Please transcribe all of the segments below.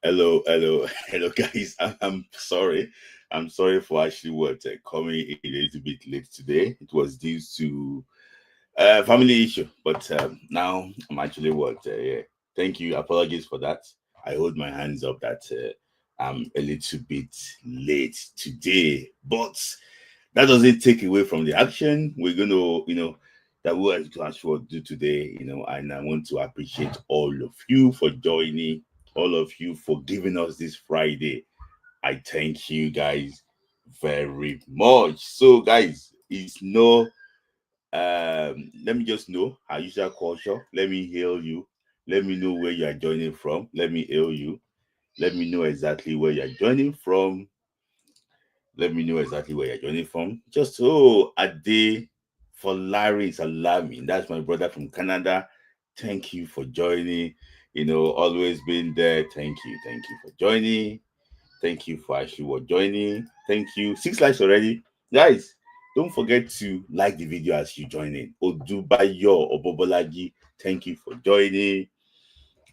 hello, guys. I'm sorry. I'm sorry for actually coming a little bit late today. It was due to family issue, but now I'm actually yeah. Thank you. Apologies for that. I hold my hands up that I'm a little bit late today, but that doesn't take away from the action we're gonna, that we're going to actually do today, and I want to appreciate all of you for joining, all of you for giving us this Friday. I thank you guys very much. So, guys, it's no let me just know our usual culture. Let me hail you. Let me know where you are joining from. Let me hail you. Let me know exactly where you're joining from. Let me know exactly where you're joining from. Just a day for Larry Salami. That's my brother from Canada. Thank you for joining. Always been there. Thank you. Thank you for joining. Thank you for actually joining. Thank you. 6 likes already. Guys, don't forget to like the video as you join in. Odubayo Obobolaji, thank you for joining.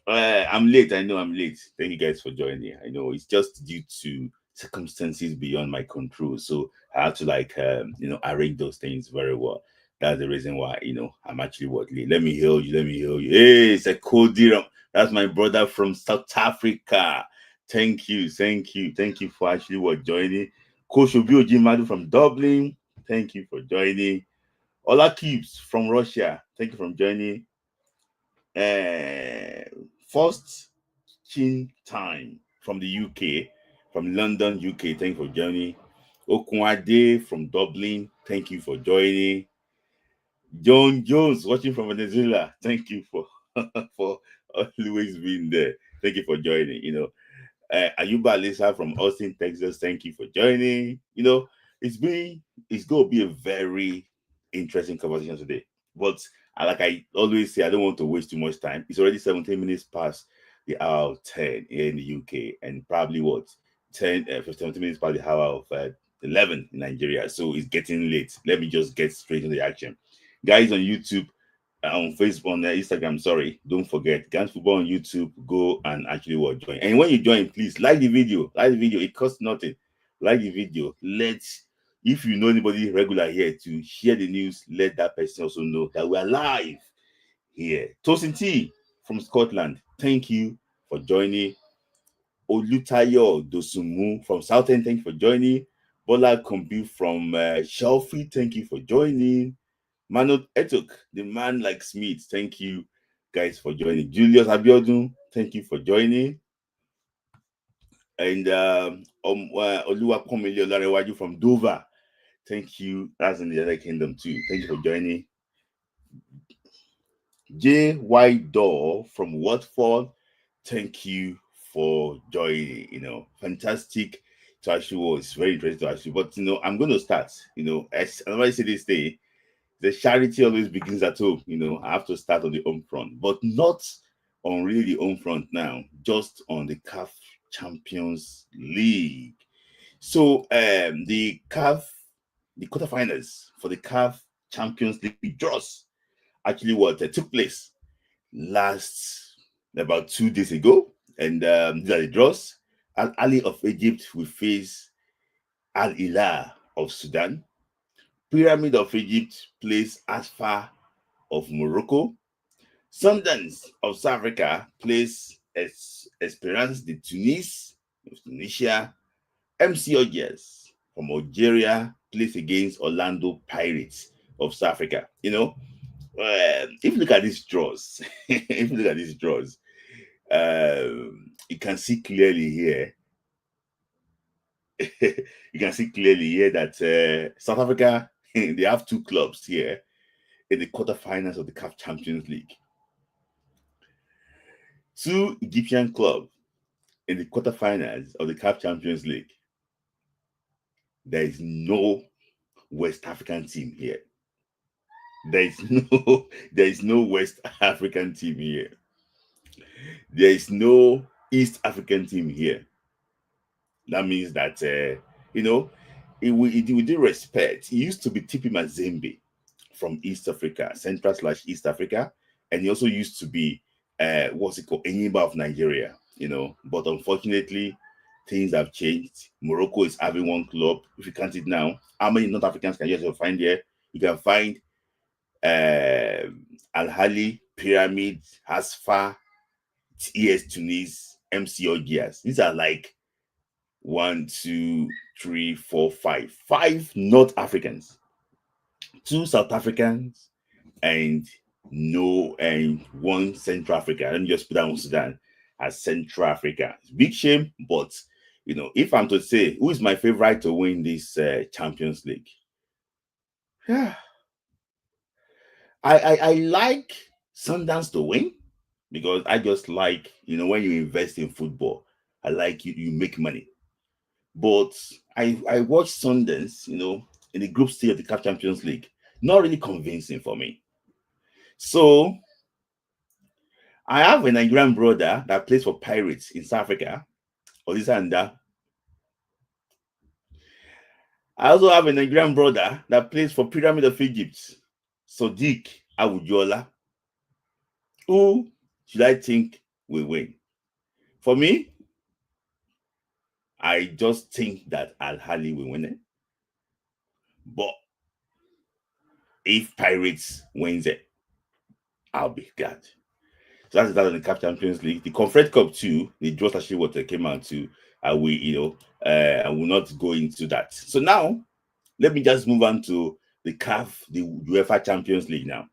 I'm late. I know I'm late. Thank you guys for joining. I know it's just due to circumstances beyond my control. So I have to arrange those things very well. That's the reason why, I'm actually late. Let me heal you. Let me heal you. Hey, it's a Cody. That's my brother from South Africa. Thank you. Thank you. Thank you for actually joining. Coach Obio Jimadu from Dublin. Thank you for joining. Ola Keeps from Russia. Thank you for joining. First Chin Time from the UK, from London, UK. Thank you for joining. Okunade from Dublin. Thank you for joining. John Jones watching from Venezuela. Thank you for for always being there. Thank you for joining. Ayuba Lisa from Austin, Texas. Thank you for joining. It's going to be a very interesting conversation today. But like I always say, I don't want to waste too much time. It's already 17 minutes past the hour of 10 here in the UK, and probably 17 minutes past the hour of 11 in Nigeria. So it's getting late. Let me just get straight into the action. Guys on YouTube, on Facebook, on Instagram, sorry, don't forget Gans Football on YouTube. Go and actually join. And when you join, please like the video. Like the video, it costs nothing. Like the video. If you know anybody regular here to share the news, let that person also know that we're live here. Tosin T from Scotland, thank you for joining. Olutayo Dosumu from Southend, thank you for joining. Bola Kombi from Shelfie, thank you for joining. Manot Etuk, the man like Smith, thank you guys for joining. Julius Abiodun, thank you for joining. And Oluwakomile Olarewaju from Dover, thank you. That's in the other kingdom too. Thank you for joining. J.Y. Door from Watford, thank you for joining. Fantastic to actually was very interesting to actually. But I'm going to start. As I say this day, the charity always begins at home. I have to start on the home front, but not on really the home front now, just on the CAF Champions League. So the quarterfinals for the CAF Champions League draws actually took place about 2 days ago, and these are the draws. Al Ali of Egypt will face Al Hilal of Sudan. Pyramid of Egypt plays Asfa of Morocco. Sundance of South Africa plays Esperance de Tunis of Tunisia. MC Algiers from Algeria plays against Orlando Pirates of South Africa. If you look at these draws, you can see clearly here. You can see clearly here that South Africa, they have 2 clubs here in the quarterfinals of the CAF Champions League. 2 Egyptian clubs in the quarterfinals of the CAF Champions League. There is no West African team here. There is no West African team here. There is no East African team here. That means that with due respect, it used to be Tipi Mazembe from East Africa, Central/East Africa, and he also used to be Enyimba of Nigeria. But unfortunately, things have changed. Morocco is having one club. If you count it now, how many North Africans can you just find here? You can find Al Hali, Pyramid, Hasfa, ES Tunis, MC Ogias. These are like 1, 2, 3, 4, 5. 5 North Africans, 2 South Africans, and one Central Africa. Let me just put down Sudan as Central Africa. It's big shame, but if I'm to say who is my favorite to win this Champions League, yeah, I like Sundance to win because I just like when you invest in football, I like you make money. But I watched Sundance, in the group stage of the CAF Champions League, not really convincing for me. So I have a Nigerian brother that plays for Pirates in South Africa, Olisanda. I also have a Nigerian brother that plays for Pyramid of Egypt, Sodiq Awujola. Who should I think will win? For me, I just think that Al Hali will win it. But if Pirates wins it, I'll be glad. So that's that on the CAF Champions League. The Conference Cup too, the draws actually what came out to. I will, I will not go into that. So now, let me just move on to the CAF, the UEFA Champions League now.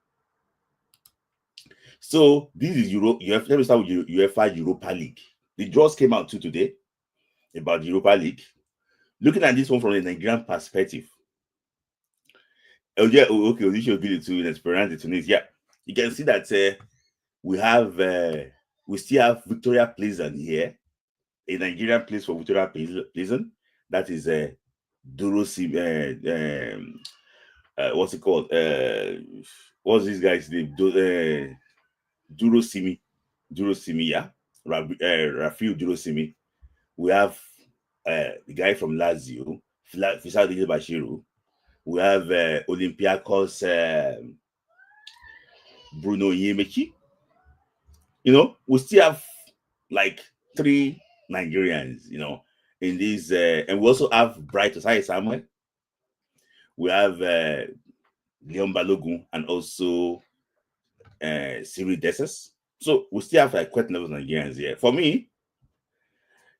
So this is Europe. Let me start with UEFA Europa League. The draws came out too today about the Europa League. Looking at this one from a Nigerian perspective. Oh yeah, okay. This should give it to Esperance Tunis. Yeah, you can see that we still have Victoria Pleasant here, a Nigerian place for Victoria Pleasant. That is what's it called? What's this guy's name? Durosimi, yeah. Rafiu Durosimi. We have the guy from Lazio, Fisal Bashiru. We have Olympiacos Bruno Yemechi. We still have like 3 Nigerians, in this, and we also have Bright Osai Samuel. We have Leon Balogun and also Siri Deses. So we still have like quite a number of Nigerians here. For me,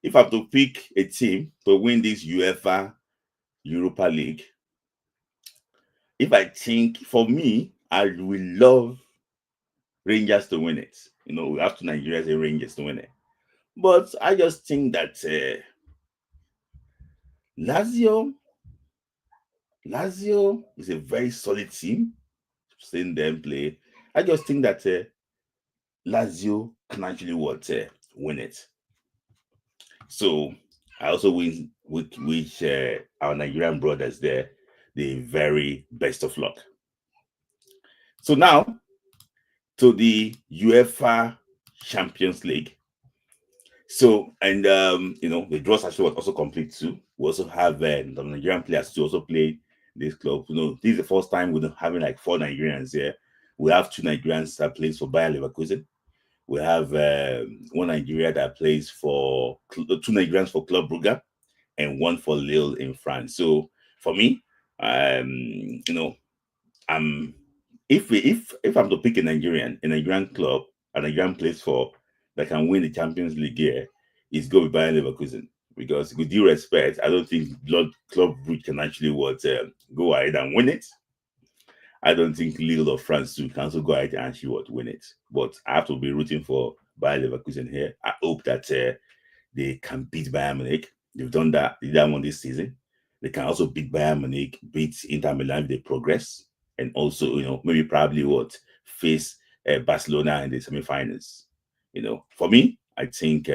if I have to pick a team to win this UEFA Europa League, if I think for me, I will love Rangers to win it. We have 2 Nigerians and Rangers to win it. But I just think that Lazio is a very solid team. Seeing them play, I just think that Lazio can actually win it. So I also wish our Nigerian brothers there the very best of luck. So now to the UEFA Champions League. So, and the draws actually was also complete too. We also have the Nigerian players to also play this club. This is the first time we're having like 4 Nigerians here. We have 2 Nigerians that plays for Bayer Leverkusen. We have 1 Nigerian that plays for 2 Nigerians for Club Brugge and 1 for Lille in France. So for me, if I'm to pick a Nigerian club, a Nigerian place for that can win the Champions League here, is go with Bayer Leverkusen. Because with due respect, I don't think Club Brugge can actually go ahead and win it. I don't think Lille of France too can also go ahead and actually win it. But I have to be rooting for Bayer Leverkusen here. I hope that they can beat Bayern Munich. They've done that. They did one this season. They can also beat Bayern Munich, beat Inter Milan if they progress, and also maybe probably face Barcelona in the semi-finals. For me, I think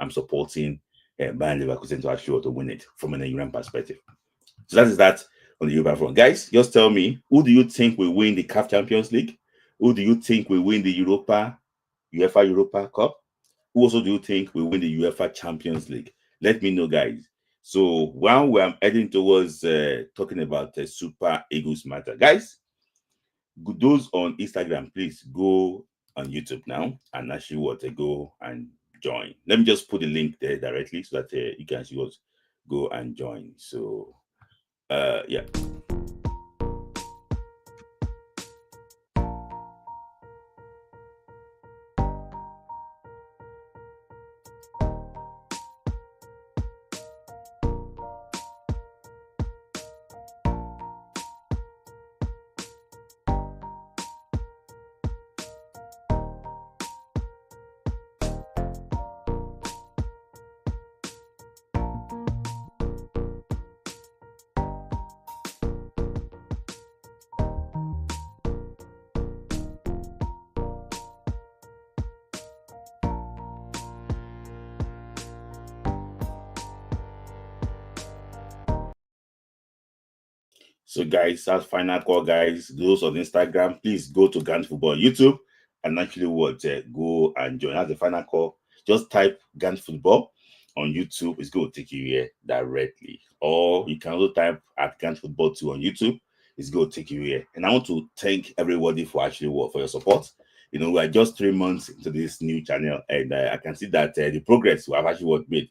I'm supporting Bayern Leverkusen to actually to win it from a Nigerian perspective. So that is that on the Europa front. Guys, just tell me, who do you think will win the CAF Champions League? Who do you think will win the UEFA Europa Cup? Who also do you think will win the UEFA Champions League? Let me know, guys. So while we're heading towards talking about the Super Eagles matter, guys, those on Instagram, please go on YouTube now and actually go and join. Let me just put the link there directly so that you can see what go and join. So yeah. So, guys, that's final call, guys. Those on Instagram, please go to Ghana Football YouTube and actually go and join. That's the final call. Just type Ghana Football on YouTube. It's going to take you here directly. Or you can also type at Ghana Football 2 on YouTube. It's going to take you here. And I want to thank everybody for for your support. You know, we're just 3 months into this new channel, and I can see that the progress we have actually made.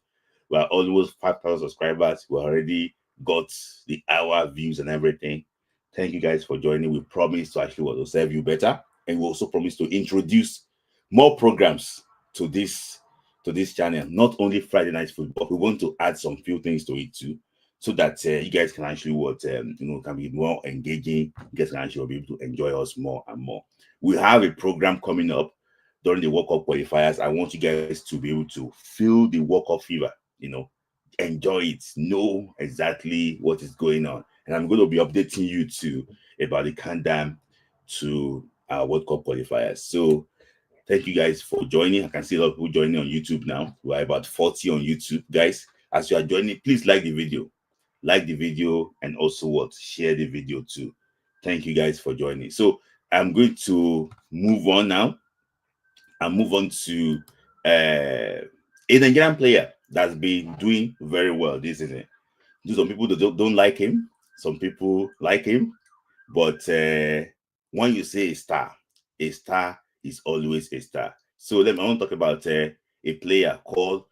We're almost 5,000 subscribers. We're already got the hour views and everything. Thank you guys for joining. We promise to actually to serve you better, and we also promise to introduce more programs to this channel. Not only Friday Night Football, we want to add some few things to it too, so that you guys can actually can be more engaging. You guys can actually be able to enjoy us more and more. We have a program coming up during the World Cup qualifiers. I want you guys to be able to feel the World Cup fever. Enjoy it, know exactly what is going on, and I'm going to be updating you too about the countdown to our World Cup qualifiers. So thank you guys for joining. I can see a lot of people joining on YouTube now. We're about 40 on YouTube, guys. As you are joining, please like the video, and also share the video too. Thank you guys for joining. So I'm going to move on now and move on to a Nigerian player that's been doing very well this season. Some people don't like him. Some people like him. But when you say a star is always a star. So I want to talk about a player called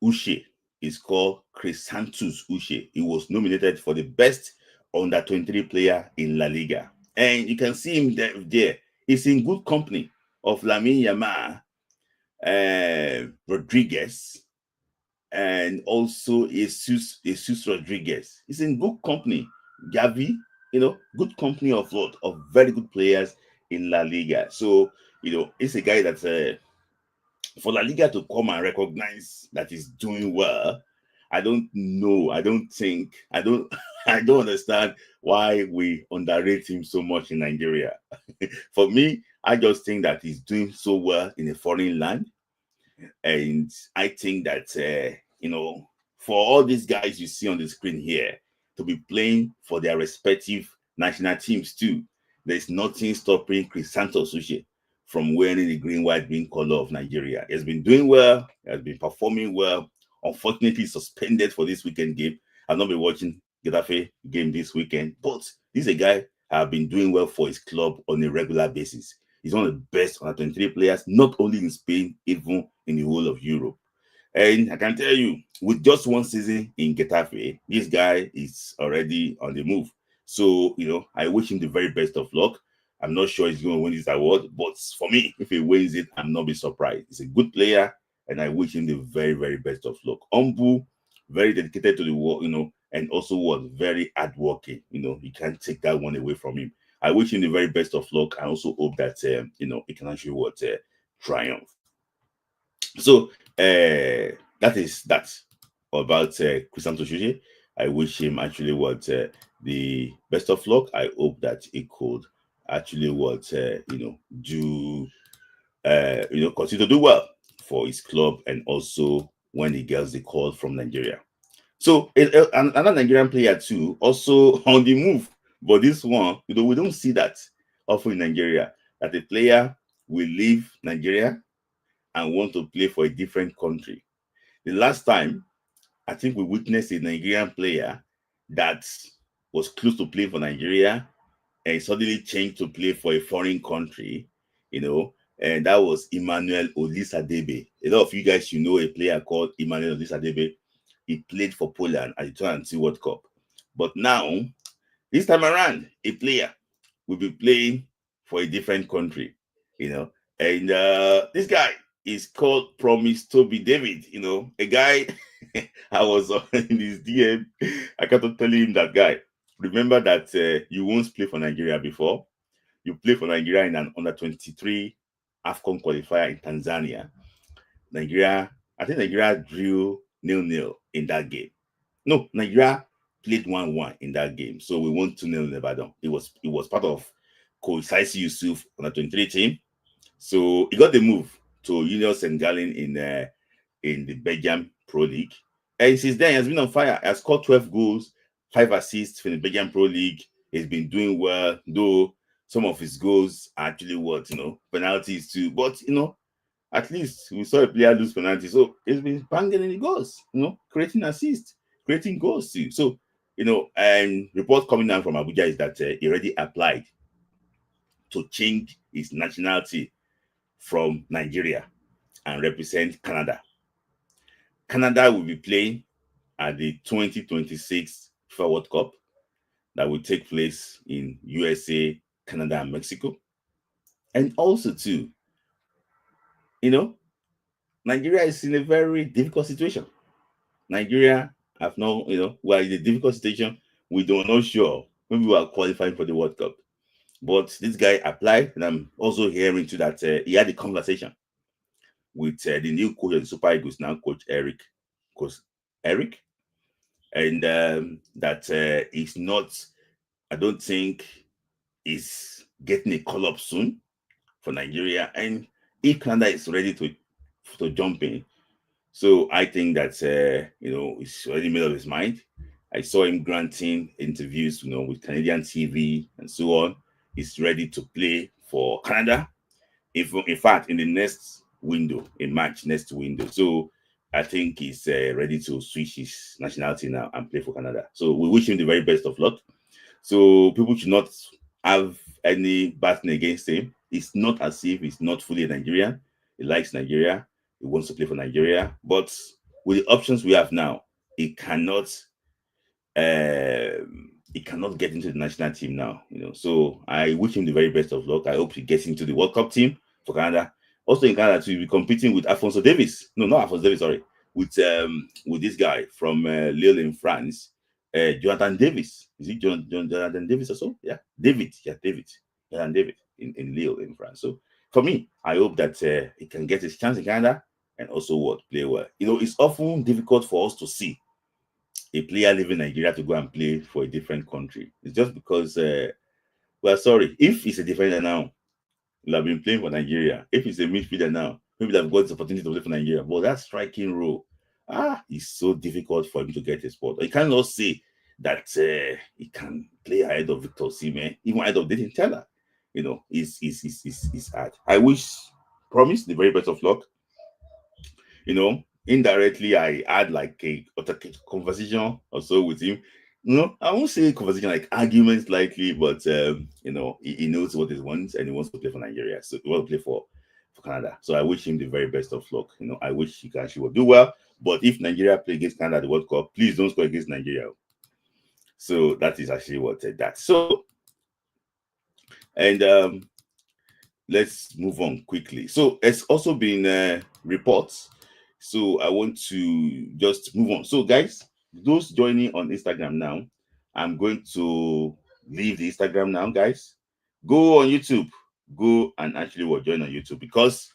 Uche. It's called Chrisantus Uche. He was nominated for the best under 23 player in La Liga. And you can see him there. He's in good company of Lamine Yamal, Rodriguez, and also Jesus Rodriguez. He's in good company. Gavi, good company of very good players in La Liga. So, it's a guy that's for La Liga to come and recognize that he's doing well. I don't know. I don't think. I don't. I don't understand why we underrate him so much in Nigeria. For me, I just think that he's doing so well in a foreign land. And I think that, for all these guys you see on the screen here to be playing for their respective national teams too, there's nothing stopping Chrisantus Uche from wearing the green, white, green color of Nigeria. He has been doing well. He has been performing well. Unfortunately, suspended for this weekend game. I've not been watching Getafe game this weekend, but this is a guy have been doing well for his club on a regular basis. He's one of the best under 23 players, not only in Spain, even in the whole of Europe. And I can tell you, with just one season in Getafe, this guy is already on the move. So, I wish him the very best of luck. I'm not sure he's going to win this award, but for me, if he wins it, I'm not be surprised. He's a good player, and I wish him the very, very best of luck. Humble, very dedicated to the work, and also was very hardworking. You can't take that one away from him. I wish him the very best of luck. I also hope that he can actually triumph. So that is that about Chrisantus Uche. I wish him actually the best of luck. I hope that he could actually do continue to do well for his club, and also when he gets the call from Nigeria. So another Nigerian player too, also on the move. But this one, we don't see that often in Nigeria, that a player will leave Nigeria and want to play for a different country. The last time, I think we witnessed a Nigerian player that was close to playing for Nigeria and suddenly changed to play for a foreign country, and that was Emmanuel Olisadebe. A lot of you guys should know a player called Emmanuel Olisadebe. He played for Poland at the 2002 World Cup. But now, this time around, a player will be playing for a different country, you know. And this guy is called Promise Toby David, you know, a guy I was in his DM. I kept telling him that guy, remember that you once played for Nigeria before. You played for Nigeria in an under 23 AFCON qualifier in Tanzania. Nigeria, I think Nigeria drew 0-0 in that game. No, Nigeria played 1-1 in that game. So we won 2-0 in Ibadan. It was part of Coach Saisi Yusuf on the 23 team. So he got the move to Union St. Gallen in the Belgium Pro League. And since then, he has been on fire. He has scored 12 goals, 5 assists for the Belgium Pro League. He's been doing well, though some of his goals are actually penalties too. But, at least we saw a player lose penalty. So he's been banging in the goals, creating assists, creating goals too. So, and report coming down from Abuja is that he already applied to change his nationality from Nigeria and represent Canada. Canada will be playing at the 2026 FIFA World Cup that will take place in USA, Canada, and Mexico. And also, too, Nigeria is in a very difficult situation. Nigeria have no, we are in a difficult situation. We don't know sure when we are qualifying for the World Cup. But this guy applied, and I'm also hearing too that he had a conversation with the new coach of the Super Eagles now, Coach Eric, and that he's not, I don't think, is getting a call up soon for Nigeria, and if Canada is ready to jump in. So I think that he's already made up his mind. I saw him granting interviews, with Canadian TV and so on. He's ready to play for Canada. In fact, in the next window, in March, next window. So I think he's ready to switch his nationality now and play for Canada. So we wish him the very best of luck. So people should not have any bad thing against him. It's not as if he's not fully a Nigerian. He likes Nigeria. He wants to play for Nigeria. But with the options we have now, he cannot get into the national team now. So I wish him the very best of luck. I hope he gets into the World Cup team for Canada. Also in Canada, to be competing with Alfonso Davis. No, not Alfonso Davis, sorry. With this guy from Lille in France, Jonathan Davis. Is it Jonathan Davis also? Yeah, David. Yeah, David. Jonathan David in Lille in France. So for me, I hope that he can get his chance in Canada and also play well. It's often difficult for us to see a player leaving Nigeria to go and play for a different country. It's just because, sorry, if he's a defender now, he'll have been playing for Nigeria. If he's a midfielder now, maybe they've got the opportunity to play for Nigeria. But that striking role, it's so difficult for him to get a spot. You cannot say that he can play ahead of Victor Osimhen, even ahead of Dayton Teller. It's hard. I wish, promise, the very best of luck. Indirectly, I had like a conversation or so with him. I won't say conversation like arguments likely, but he knows what he wants and he wants to play for Nigeria. So he wants to play for Canada. So I wish him the very best of luck. I wish he can actually do well. But if Nigeria play against Canada at the World Cup, please don't score against Nigeria. So that is actually what that. So and let's move on quickly. So it's also been reports. So I want to just move on. So guys, those joining on Instagram now, I'm going to leave the Instagram now, guys. Go on YouTube. Go and actually join on YouTube because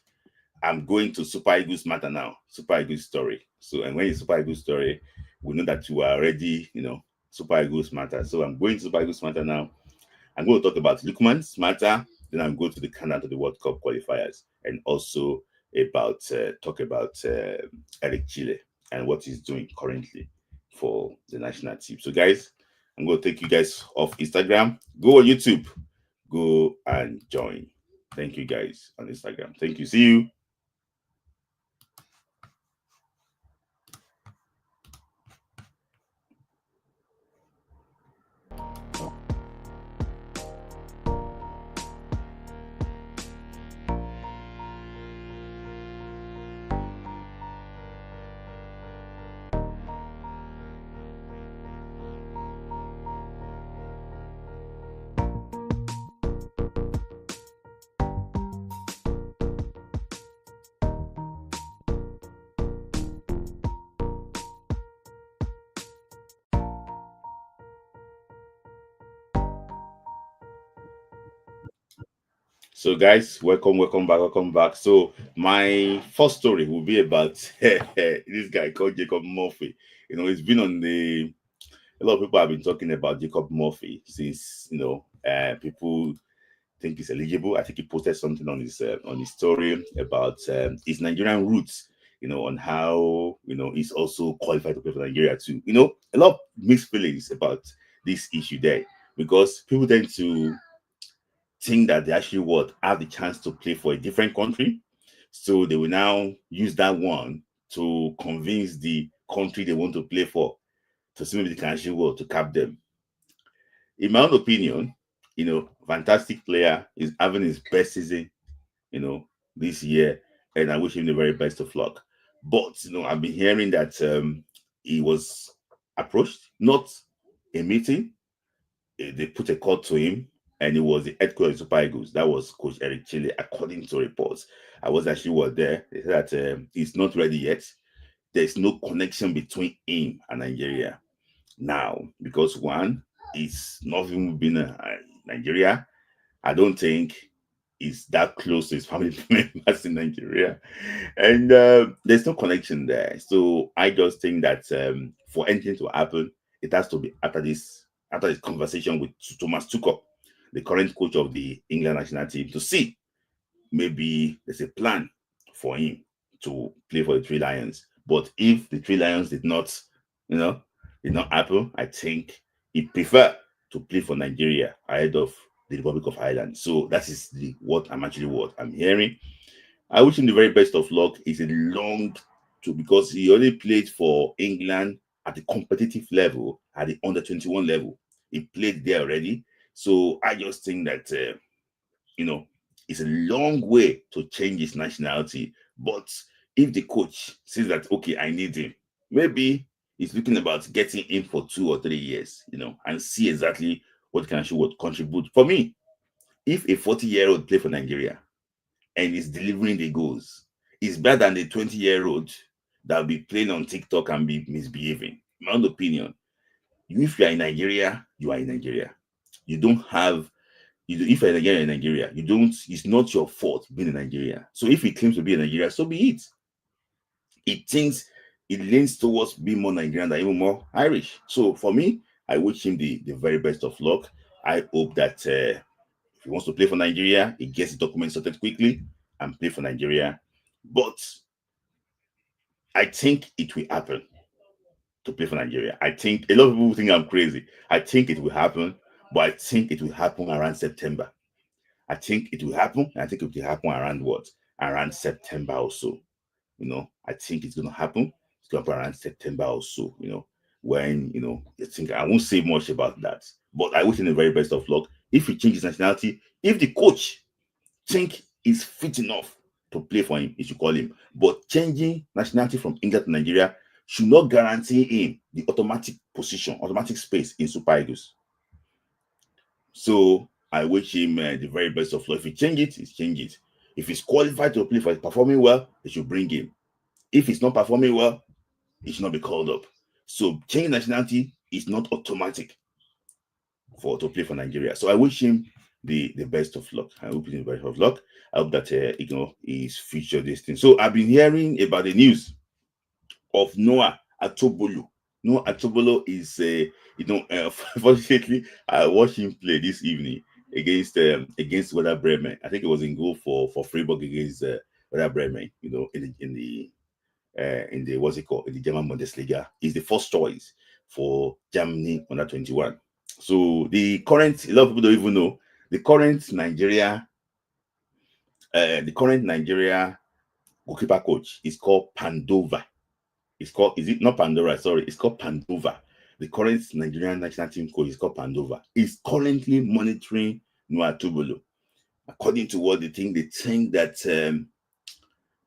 I'm going to Super Eagles Matter now. Super Eagles Story. So, and when it's Super Eagles Story, we know that you are already, Super Eagles Matter. So I'm going to Super Eagles Matter now. I'm going to talk about Lookman's matter. Then I'm going to the Canada to the World Cup qualifiers and also talk about Eric Chile and what he's doing currently for the national team. So, guys, I'm going to take you guys off Instagram. Go on YouTube. Go and join. Thank you, guys, on Instagram. Thank you. See you. So, guys, welcome back. So, my first story will be about this guy called Jacob Murphy. He's been on the. A lot of people have been talking about Jacob Murphy since people think he's eligible. I think he posted something on his story about his Nigerian roots. On how he's also qualified to play for Nigeria too. A lot of mixed feelings about this issue there because people tend to think that they actually would have the chance to play for a different country. So they will now use that one to convince the country they want to play for to see maybe they can actually to cap them. In my own opinion, fantastic player is having his best season, this year, and I wish him the very best of luck. But I've been hearing that he was approached, not a meeting, they put a call to him, and it was the head coach of Super Eagles. That was Coach Eric Chile, according to reports. I was actually there. They said that he's not ready yet. There's no connection between him and Nigeria now because one, he's not even been in Nigeria. I don't think he's that close to his family members in Nigeria, and there's no connection there. So I just think that for anything to happen, it has to be after this conversation with Thomas Tuchel, the current coach of the England national team, to see maybe there's a plan for him to play for the Three Lions. But if the Three Lions did not happen, I think he prefer to play for Nigeria ahead of the Republic of Ireland. So that is what I'm hearing. I wish him the very best of luck. It's a long because he only played for England at the competitive level, at the under 21 level. He played there already. So I just think that it's a long way to change his nationality. But if the coach says that, okay, I need him, maybe he's looking about getting him for 2 or 3 years, and see exactly what can actually contribute. For me, if a 40-year-old play for Nigeria and is delivering the goals, it's better than the 20-year-old that will be playing on TikTok and be misbehaving. My own opinion. If you are in Nigeria, you are in Nigeria. You don't have if you're in Nigeria, you don't, it's not your fault being in Nigeria. So if he claims to be in Nigeria, so be it. It thinks it leans towards being more Nigerian than even more Irish. So for me, I wish him the very best of luck. I hope that if he wants to play for Nigeria, he gets the documents sorted quickly and play for Nigeria. But I think it will happen to play for Nigeria. I think a lot of people think I'm crazy. I think it will happen, but I think it will happen around September. I think it will happen. I think it will happen around what? Around September or so. I think it's going to happen. It's going to happen around September or so, when, I think I won't say much about that. But I wish him the very best of luck. If he changes nationality, if the coach think he's fit enough to play for him, he should call him. But changing nationality from England to Nigeria should not guarantee him the automatic position, automatic space in Super Eagles. So I wish him the very best of luck. If he change it, he's change it. If he's qualified to play for performing well, they should bring him. If he's not performing well, he should not be called up. So changing nationality is not automatic to play for Nigeria. So I wish him the best of luck. I hope him the best of luck. I hope that his future this thing. So I've been hearing about the news of Noah Atobolo. Noah Atobolo is unfortunately, I watched him play this evening against Werder Bremen. I think it was in goal for Freiburg against Werder Bremen. In the what's it called, in the German Bundesliga. Is the first choice for Germany under 21. So a lot of people don't even know the current Nigeria goalkeeper coach is called Pandova. Is it not Pandora? Sorry, it's called Pandova. The current Nigerian national team coach is called Pandova. Is currently monitoring Noah Atobolo. According to what they think that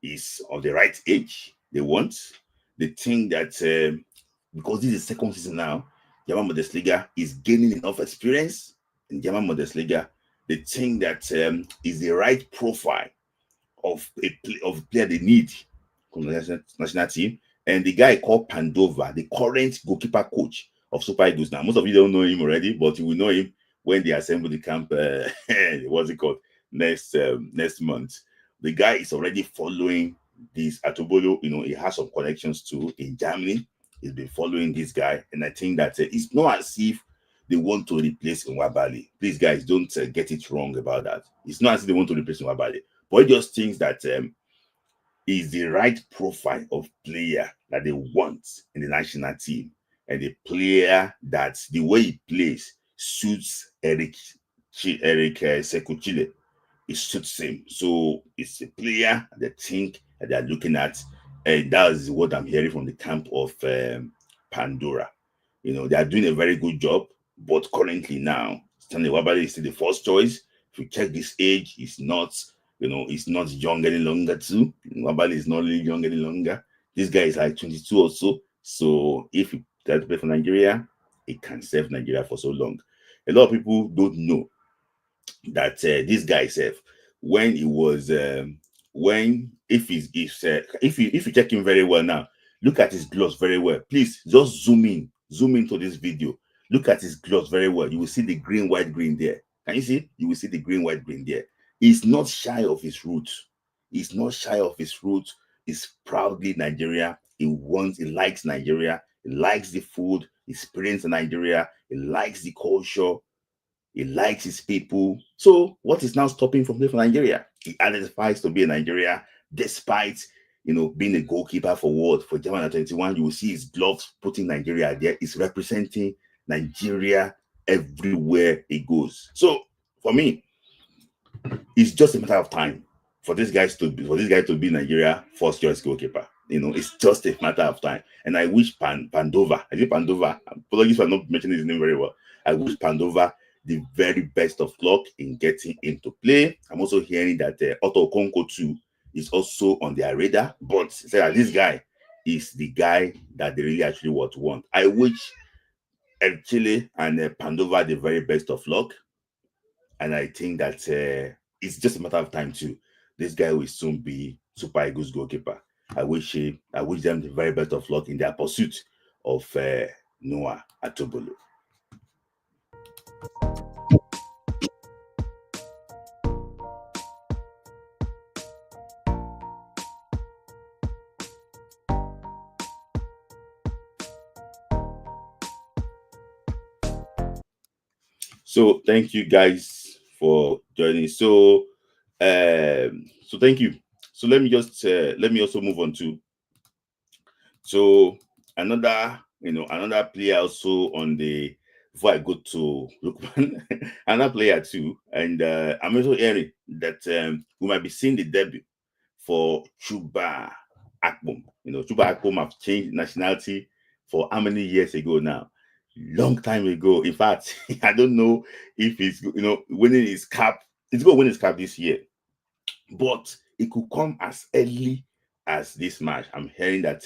is of the right age they want. They think that because this is the second season now, German Bundesliga is gaining enough experience in German Bundesliga. They think that is the right profile of player they need from the national team. And the guy called Pandova, the current goalkeeper coach of Super Eagles. Now, most of you don't know him already, but you will know him when they assemble the camp. What's it called? next month. The guy is already following this Atobolo. He has some connections too in Germany. He's been following this guy, and I think that it's not as if they want to replace Nwabali. Please, guys, don't get it wrong about that. It's not as if they want to replace Nwabali, but he just thinks that is the right profile of player that they want in the national team, and the player that the way he plays suits Eric Sekuchile. It suits him. So it's a player they think that they're looking at, and that's what I'm hearing from the camp of Pandora. They are doing a very good job, but currently now, Stanley Wabali is still the first choice. If you check this age, he's not young any longer too. Wabali is not really young any longer. This guy is like 22 or so. So if he tries to play for Nigeria, he can serve Nigeria for so long. A lot of people don't know that this guy said when he was when if you check him very well now, look at his gloves very well. Please just zoom into this video. Look at his gloves very well. You will see the green, white, green there. Can you see? You will see the green, white, green there. He's not shy of his roots. He's not shy of his roots. He's proudly Nigeria. He likes Nigeria. He likes the food. He's experienced in Nigeria. He likes the culture. He likes his people. So what is now stopping from playing for Nigeria? He identifies to be a Nigeria, despite being a goalkeeper for Germany at 21. You will see his gloves putting Nigeria there. He's representing Nigeria everywhere he goes. So for me, it's just a matter of time for this guy to be Nigeria first choice goalkeeper. It's just a matter of time. And I wish Pandova, I think Pandova, apologies for not mentioning his name very well. I wish Pandova the very best of luck in getting into play. I'm also hearing that Otto Okonko too is also on their radar, but this guy is the guy that they really actually want. I wish El Chile and Pandova the very best of luck, and I think that it's just a matter of time too. This guy will soon be Super Eagles goalkeeper. I wish them the very best of luck in their pursuit of Noah Atobolo. So thank you guys for joining. So thank you. So let me also move on to another player also on the before I go to Lookman, another player too, and I'm also hearing that we might be seeing the debut for Chuba Akpom. Chuba Akpom have changed nationality for how many years ago now? Long time ago. In fact, I don't know if he's winning his cap. He's going to win his cap this year, but it could come as early as this match. I'm hearing that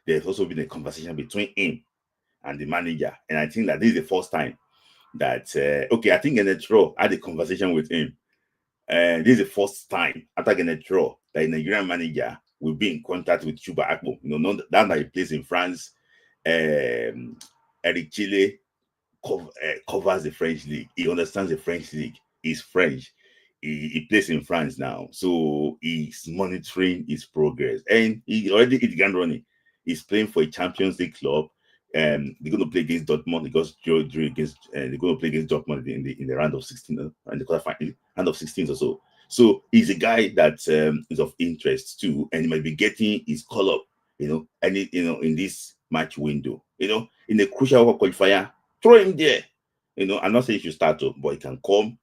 there's also been a conversation between him and the manager, and I think that this is the first time that I think Genetro had a conversation with him. This is the first time after Genetro that a Nigerian manager will be in contact with Chuba Akpom. Not that he plays in France. Eric Chile covers the French league. He understands the French league. He's French. He plays in France now, so he's monitoring his progress, and he already hit the ground running. He's playing for a Champions League club. They're going to play against Dortmund because they're going to play against Dortmund in the round of 16 and the quarterfinal round of 16 or so. So he's a guy that is of interest too, and he might be getting his call up, in this match window, in a crucial qualifier. Throw him there. I'm not saying he should start up, but he can come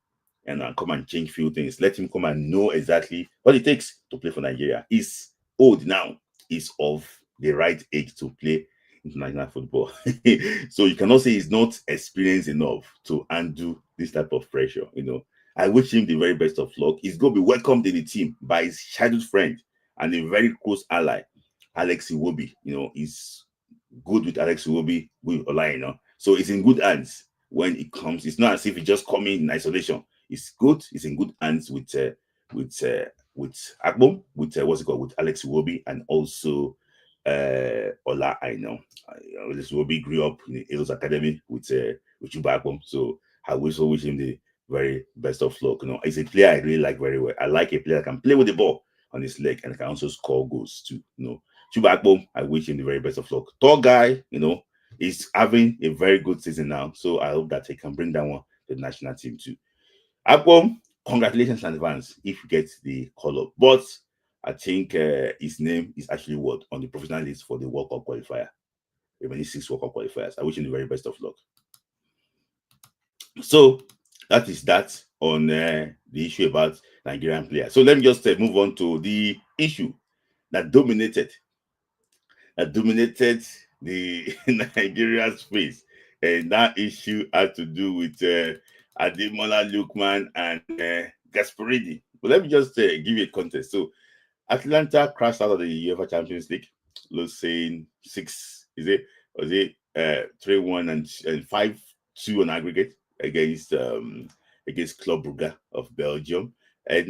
and change few things. Let him come and know exactly what it takes to play for Nigeria. He's old now. He's of the right age to play international football. So you cannot say he's not experienced enough to undo this type of pressure. I wish him the very best of luck. He's going to be welcomed in the team by his childhood friend and a very close ally, Alex Iwobi. He's good with Alex Iwobi, with Ola, so it's in good hands when it comes. It's not as if he just coming in isolation. It's good. It's in good hands with Akpom, with Alex Iwobi, and also Ola. Alex Iwobi grew up in the Hills Academy with Chuba Akpom. So I wish him the very best of luck. You know, he's a player I really like very well. I like a player that can play with the ball on his leg and can also score goals too. You know, Chuba Akpom, I wish him the very best of luck. Tall guy, you know, he's having a very good season now. So I hope that he can bring that one to the national team too. Akpom, congratulations in advance if you get the call up. But I think his name is actually what on the professional list for the World Cup qualifier. Remaining 6 World Cup qualifiers. I wish him the very best of luck. So that is that on the issue about Nigerian players. So let me just move on to the issue that dominated the Nigerian space, and that issue had to do with Ademola Lookman and Gasperini. But let me just give you a context. So Atlanta crashed out of the UEFA Champions League, losing 6, is it? Was it 3-1 and 5-2 on aggregate against Club Brugge of Belgium. And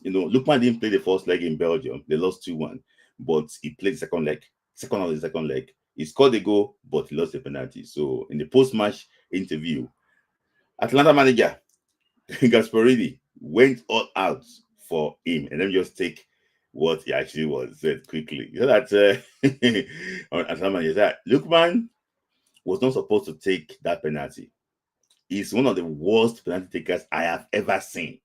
you know, Lookman didn't play the first leg in Belgium. They lost 2-1, but he played the second leg. Second of the second leg, he scored a goal, but he lost the penalty. So in the post-match interview, Atlanta manager Gasperini went all out for him. And let me just take what he actually was said quickly. You know that on Atlanta manager said Lookman was not supposed to take that penalty. He's one of the worst penalty takers I have ever seen.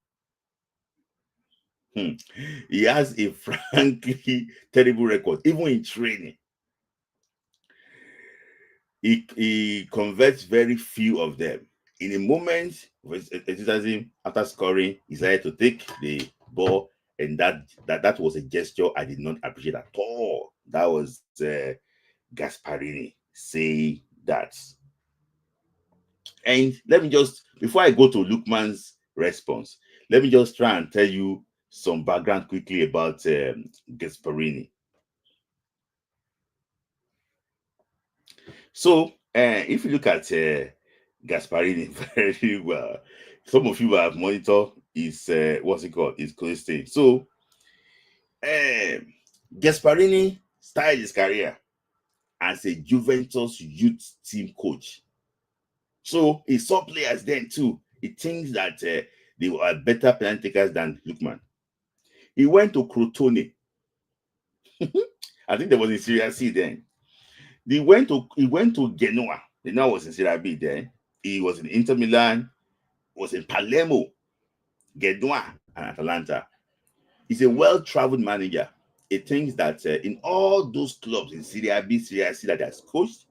He has a frankly terrible record, even in training. He converts very few of them. In a moment of enthusiasm after scoring, he decided to take the ball, and that was a gesture I did not appreciate at all. That was Gasperini say that. And let me just, before I go to Lookman's response, let me just try and tell you some background quickly about Gasperini. So, if you look at Gasperini very well, some of you have monitored his what's it called? His closing. So, Gasperini started his career as a Juventus youth team coach. So he saw players then too. He thinks that they were better penalty takers than Lookman. He went to Crotone. I think there was in Serie C then. He went to Genoa. Genoa was in Serie B then. He was in Inter Milan, was in Palermo, Genoa, and Atalanta. He's a well-traveled manager. He thinks that in all those clubs in Serie B, Serie C that has coached,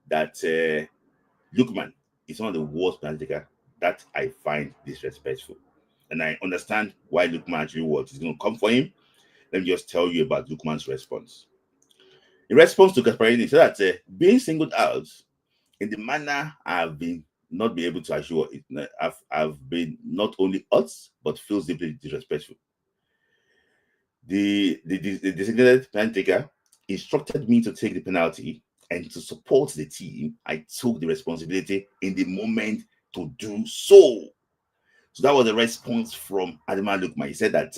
that Lookman is one of the worst penalty takers that I find disrespectful. And I understand why Lookman actually was. It's going to come for him. Let me just tell you about Lookman's response. In response to Gasperini, he said that being singled out in the manner I've been not be able to assure it, I've been not only hurt but feels deeply disrespectful. The designated penalty taker instructed me to take the penalty, and to support the team, I took the responsibility in the moment to do so. So that was the response from Ademola Lookman. He said that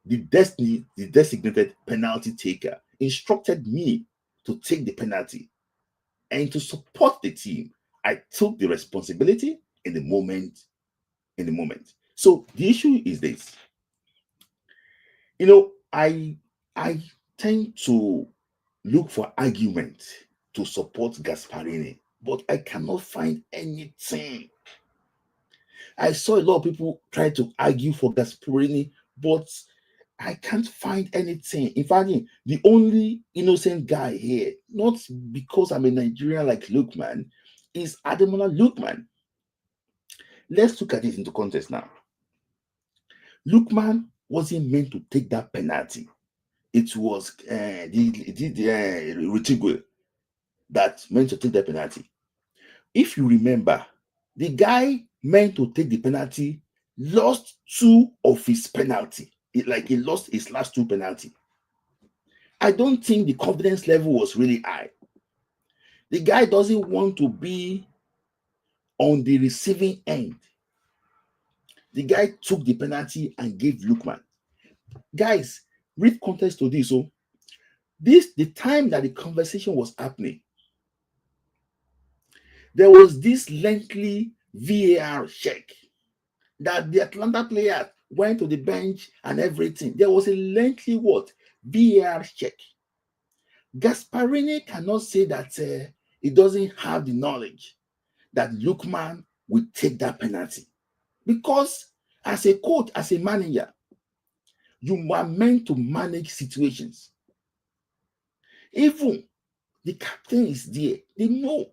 the designated penalty taker instructed me to take the penalty, and to support the team, I took the responsibility in the moment. So the issue is this. You know, I tend to look for argument to support Gasperini, but I cannot find anything. I saw a lot of people try to argue for Gasperini, but I can't find anything. In fact, the only innocent guy here, not because I'm a Nigerian like Lookman, is Ademola Lookman. Let's look at it into context now. Lookman wasn't meant to take that penalty. It was the Richigwe that meant to take that penalty. If you remember, the guy meant to take the penalty lost 2 of his penalty. He lost his last 2 penalty. I don't think the confidence level was really high. The guy doesn't want to be on the receiving end. The guy took the penalty and gave Lookman. Guys, read context to this. So, the time that the conversation was happening, there was this lengthy VAR check. that the Atlanta players went to the bench and everything. There was a lengthy what? VAR check. Gasperini cannot say that he doesn't have the knowledge that Lookman will take that penalty. Because as a coach, as a manager, you are meant to manage situations. Even the captain is there. They know.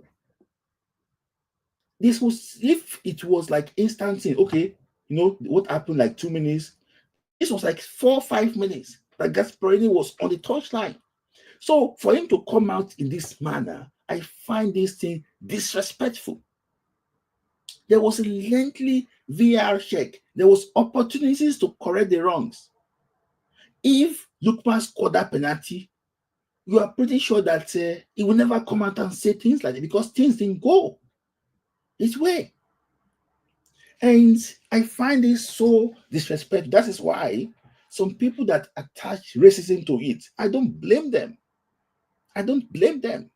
This was, if it was like instant thing, okay, you know what happened like 2 minutes. This was like 4 or 5 minutes that Gasperini was on the touchline. So for him to come out in this manner, I find this thing disrespectful. There was a lengthy VR check. There was opportunities to correct the wrongs. If Lookman scored that penalty, you are pretty sure that he will never come out and say things like that because things didn't go his way. And I find this so disrespectful. That is why some people that attach racism to it, I don't blame them. I don't blame them.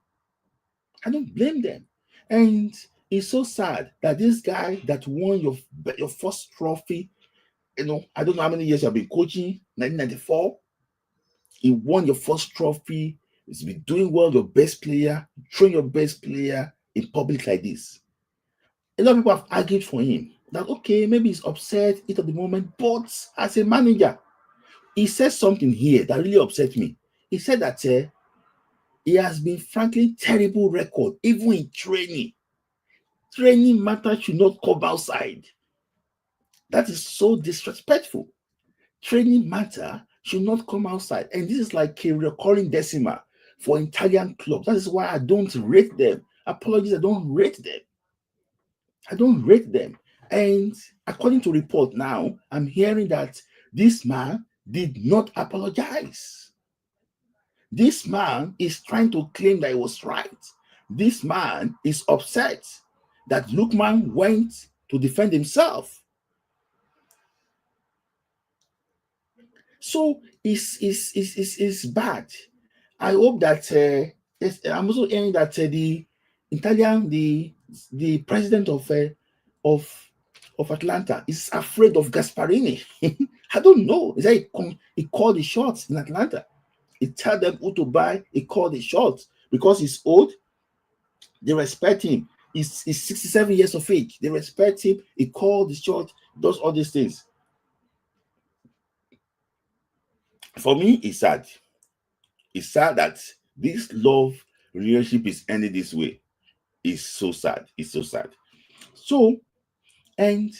I don't blame them. And it's so sad that this guy that won your first trophy, I don't know how many years you've been coaching, 1994, he won your first trophy, he's been doing well, your best player, showing your best player in public like this. A lot of people have argued for him that, okay, maybe he's upset at the moment, but as a manager, he said something here that really upset me. He said that he has been frankly terrible record, even in training. Training matter should not come outside. That is so disrespectful. Training matter should not come outside. And this is like a recurring decimal for Italian clubs. That is why I don't rate them. Apologies, I don't rate them. I don't rate them. And according to report now, I'm hearing that this man did not apologize. This man is trying to claim that he was right. This man is upset that Lookman went to defend himself. So it's bad. I hope that I'm also hearing that the Italian, the president of Atlanta is afraid of Gasperini. I don't know. Is that he called the shots in Atlanta? He tell them who to buy. He called the shots because he's old. They respect him. He's 67 years of age. They respect him. He called the shot. Does all these things. For me, it's sad. It's sad that this love relationship is ending this way. It's so sad. It's so sad. So, and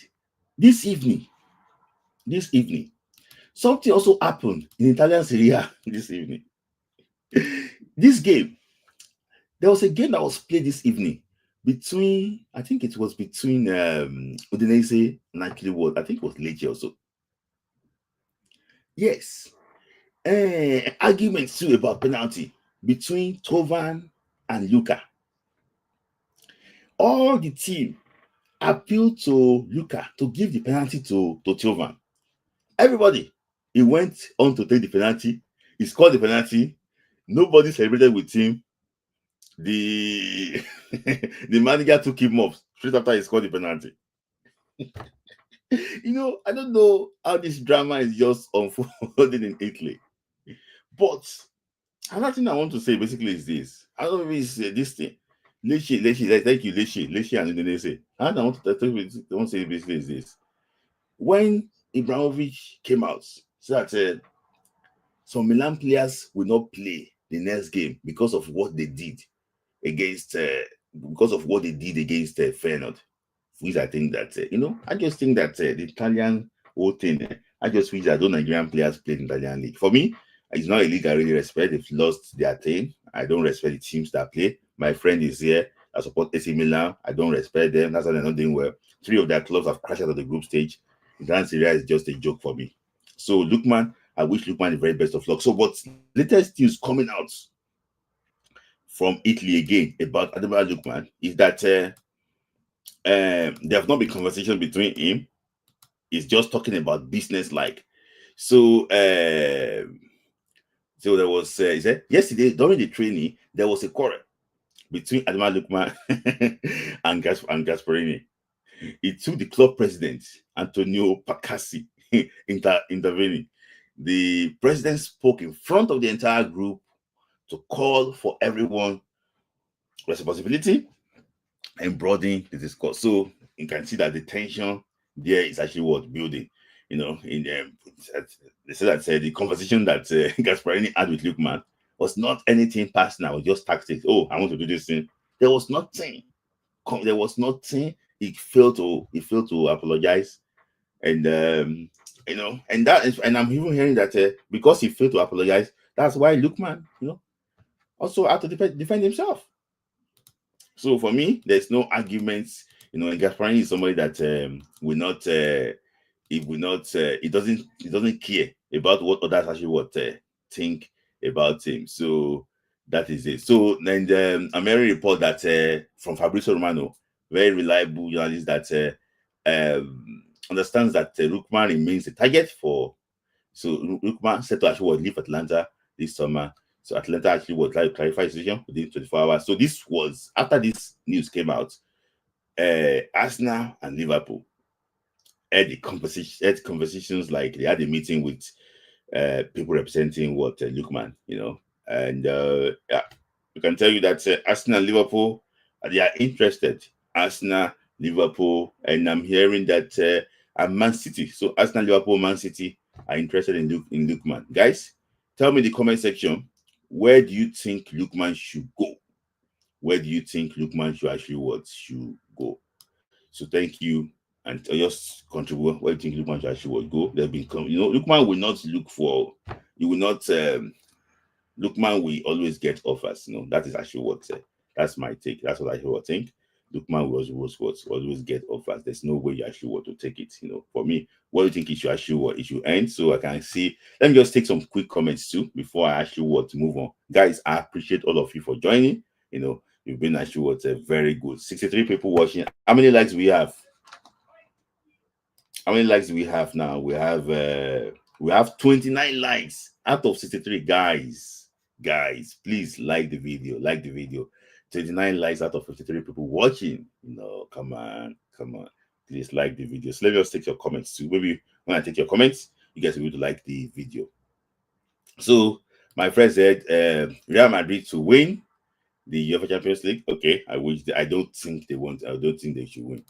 this evening, something also happened in Italian Serie A this evening. This game, there was a game that was played this evening between, I think it was between Udinese and actually what I think it was Lecce also. Yes. Arguments too about penalty between Tovan and Luca. All the team appealed to Luca to give the penalty to Tovan. Everybody, he went on to take the penalty. He scored the penalty. Nobody celebrated with him. The the manager took him off straight after he scored the penalty. I don't know how this drama is just unfolding in Italy. But another thing I want to say basically is this. I don't know if it's this thing. Lecce, thank you, Lecce and Indonesia. And I want to say basically is this. When Ibrahimovic came out, so that some Milan players will not play the next game because of what they did against Feyenoord. Which I think that I just think that the Italian whole thing. I just wish that those Nigerian players played in the Italian league. For me, it's not a league I really respect. They've lost their team. I don't respect the teams that play. My friend is here. I support AC Milan. I don't respect them. That's why they're not doing well. 3 of their clubs have crashed out of the group stage. Italian Serie A is just a joke for me. So Lookman, I wish Lookman the very best of luck. So what's latest news coming out from Italy again about Ademola Lookman is that there have not been conversation between him. He's just talking about business like. So there was he said yesterday during the training there was a quarrel between Ademola Lookman and Gasperini. It took the club president, Antonio Pacassi, intervening. The president spoke in front of the entire group to call for everyone responsibility and broaden the discourse. So you can see that the tension there is actually what building. In they said that the conversation that Gasperini had with Lookman was not anything personal, it was just tactics. Oh, I want to do this thing. There was nothing. There was nothing. He failed to apologize, and and I'm even hearing that because he failed to apologize, that's why Lookman, also had to defend himself. So for me, there's no arguments. And Gasparini is somebody that will not, he will not, he doesn't care about what others actually think about him. So that is it. So then I'm hearing a report that from Fabrizio Romano, very reliable journalist that understands that Lookman remains a target for. So Lookman said to actually leave Atlanta this summer. So Atlanta actually would like to clarify the situation within 24 hours. So this was after this news came out. Arsenal and Liverpool had conversations, like they had a meeting with people representing what Lookman, and yeah, we can tell you that Arsenal and Liverpool, they are interested. Arsenal, Liverpool, and I'm hearing that and Man City. So Arsenal, Liverpool, Man City are interested in Lookman. Guys, tell me in the comment section, where do you think Lookman should go? Where do you think Lookman should go? So thank you, and just contribute. Where do you think Lookman should actually go? There been Lookman will not look for. You will not. Lookman will always get offers. That is actually what. That's my take. That's what I think. Lookman will always get offers. There's no way you actually want to take it. For me, what do you think it should actually end? So I can see. Let me just take some quick comments too before I actually want to move on. Guys, I appreciate all of you for joining. You've been actually very good. 63 people watching. How many likes we have? How many likes do we have now? We have 29 likes out of 63. Guys, please like the video. 29 likes out of 53 people watching. Come on. Please like the video. So let me just take your comments too. Maybe when I take your comments, you guys will be able to like the video. So my friend said Real Madrid to win the UEFA Champions League. Okay, I don't think they want. I don't think they should win.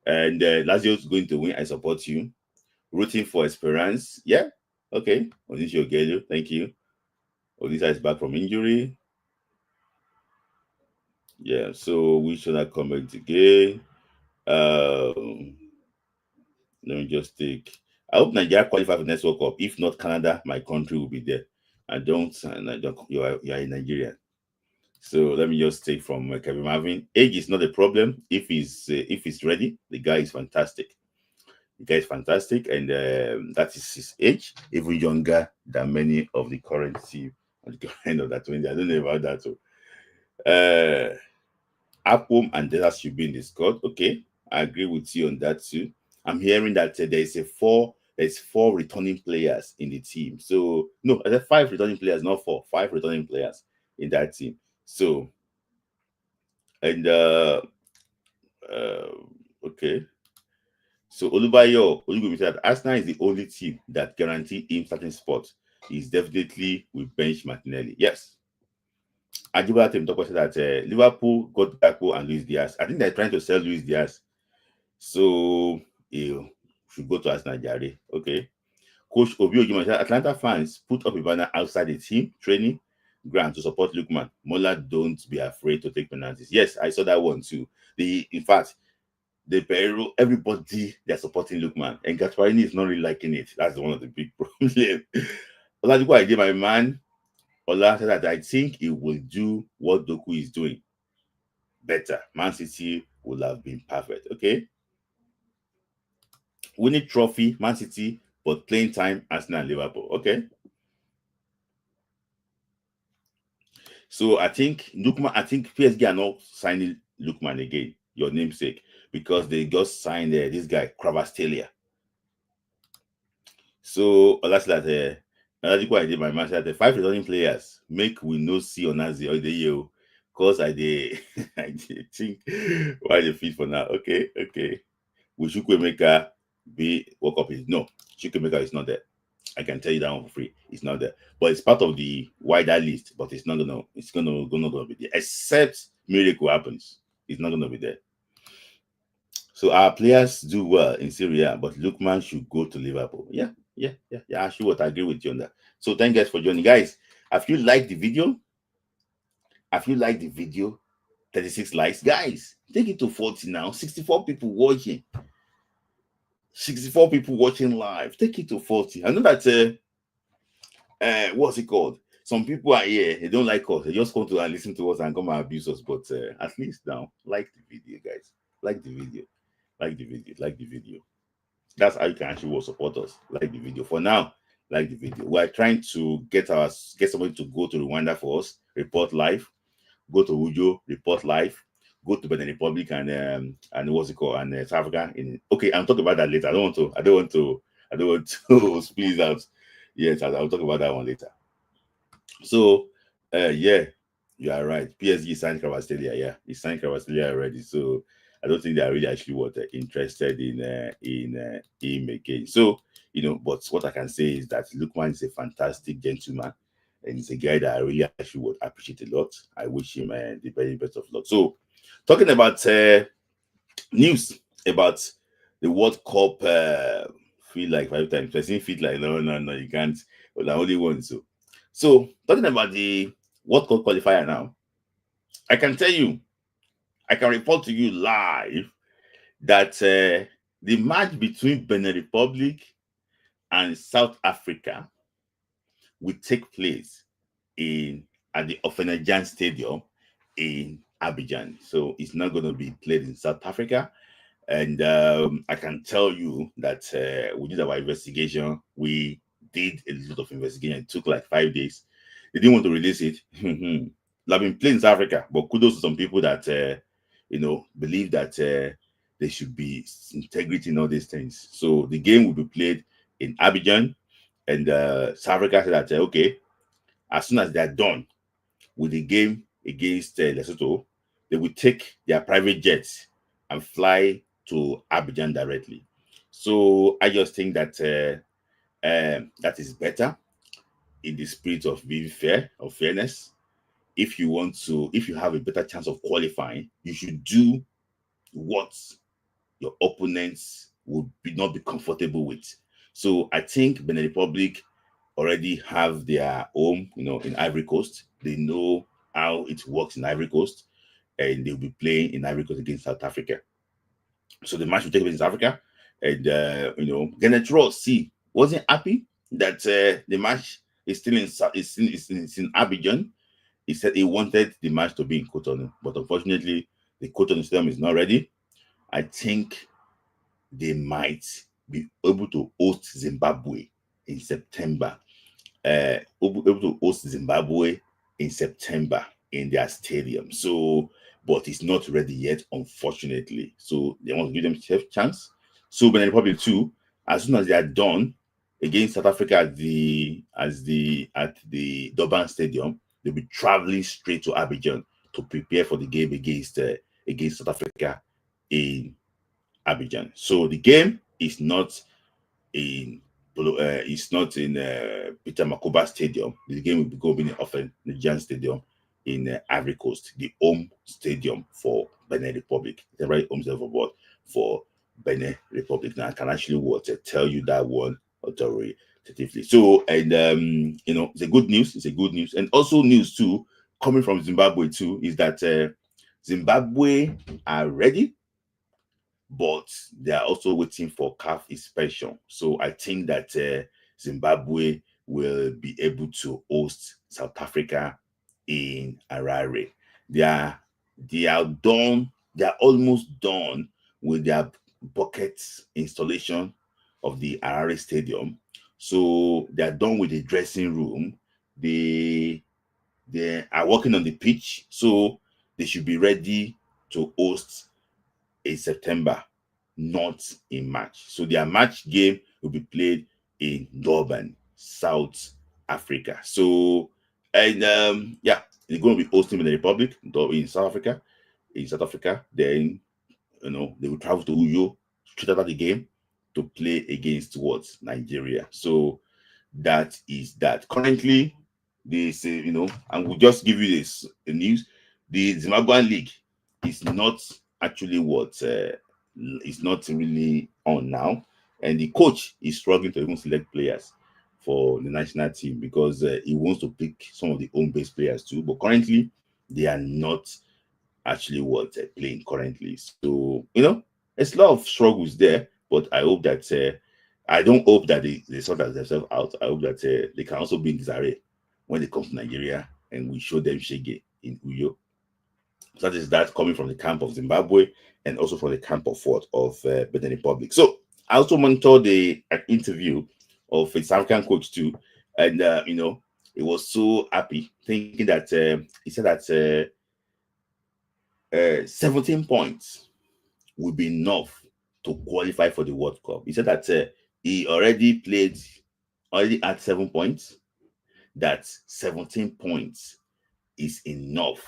And Lazio is going to win. I support you. Rooting for Esperance. Yeah. Okay. Onisio Gelo. Thank you. Olisa is back from injury. Yeah. So we should not comment again. Let me just take. I hope Nigeria qualify for the next World Cup. If not, Canada, my country will be there. I don't. You are in Nigeria. So let me just take from Kevin Marvin. Age is not a problem if he's ready. The guy is fantastic. and that is his age, even younger than many of the current team at the end of that 20. I don't know about that. So, Akpom and Delas should be in the squad. Okay, I agree with you on that too. I'm hearing that there's four returning players in the team. So no, I said 5 returning players, not 4. 5 returning players in that team. So and okay. So Olubayo said Arsenal is the only team that guarantee him certain spots. He's definitely with bench Martinelli. Yes. Ajibola Team Toko said that Liverpool got Gakpo and Luis Diaz. I think they're trying to sell Luis Diaz. So you should go to Arsenal, Jare. Okay. Coach Obi Ojumo said Atlanta fans put up a banner outside the team training ground to support Lookman. Mola, don't be afraid to take penalties. Yes, I saw that one too. In fact, the Peru, everybody they're supporting Lookman, and Gasperini is not really liking it. That's one of the big problems. Oladipo I did my man. Ola said that I think he will do what Doku is doing better. Man City would have been perfect. Okay, winning trophy, Man City, but playing time, Arsenal and Liverpool. Okay. So I think PSG are not signing Lookman again, your namesake, because they just signed this guy, Kravastelia. So that's like another I did my match at the 5 returning players make we no see on Nazi or the year because I did I did think why the fit for now. Okay. Will Chukwemeka be World Cup? No, Chukwemeka is not there. I can tell you that one for free. It's not there, but it's part of the wider list. But it's not gonna. It's gonna be there. Except miracle happens, it's not gonna be there. So our players do well in Syria, but Lookman should go to Liverpool. Yeah. I should agree with you on that. So thank you guys for joining, guys. If you like the video, 36 likes, guys. Take it to 40 now. 64 people watching. 64 people watching live. Take it to 40. I know that what's it called? Some people are here, they don't like us, they just come to and listen to us and come and abuse us. But at least now, like the video, guys. Like the video. Like the video. That's how you can actually support us. Like the video. For now, like the video. We're trying to get somebody to go to Rwanda for us, report live, go to Ujo, report live, go to Benin Republic and what's it called, and South Africa. Okay, I'll talk about that later. I don't want to squeeze out. Yes, I'll talk about that one later. So yeah, you are right. PSG signed Cavastelia. Yeah, he signed Cavastelia already. So I don't think they are really actually interested in him again. So but what I can say is that Lookman is a fantastic gentleman, and he's a guy that I really actually would appreciate a lot. I wish him the very best of luck. So talking about news about the World Cup, feel like 5 times. Person feel like no, you can't. Well, I only one. So talking about the World Cup qualifier now, I can tell you, I can report to you live that the match between Benin Republic and South Africa will take place at the Ofenajan Stadium in Abidjan. So it's not going to be played in South Africa. And I can tell you that we did our investigation. We did a lot of investigation. It took like 5 days. They didn't want to release it. I've been playing in South Africa, but kudos to some people that believe that there should be integrity in all these things. So the game will be played in Abidjan, and South Africa said that okay, as soon as they're done with the game against Lesotho, they will take their private jets and fly to Abidjan directly. So I just think that that is better in the spirit of being fair, of fairness. If you have a better chance of qualifying, you should do what your opponents would not be comfortable with. So I think Benin Republic already have their home, in Ivory Coast. They know how it works in Ivory Coast, and they'll be playing in Ivory Coast against South Africa. So the match will take place in South Africa, and Kenneth Ross wasn't happy that the match is still in Abidjan. He said he wanted the match to be in Cotonou, but unfortunately, the Cotonou Stadium is not ready. I think they might be able to host Zimbabwe in September. Able to host Zimbabwe in September in their stadium. So, but it's not ready yet, unfortunately. So they want to give them a chance. So Benin Republic too, as soon as they are done against South Africa at the Durban Stadium, they'll be traveling straight to Abidjan to prepare for the game against South Africa in Abidjan. So the game is not in Peter Makuba Stadium. The game will be going in Ofenajan Stadium in Ivory Coast, the home stadium for Benin Republic. The right home stadium for Benin Republic. Now I can actually tell you that one authoritatively. So, and it's a good news. It's a good news, and also news too coming from Zimbabwe too is that Zimbabwe are ready, but they are also waiting for CAF inspection. So I think that Zimbabwe will be able to host South Africa in Harare. They are done. They are almost done with their buckets installation of the Harare Stadium. So they are done with the dressing room. They are working on the pitch, so they should be ready to host in September, not in March. So their March game will be played in Durban, South Africa. So, and they're going to be hosting in the Republic in South Africa. In South Africa, then they will travel to Uyo, straight after the game to play against what Nigeria. So that is that. Currently, they say, and we'll just give you this news. The Zimbabwean league is not actually what is not really on now, and the coach is struggling to even select players for the national team because he wants to pick some of the home-based players too. But currently, they are not actually what playing currently. So there's a lot of struggles there, but I hope that I don't hope that they sort of themselves out. I hope that they can also be in disarray when they come to Nigeria and we show them Shege in Uyo. So that is that coming from the camp of Zimbabwe and also from the camp of what of Benin Republic. So I also monitored the interview of a South African coach too, and he was so happy thinking that he said that 17 points will be enough to qualify for the World Cup. He said that he already had 7 points, that 17 points is enough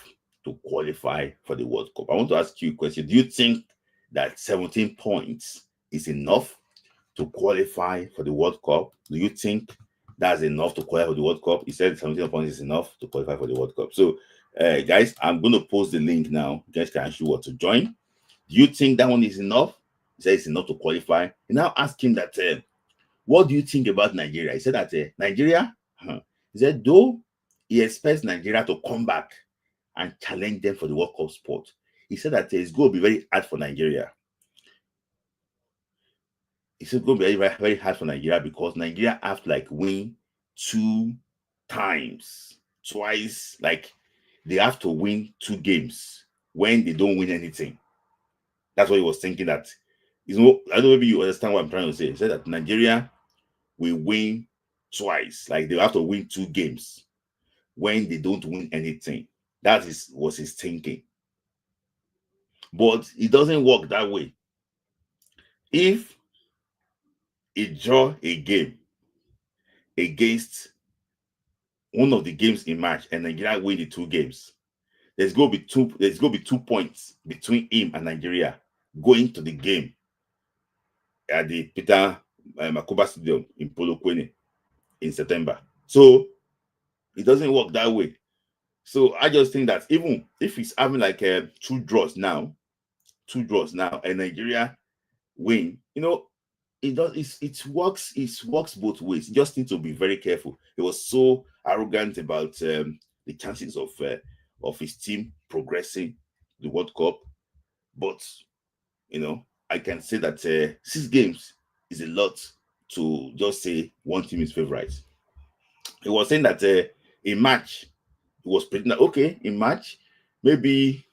to qualify for the World Cup. I want to ask you a question. Do you think that 17 points is enough to qualify for the World Cup? Do you think that's enough to qualify for the World Cup? He said 17 points is enough to qualify for the World Cup. So, guys, I'm going to post the link now. You guys can actually want to join. Do you think that one is enough? He said it's enough to qualify. And now ask him that, what do you think about Nigeria? He said that Nigeria, he said, though he expects Nigeria to come back and challenge them for the World Cup spot, he said that it's going to be very hard for Nigeria. It's going to be very, very hard for Nigeria because Nigeria have to win twice. Like they have to win 2 games when they don't win anything. That's what he was thinking that. I don't know if you understand what I'm trying to say. He said that Nigeria will win twice. Like they have to win 2 games when they don't win anything. That was his thinking. But it doesn't work that way. If he draw a game against one of the games in March and Nigeria win the 2 games, there's going to be 2 points between him and Nigeria going to the game at the Peter Makuba Stadium in Polokwane in September. So it doesn't work that way. So I just think that even if he's having 2 draws now, and Nigeria win, it works both ways. You just need to be very careful. He was so arrogant about the chances of his team progressing the World Cup, but I can say that 6 games is a lot to just say one team is favorite. He was saying that in March, he was predicting that okay, in March, maybe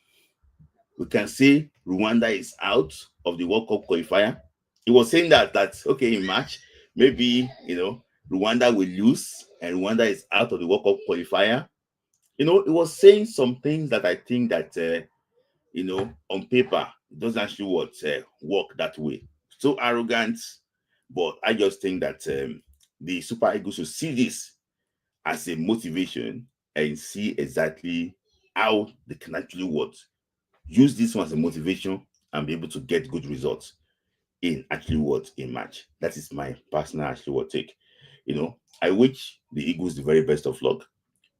we can say Rwanda is out of the World Cup qualifier. He was saying that okay, in March, maybe Rwanda will lose and Rwanda is out of the World Cup qualifier. He was saying some things that I think that on paper it doesn't actually work that way. So arrogant, but I just think that the Super Eagles should see this as a motivation and see exactly how they can actually use this one as a motivation and be able to get good results in actually in match. That is my personal actually take. I wish the Eagles the very best of luck.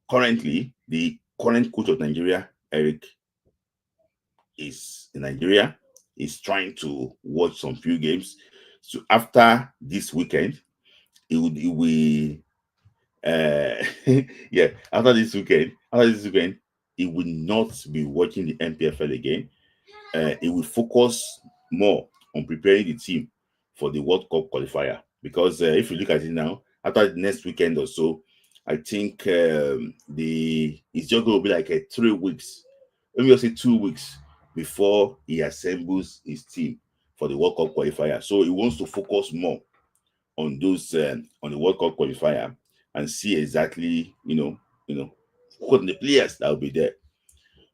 Currently, the current coach of Nigeria, Eric, is in Nigeria. He's trying to watch some few games. So after this weekend, he will yeah, after this weekend, he will not be watching the MPFL again. He will focus more on preparing the team for the World Cup qualifier. Because if you look at it now, after the next weekend or so, I think it's just going to be 3 weeks, maybe just say 2 weeks before he assembles his team for the World Cup qualifier. So he wants to focus more on those on the World Cup qualifier and see exactly what the players that will be there.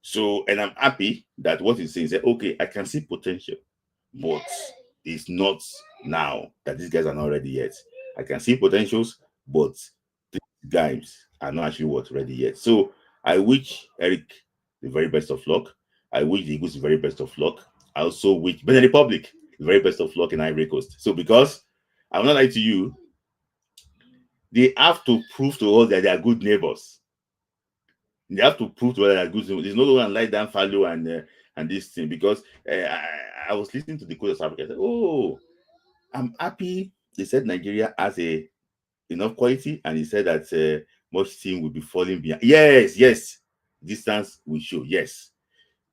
So, and I'm happy that what he's saying is that okay, I can see potential, but it's not now that these guys are not ready yet. I can see potentials, but these guys are not actually ready yet. So I wish Eric the very best of luck. I wish the Eagles the very best of luck. I also wish Benin Republic the very best of luck in Ivory Coast. So because I will not lie to you, they have to prove to us that they are good neighbors. They have to prove to us that they are good neighbors. There's no one like Dan Fallow and this thing, because I was listening to the coach of South Africa. I said, "Oh, I'm happy." They said Nigeria has enough quality, and he said that much team will be falling behind. Yes, distance will show. Yes,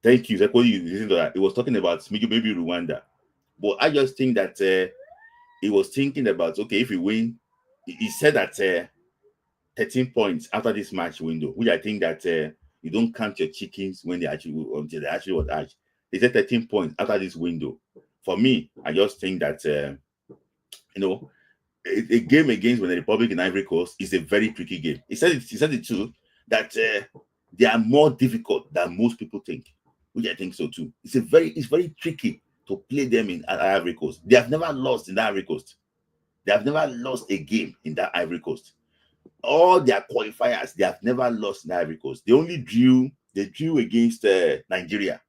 thank you. That's what you listen to that. He was talking about maybe Rwanda, but I just think that he was thinking about, okay, if we win, he said that 13 points after this match window, which I think that you don't count your chickens when they actually until they actually was hatched. They said 13 points after this window. For me, I just think that a game against the Republic in Ivory Coast is a very tricky game. He said it too, that they are more difficult than most people think, which I think so too. It's very tricky to play them in Ivory Coast. They have never lost in that Ivory Coast. They have never lost a game in that Ivory Coast. All their qualifiers, they have never lost in the Ivory Coast. They only drew against Nigeria.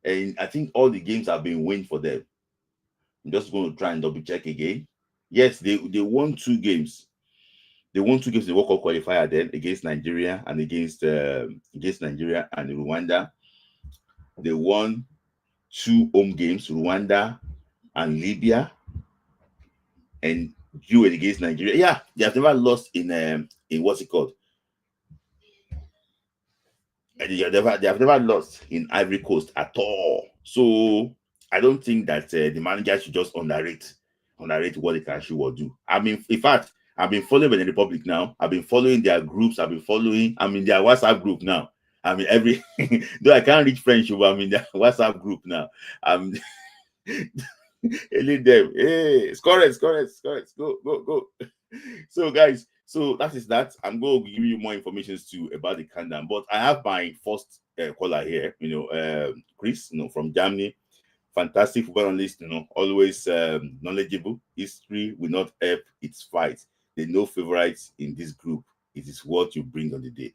And I think all the games have been win for them. I'm just going to try and double check again. Yes, they won 2 games. They won 2 games in the World Cup qualifier then against Nigeria and against Nigeria and Rwanda. They won 2 home games, Rwanda and Libya, and drew against Nigeria. Yeah, they have never lost in what's it called? They have never lost in Ivory Coast at all. So I don't think that the manager should just underrate what they can actually do. I mean, in fact, I've been following the Republic now. I've been following their groups. I'm in their WhatsApp group now. I mean, though I can't reach French, but I'm in their WhatsApp group now. I'm lead them. Hey, score it. Go. So guys, so that is that. I'm going to give you more information too about the countdown. But I have my first caller here, Chris, from Germany. Fantastic football analyst, always knowledgeable. History will not help its fight. There are no favorites in this group. It is what you bring on the day.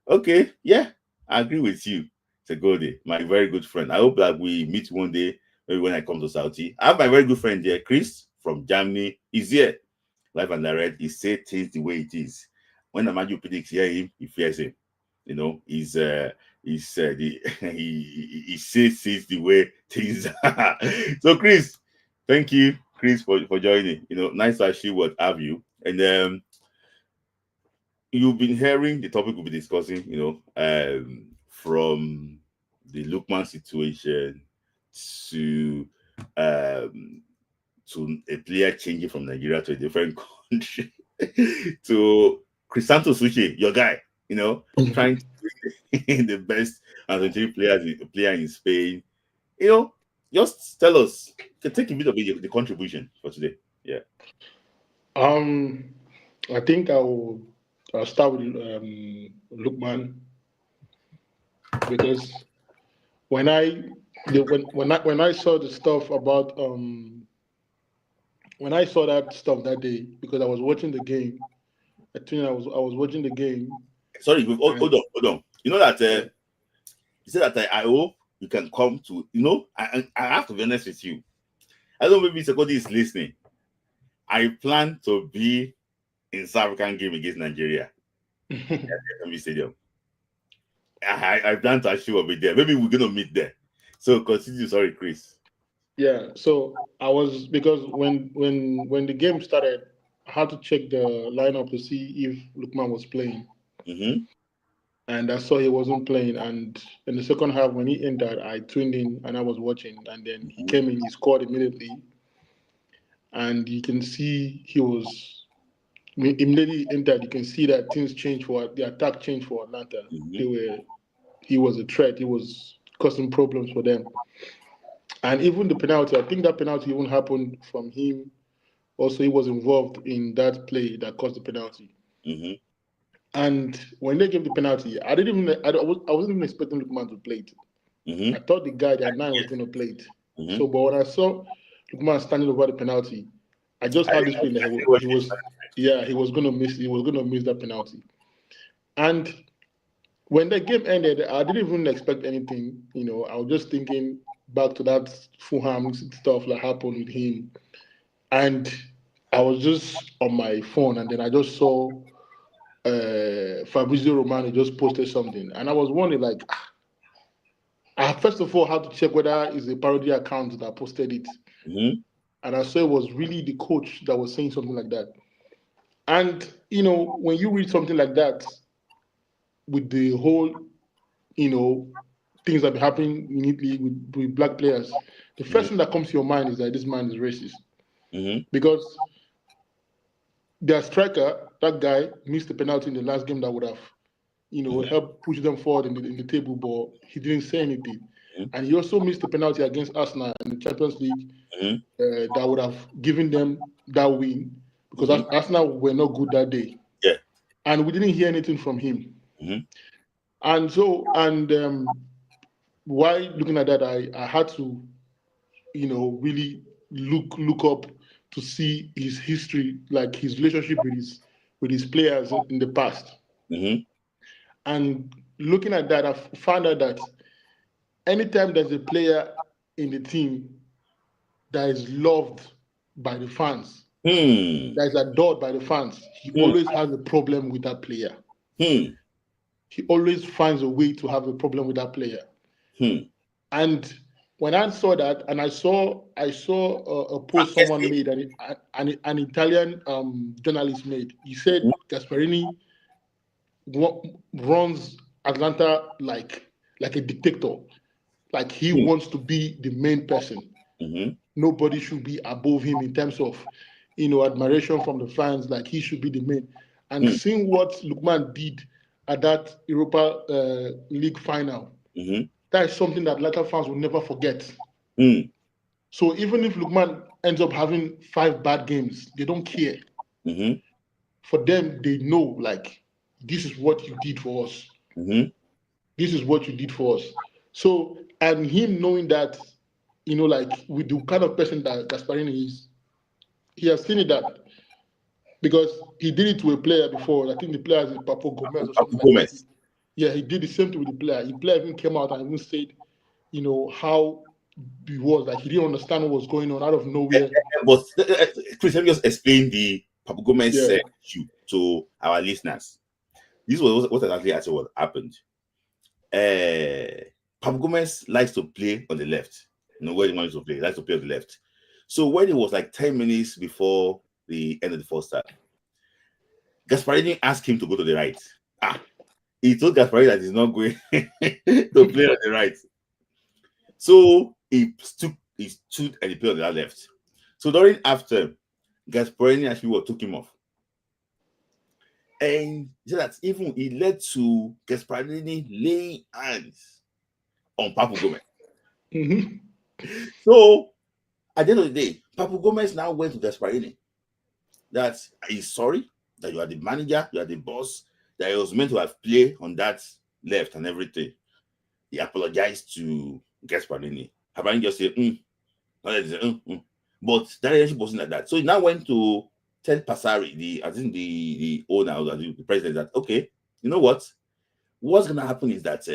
Okay, yeah, I agree with you. It's a good day. My very good friend. I hope that we meet one day, maybe when I come to Saudi. I have my very good friend here, Chris from Germany. He's here, live and direct. He said things the way it is. When the Amaju predicts hear him, he fears him. He says things the way things are. So Chris, thank you, Chris, for joining. Nice to actually what have you. And you've been hearing the topic we'll be discussing, from the Lookman situation to a player changing from Nigeria to a different country to Chrisantus Uche, your guy, trying to be the best player in Spain. Just tell us, take a bit of the contribution for today. Yeah. I think I'll start with Lookman, because when I saw the stuff about when I saw that stuff that day, because I was watching the game. I think I was watching the game. Sorry, hold on. You know that you said that I hope you can come to. I have to be honest with you. I don't know, maybe Sekodi is listening. I plan to be in South African game against Nigeria at the Stadium. I plan to actually be there. Maybe we're gonna meet there. So continue. Sorry, Chris. Yeah. So I was, because when the game started, I had to check the lineup to see if Lookman was playing. Mm-hmm. And I saw he wasn't playing. And in the second half, when he entered, I tuned in and I was watching. And then he came in, he scored immediately. And you can see immediately entered. You can see that things changed the attack changed for Atlanta. Mm-hmm. He was a threat. He was causing problems for them. And even the penalty, I think that penalty even happened from him. Also, he was involved in that play that caused the penalty. Mm-hmm. And when they gave the penalty, I wasn't even expecting Lookman to play it. Mm-hmm. I thought the guy, their 9, was going to play it. Mm-hmm. So, but when I saw Lookman standing over the penalty, I just had this feeling that he was going to miss. He was going to miss that penalty. And when the game ended, I didn't even expect anything. I was just thinking back to that Fulham stuff that happened with him, and I was just on my phone, and then I just saw Fabrizio Romano just posted something, and I was wondering, like, I first of all had to check whether it's a parody account that posted it, and I saw it was really the coach that was saying something like that. And when you read something like that, with the whole, things that be happening in Italy with black players, the first thing that comes to your mind is that this man is racist. Because their striker, that guy, missed the penalty in the last game that would have, helped push them forward in the table, but he didn't say anything. And he also missed the penalty against Arsenal in the Champions League that would have given them that win, because Arsenal were not good that day. Yeah. And we didn't hear anything from him. And so, while looking at that, I had to, really look up to see his history, like his relationship with his players in the past. And looking at that, I found out that anytime there's a player in the team that is loved by the fans, that is adored by the fans, he always has a problem with that player. He always finds a way to have a problem with that player. And when I saw that, and I saw a post someone made, an Italian journalist made. He said Gasperini runs Atlanta like a dictator, like he wants to be the main person. Nobody should be above him in terms of admiration from the fans. Like he should be the main. And seeing what Lookman did at that Europa League final, that is something that Atlanta fans will never forget. So even if Lookman ends up having 5 bad games, they don't care. For them, they know, like, this is what you did for us. This is what you did for us. So, and him knowing that, like, with the kind of person that Gasperini is, he has seen it that, because he did it to a player before. I think the player is Papo Gomez or something like that. Yeah, he did the same thing with the player. The player even came out and even said, how he was, like, he didn't understand what was going on out of nowhere. But Chris, let me just explain the Papo Gomez issue to our listeners. This was what exactly I said what happened. Papo Gomez likes to play on the left. Where he wants to play, he likes to play on the left. So when it was like 10 minutes before the end of the first half, Gasperini asked him to go to the right. He told Gasperini that he's not going to play on the right. So he stood and he played on the left. So during after, Gasperini actually took him off. And he said that even it led to Gasperini laying hands on Papo Gomez. So at the end of the day, Papo Gomez now went to Gasperini that he's sorry, that you are the manager, you are the boss, that he was meant to have played on that left and everything. He apologized to Gasperini. Gasperini just said, But that relationship wasn't like that. So he now went to tell Passari, the owner, or the president, that, okay, you know what? What's going to happen is that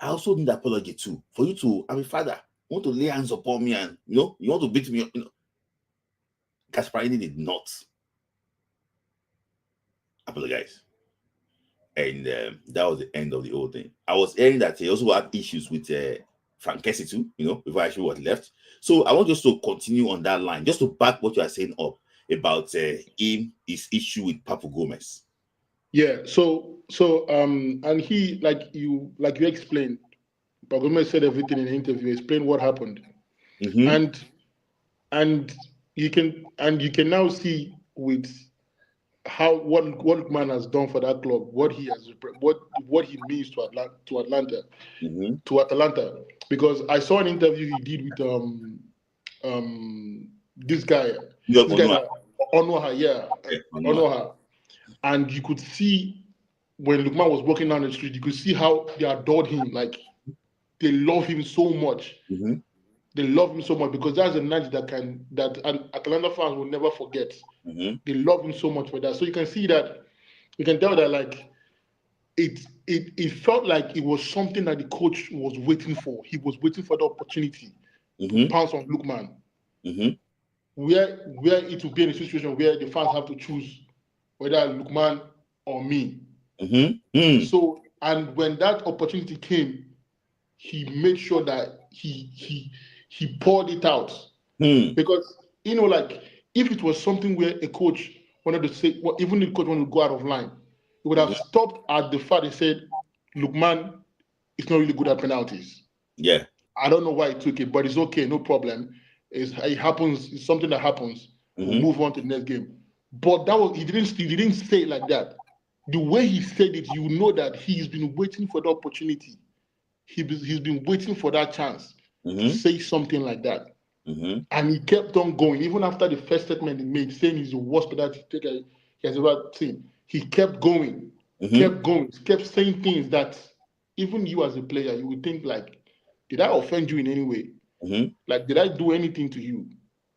I also need apology too. For you to, I'm a father, you want to lay hands upon me and, you want to beat me up, Gasperini did not apologize. And that was the end of the whole thing. I was hearing that he also had issues with Frank Kessie too, before actually was left. So I want just to continue on that line, just to back what you are saying up about his issue with Papo Gomez. Yeah. So and he, like you explained, Papo Gomez said everything in the interview, explained what happened, and you can now see with how what Lookman has done for that club, what he means to Atlanta, to Atalanta. Because I saw an interview he did with this guy Onoha, and you could see when Lookman was walking down the street, you could see how they adored him, like they love him so much. They love him so much because that's a night that Atalanta fans will never forget. They love him so much for that. So you can tell that, like, it felt like it was something that the coach was waiting for. He was waiting for the opportunity to pounce on Lookman. Where it will be in a situation where the fans have to choose whether Lookman or me. So, and when that opportunity came, he made sure that he poured it out. Because, like, if it was something where a coach wanted to say, well, even the coach wanted to go out of line, he would have stopped at the fact he said, Lookman is not really good at penalties. Yeah. I don't know why he took it, but it's okay, no problem. It happens, it's something that happens. We'll move on to the next game. But he didn't say it like that. The way he said it, you know that he's been waiting for the opportunity. He's been waiting for that chance to say something like that. And he kept on going, even after the first statement he made, saying he's the worst penalty taker he has ever seen. He kept going, kept saying things that even you as a player, you would think like, did I offend you in any way? Like, did I do anything to you?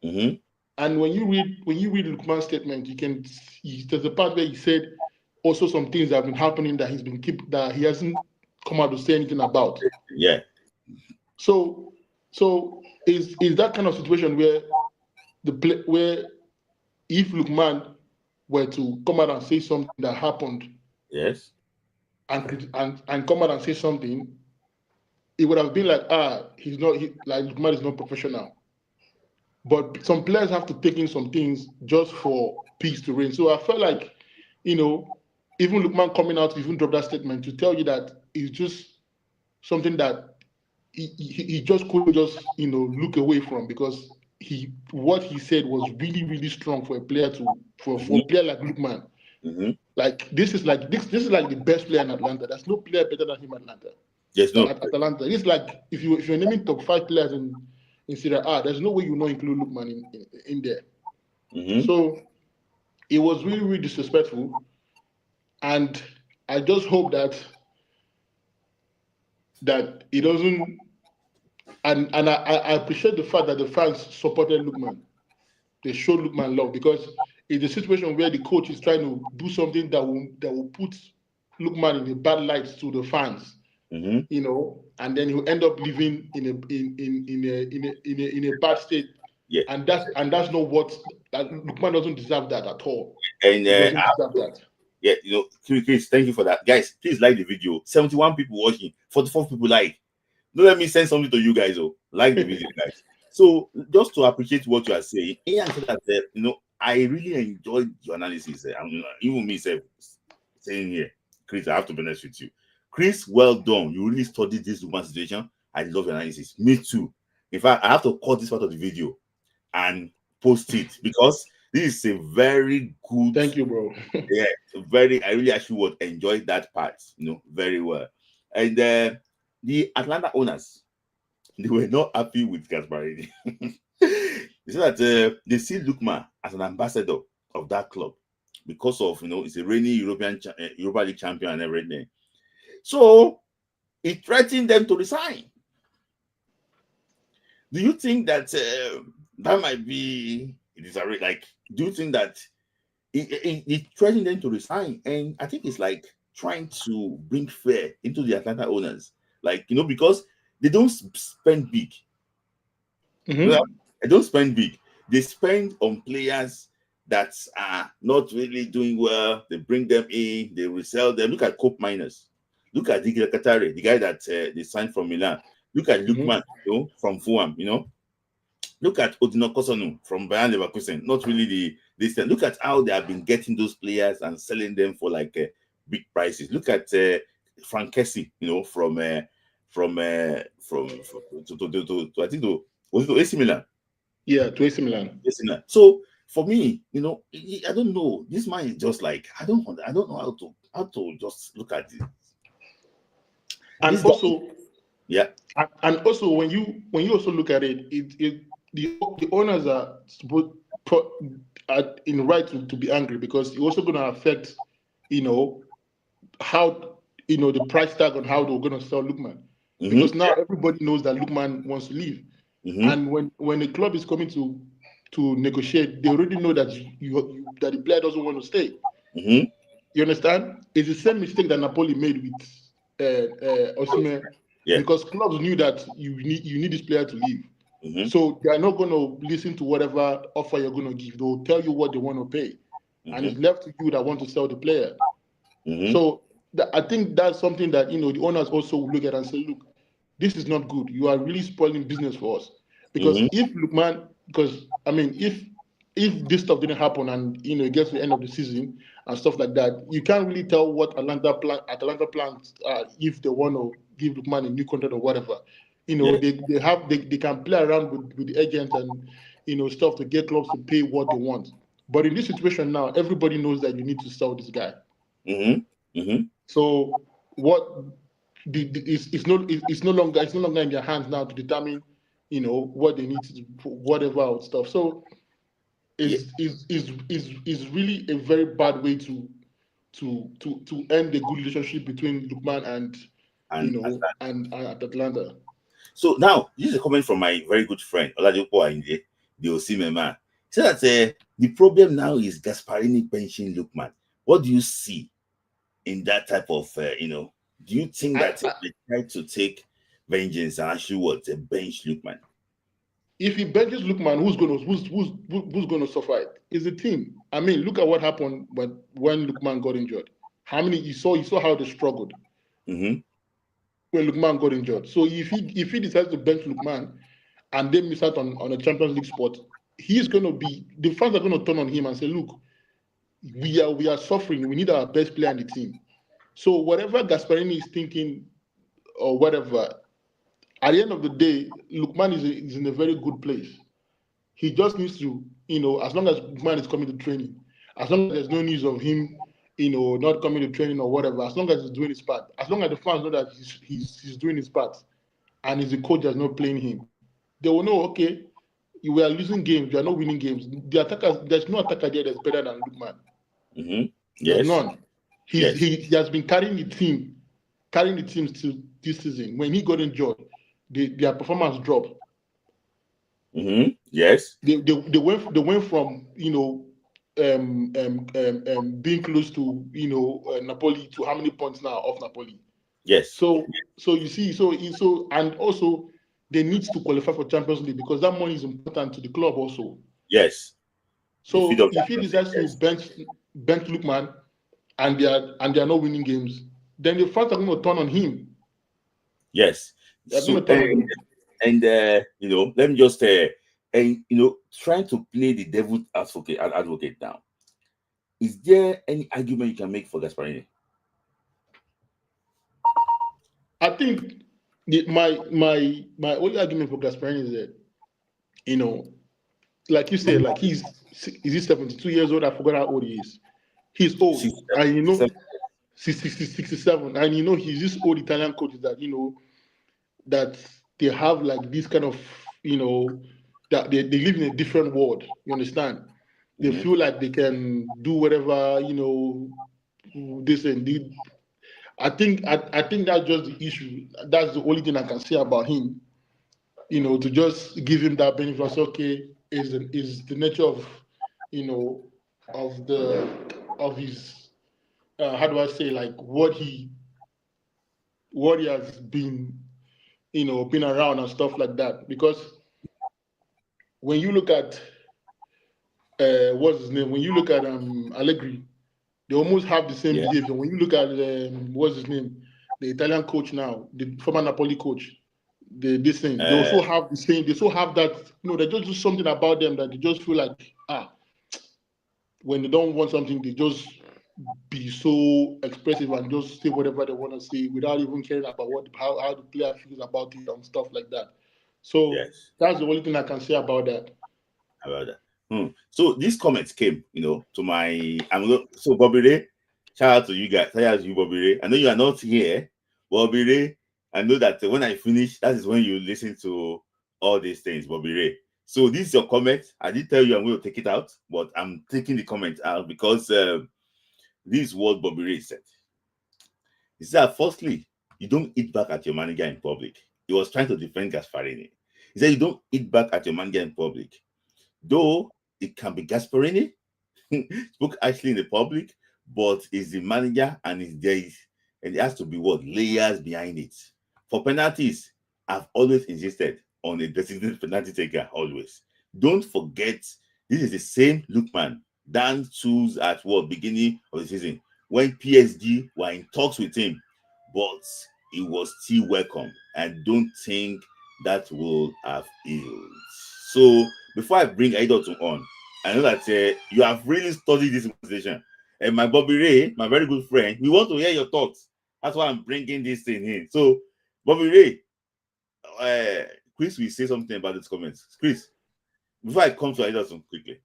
And when you read Lookman's statement, there's a part where he said also some things that have been happening that he hasn't come out to say anything about. Yeah. So is that kind of situation where where if Lookman were to come out and say something that happened, yes, and come out and say something, it would have been like, Lookman is not professional. But some players have to take in some things just for peace to reign. So I felt like, even Lookman coming out to even drop that statement to tell you that it's just something that he just couldn't just look away from, because what he said was really, really strong for a player for a player like Lookman. Like this is like the best player in Atlanta. There's no player better than him in Atlanta. Yes, no. At Atlanta. It's like if you're naming top 5 players in Serie A, there's no way you not include Lookman in there. So it was really, really disrespectful. And I just hope that it doesn't. And I appreciate the fact that the fans supported Lookman. They showed Lookman love, because it's a situation where the coach is trying to do something that will put Lookman in a bad light to the fans. And then he'll end up living in a bad state. Yeah. And that's not what Lookman doesn't deserve that at all. And he doesn't deserve that. Yeah, Chris, thank you for that. Guys, please like the video. 71 people watching, 44 people like. Don't let me send something to you guys. Like the video, guys. So just to appreciate what you are saying, I really enjoyed your analysis. Even me saying here, Chris, I have to be honest with you. Chris, well done. You really studied this Lookman situation. I love your analysis. Me too. In fact, I have to cut this part of the video and post it, because this is a very good. Thank you, bro. Yeah, I really actually would enjoy that part, very well. And the Atlanta owners, they were not happy with Gasperini. They said that they see Lookman as an ambassador of that club because of it's a reigning Europa League champion and everything. So it threatened them to resign. Do you think that that might be do you think that it threatened them to resign? And I think it's like trying to bring fear into the Atlanta owners, because they don't spend big. They don't spend big. They spend on players that are not really doing well. They bring them in, they resell them. Look at Cope Miners. Look at Didier Katare, the guy that they signed from Milan. Look at Lookman, from Fulham, Look at Odino Kosonu from Bayern Leverkusen. Not really this. Look at how they have been getting those players and selling them for big prices. Look at Frank Kessie, from I think was it to AC Milan? Yeah, to AC Milan. So for me, I don't know. This man is just like I don't know how to just look at it. And this also, guy, yeah. And also when you also look at it, the owners are in right to be angry, because it's also going to affect, how the price tag on how they're going to sell Lookman, because now everybody knows that Lookman wants to leave, and when the club is coming to negotiate, they already know that that the player doesn't want to stay. You understand? It's the same mistake that Napoli made with Osimhen, Yeah. because clubs knew that you need this player to leave. Mm-hmm. So they are not going to listen to whatever offer you're going to give. They'll tell you what they want to pay, and it's left to you that want to sell the player. So I think that's something that the owners also will look at and say, look, this is not good. You are really spoiling business for us. Because if Lookman, if this stuff didn't happen and it gets to the end of the season and stuff like that, you can't really tell what Atalanta plans if they want to give Lookman a new contract or whatever. They can play around with the agent and stuff to get clubs to pay what they want. But in this situation now, everybody knows that you need to sell this guy. So what it's no longer in their hands now to determine what they need to do, whatever stuff. So is really a very bad way to end the good relationship between Lookman and Atlanta. So now, this is a comment from my very good friend Oladipo Ainde, the Osimhen man. He said that the problem now is Gasperini benching Lookman. What do you see in that type of, do you think that they try to take vengeance and actually bench Lookman? If he benches Lookman, who's gonna suffer it? Is the team. I mean, look at what happened when Lookman got injured. You saw how they struggled when Lookman got injured. So if he decides to bench Lookman and they miss out on a Champions League spot, the fans are gonna turn on him and say, look, we are suffering. We need our best player in the team. So whatever Gasperini is thinking or whatever, at the end of the day, Lookman is in a very good place. He just needs to, as long as Lookman is coming to training, as long as there's no news of him, not coming to training or whatever, as long as he's doing his part, as long as the fans know that he's doing his part, and he's the coach that's not playing him, they will know, okay, you are losing games, you are not winning games. There's no attacker there that's better than Lookman. Yes. There's none. He has been carrying the team to this season. When he got injured, their performance dropped. Yes. They went from being close to Napoli to how many points now off Napoli? Yes. So you see, and also they need to qualify for Champions League because that money is important to the club also. Yes. So if he decides to bench Lookman and they are not winning games, then the fans are going to turn on him. Yes. So, let me just trying to play the devil's advocate now. Is there any argument you can make for Gasperini? I think my only argument for Gasperini is that, like you said, like is he 72 years old? I forgot how old he is. He's old, 67. and 67, and he's this old Italian coach that that they have like this kind of that they live in a different world. You understand? They feel like they can do whatever this and that. I think that's just the issue. That's the only thing I can say about him. To just give him that benefit. Say, okay, is the nature of of his how do I say, like what he has been been around and stuff like that. Because when you look at what's his name, when you look at Allegri, they almost have the same behavior. When you look at what's his name, the Italian coach now, the former Napoli coach, they also have the same. They also have that. They just do something about them that they just feel like when they don't want something, they just be so expressive and just say whatever they want to say without even caring about how the player feels about it and stuff like that. So that's the only thing I can say about that. So these comments came, to my. So Bobby Ray, shout out to you guys. Shout out to you, Bobby Ray. I know you are not here, Bobby Ray. I know that when I finish, that is when you listen to all these things, Bobby Ray. So this is your comment. I did tell you I'm going to take it out, but I'm taking the comment out because this is what Bobby Ray said. He said, firstly, you don't eat back at your manager in public. He was trying to defend Gasperini. He said, you don't eat back at your manager in public. Though it can be Gasperini, spoke actually in the public, but it's the manager and and it has to be what layers behind it. For penalties, I've always insisted on a designated penalty taker. Always, don't forget this is the same Lookman Dan chose at what beginning of the season when PSG were in talks with him, but he was still welcome. I don't think that will have healed. So before I bring Aidotu on, I know that you have really studied this conversation. And my Bobby Ray, my very good friend, we want to hear your thoughts. That's why I'm bringing this thing in. So, Bobby Ray, Chris will say something about this comments. Chris, before I come to Aidotu quickly.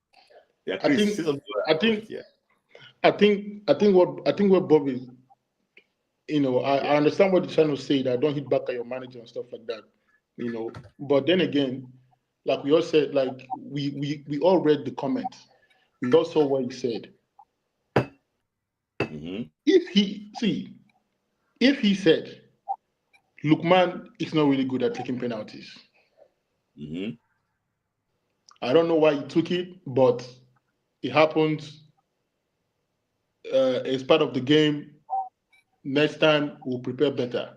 Yeah, Chris, say something about I think what Bobby, I understand what you're trying to say, that don't hit back at your manager and stuff like that, But then again, like we all said, like we all read the comments. We all saw what he said. Mm-hmm. If he said Lookman is not really good at taking penalties, mm-hmm. I don't know why he took it, but it happened. It's part of the game. Next time we'll prepare better.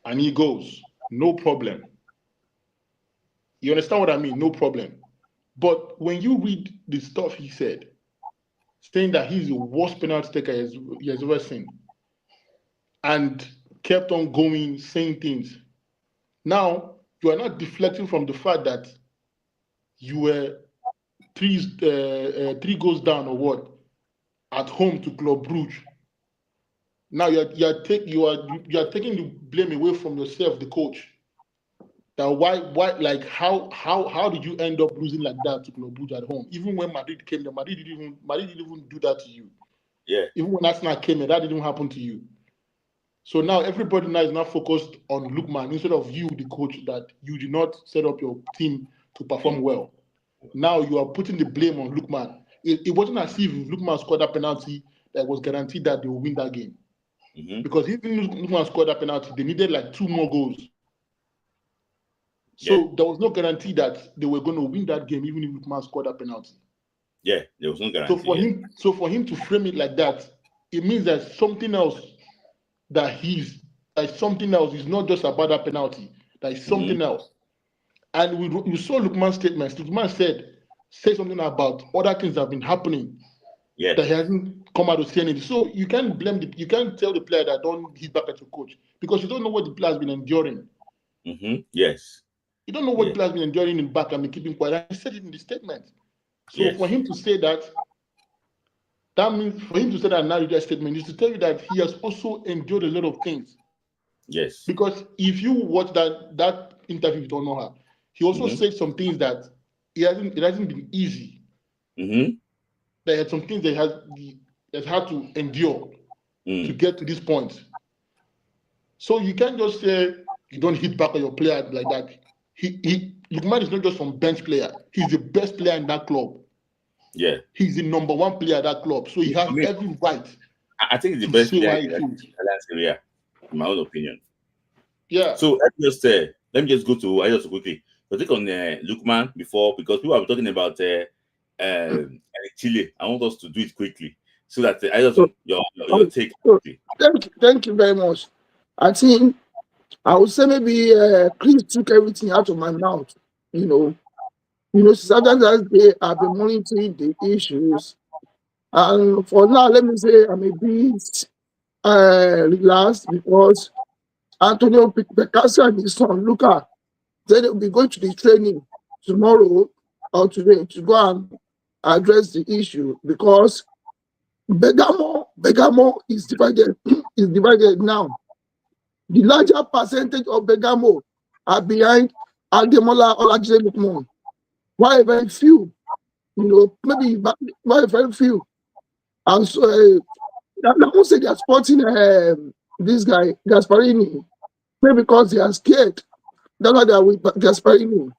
And he goes, no problem. You understand what I mean? No problem. But when you read the stuff he said, saying that he's the worst penalty taker he has ever seen, and kept on going, saying things. Now, you are not deflecting from the fact that you were three goals down or what at home to Club Brugge. Now you are taking the blame away from yourself, the coach. That why like how did you end up losing like that to Club Brugge at home? Even when Madrid came there, Madrid didn't even do that to you. Yeah. Even when Arsenal came in, that didn't happen to you. So now everybody now is not focused on Lookman instead of you, the coach, that you did not set up your team to perform well. Now you are putting the blame on Lookman. It wasn't as if Lookman scored that penalty that was guaranteed that they will win that game. Mm-hmm. Because even Lookman scored that penalty, they needed like 2 more goals. So there was no guarantee that they were going to win that game, even if Lookman scored that penalty. Yeah, there was no guarantee. So for him to frame it like that, it means there's something else It's not just about that penalty. That is something else. And we saw Lookman's statements. Lookman said something about other things that have been happening. Yeah. That he hasn't come out to say anything. So you can't you can't tell the player that don't hit back at your coach, because you don't know what the player has been enduring. Mm-hmm. Yes. You don't know what the player has been enduring in back and been keeping quiet. And he said it in the statement. So for him to say that means for him to say that now that statement is to tell you that he has also endured a lot of things. Yes. Because if you watch that interview with Onoha, he also said some things that it hasn't been easy. Mm-hmm. There are some things that he has had to endure to get to this point. So you can't just say you don't hit back on your player like that. Lookman is not just some bench player. He's the best player in that club. Yeah. He's the number 1 player at that club. So he has every right. I think he's the best player in that area, in my own opinion. Yeah. So let me just go to Aidotu quickly. So take on Lookman before, because people are talking about Chile. I want us to do it quickly so that Aidotu, your take. Thank you very much. I think I would say maybe Chris took everything out of my mouth. Sometimes they have been monitoring the issues, and for now, let me say I'm a bit relaxed, because Antonio Picasso and his son Luca said they'll be going to the training tomorrow or today to go and address the issue, because Bergamo is divided now. The larger percentage of Bergamo are behind Ademola Olajide Lookman. Why very few? Maybe why very few? And so I won't say they are supporting this guy Gasperini, maybe because they are scared. That's why they are with Gasperini.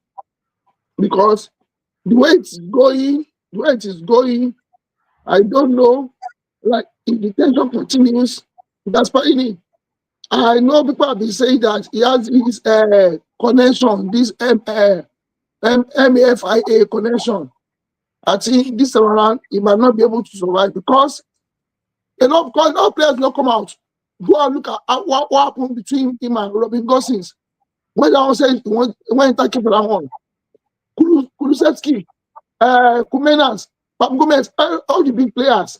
Because the way it is going, I don't know. Like, if the tension continues, Gasperini, I know people have been saying that he has his connection, this MAFIA connection. I think this time around, he might not be able to survive, because A lot of players not come out. Go and look at what happened between him and Robin Gosens. When I was saying when attacking for that one, Kulusevski, Kumenas, Pap Gomez, all the big players.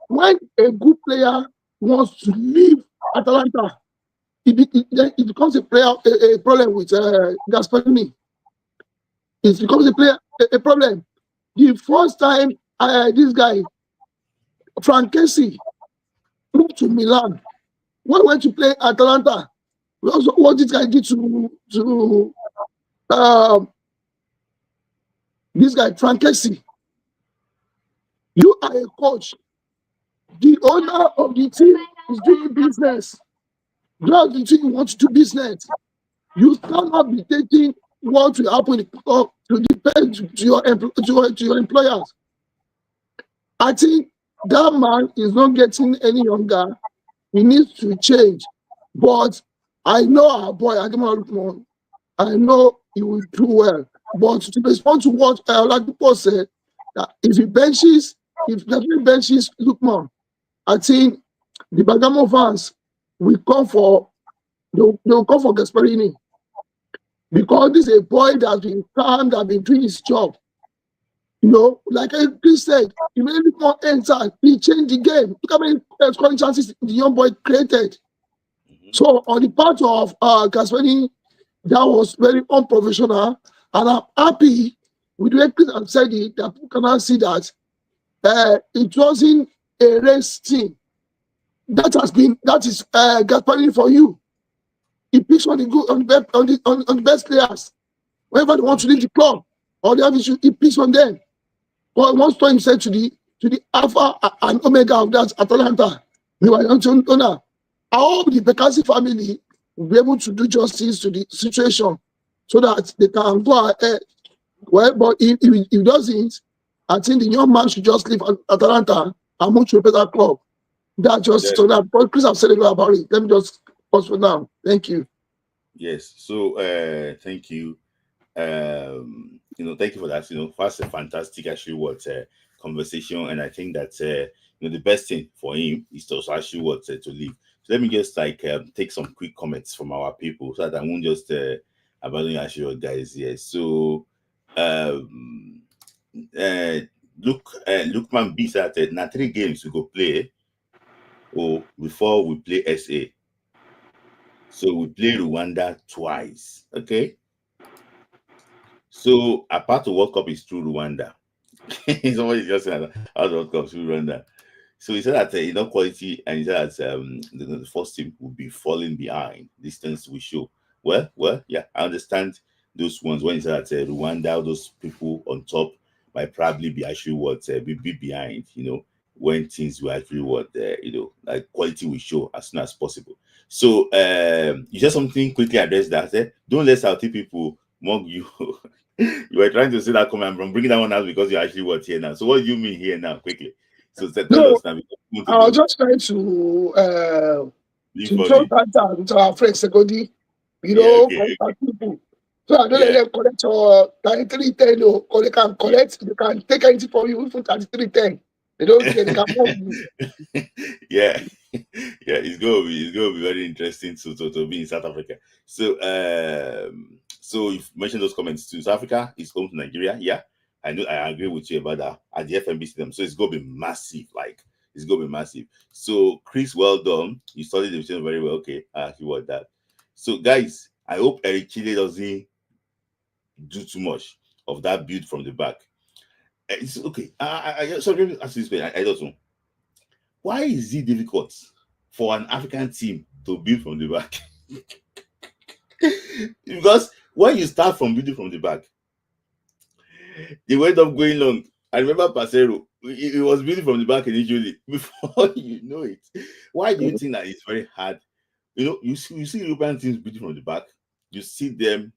When a good player wants to leave Atalanta, it becomes a problem with Gasperini. It becomes a problem. The first time this guy, Frank Casey, moved to Milan, when he went to play Atalanta, what this guy did to this guy, Frank Casey. You are a coach. The owner of the team is doing business. Just the team wants to do business. You cannot be taking what will happen to your employers. I think that man is not getting any younger. He needs to change. But I know our boy, Lookman, I know he will do well. But to respond to what Oladipo said, that if he benches Lookman, I think the Bergamo fans will come for Gasperini. Because this is a boy that's been calm, that's been doing his job. You know, like Chris said, he made it more entered. He changed the game. Look how many scoring chances the young boy created. So on the part of Gasperini, that was very unprofessional. And I'm happy with the way Chris has said it, that people cannot see that it wasn't a race team. That is Gasperini for you. He picks on the best players. Whenever they want to leave the club or they have issue, he picks on them. But he wants to himself to the alpha and omega of that Atalanta. I hope the Bekasi family will be able to do justice to the situation so that they can go ahead. Well, but if he doesn't, I think the young man should just leave Atalanta and move to a better club. That just so that. But Chris have said a lot about it. Let me just pause for now. Thank you. Yes. So thank you. Thank you for that. That's a fantastic actually conversation, and I think that the best thing for him is to actually to leave. So let me just take some quick comments from our people so that I won't just abandon actually guys here. So Lookman B said that now 3 games we go play before we play SA. So we play Rwanda twice. Okay. So a part of World Cup is through Rwanda. Somebody just said how the World Cup through Rwanda. So he said that quality, and he said that the first team will be falling behind. Distance will show. Well, yeah, I understand those ones when he said that Rwanda, those people on top might probably be actually be behind. When things will actually like quality will show as soon as possible. So you said something quickly address that. Don't let Saudi people mock you. You were trying to say that comment. I'm bringing that one out because you actually here now. So what do you mean here now? Quickly. So tell us now. I was just trying to show that down to our friend Segodi, contact people. So I don't let them collect your 3310 or collect. They can take anything from you for 3310. They don't care. They can you. Yeah, it's gonna be very interesting to be in South Africa. So so you've mentioned those comments too. South Africa is home to Nigeria. Yeah, I know. I agree with you about that at the FMB system. So it's gonna be massive. Like it's gonna be massive. So Chris, well done. You studied the vision very well. Okay, I actually want that. So guys, I hope Eric Chile doesn't do too much of that build from the back. It's okay. I sorry, ask this question. I don't know. Why is it difficult for an African team to build from the back? Because when you start from building from the back, they went up going long. I remember Pasero, he was building from the back initially. Before you know it, why do you think that it's very hard? You see European teams building from the back. You see them,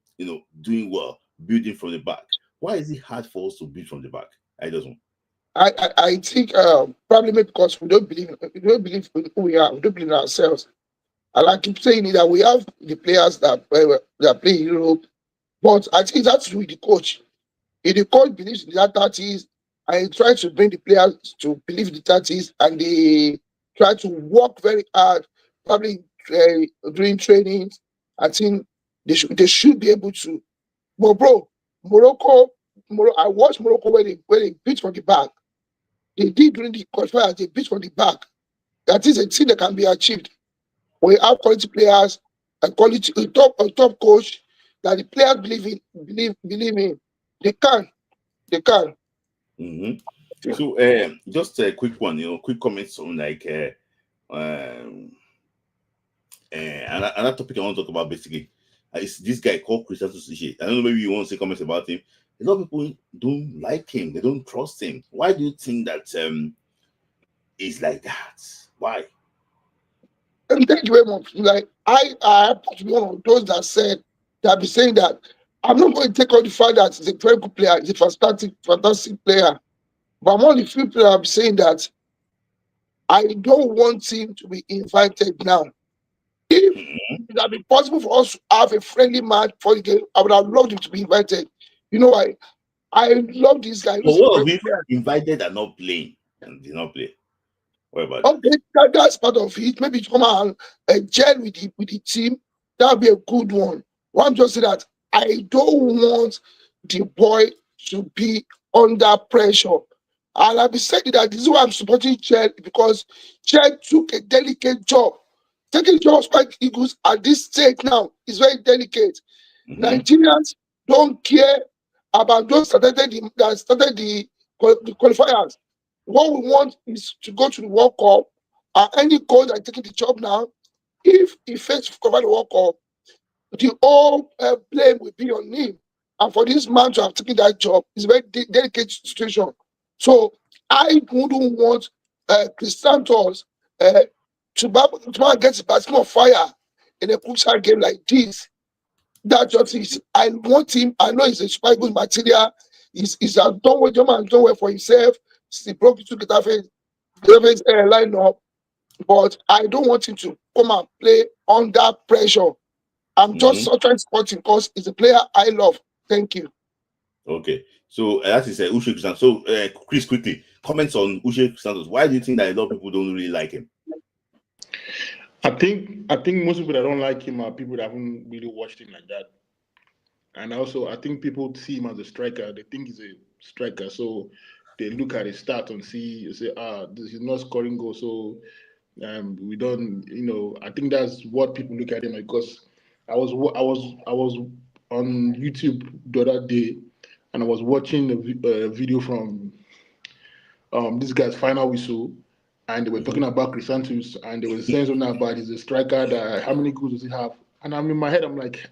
doing well, building from the back. Why is it hard for us to build from the back? I don't know. I think probably because we don't believe in who we are. We don't believe in ourselves. And I keep saying that we have the players that play in Europe, but I think that's with the coach. If the coach believes in that, I try to bring the players to believe the tactics, and they try to work very hard, probably during trainings. I think they should be able to. But bro, I watched Morocco when they beat from the back. They did during the qualifiers, they beat from the back. That is a thing that can be achieved. We have quality players, a top coach that the players believe in. They can. They can. Mm-hmm. Yeah. So, just a quick one, quick comments on like um, another topic I want to talk about basically is this guy called Chrisantus Uche. I don't know, maybe you want to say comments about him. A lot of people don't like him, they don't trust him. Why do you think that he's like that? Why? And thank you very much. Like I happen to be one of those that be saying that I'm not going to take on the fact that he's a very good player, he's a fantastic player. But I'm one of the few people that I'm saying that I don't want him to be invited now. If Mhm. it had been possible for us to have a friendly match for the game, I would have loved him to be invited. You know why? I love this guy. But He's a what very of good if player. invited and not playing and did not play? What about that? Okay, that's part of it. Maybe to come and gel with the team, that would be a good one. What I'm just saying that I don't want the boy to be under pressure. And I've been saying that this is why I'm supporting Chel, because Chel took a delicate job. Taking the job of Spike Eagles at this stage now is very delicate. Mm-hmm. Nigerians don't care about those that started the qualifiers. What we want is to go to the World Cup, and any coach that taking the job now, if he fails to cover the World Cup, the whole blame will be on him. And for this man to have taken that job is a very delicate situation. So I wouldn't want Chrisantus to get his basket of fire in a crucial game like this. That just is. I want him. I know he's a super good material. He's a done well for himself. He broke into David's lineup, but I don't want him to come and play under pressure. I'm just Mm-hmm. so trying to support him because he's a player I love. Thank you. Okay. So that is Uche Chrisantus. So Chris, quickly comments on Uche Chrisantus. Why do you think that a lot of people don't really like him? I think most people that don't like him are people that haven't really watched him like that. And also, I think people see him as a striker. They think he's a striker, so they look at his stats and say, he's not scoring goals, so we don't. I think that's what people look at him like, because I was on YouTube the other day, and I was watching a video from this guy's final whistle, and they were Mm-hmm. talking about Chrisantus, and they were saying something about he's a striker. That how many goals does he have? And I'm in my head, I'm like,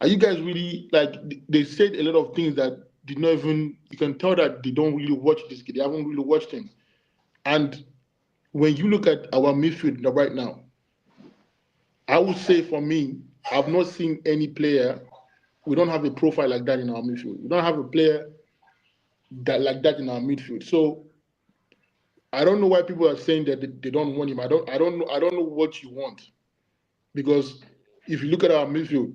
are you guys really like? They said a lot of things that did not even. You can tell that they don't really watch this kid. They haven't really watched him. And when you look at our midfield right now, I would say for me, I've not seen any player. We don't have a profile like that in our midfield. We don't have a player that like that in our midfield. So I don't know why people are saying that they don't want him. I don't know what you want, because if you look at our midfield,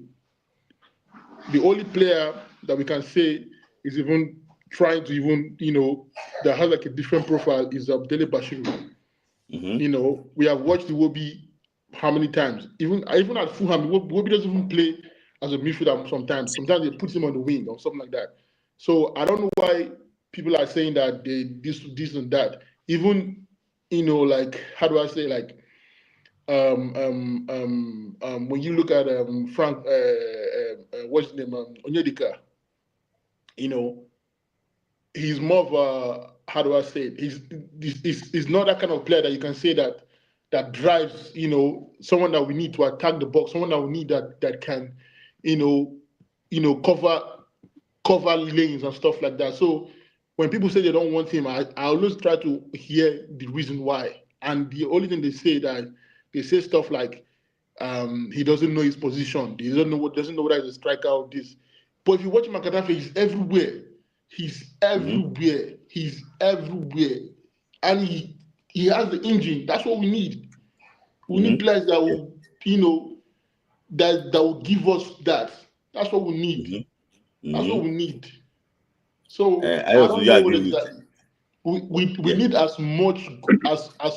the only player that we can say is even trying to even that has like a different profile is Abdel Bashiru. Mm-hmm. We have watched the Iwobi how many times? Even at Fulham, Iwobi doesn't even play as a midfielder sometimes. Sometimes they put him on the wing or something like that. So I don't know why people are saying that they this and that. Even like, how do I say, like, when you look at Frank, what's his name, Onyedika, you know, he's more of a, how do I say it? He's not that kind of player that you can say that drives, someone that we need to attack the box, someone that we need that can, you know, cover lanes and stuff like that. So when people say they don't want him, I always try to hear the reason why. And the only thing they say that they say stuff like he doesn't know his position. He doesn't know whether he's a striker or this. But if you watch Makatafe, he's everywhere. He's Mm-hmm. everywhere. He's everywhere. And he has the engine. That's what we need. We need Mm-hmm. players that Yeah. will, that will give us that. That's what we need. Mm-hmm. That's what Mm-hmm. we need. So I I also don't you know what agree with exactly. We yeah. need as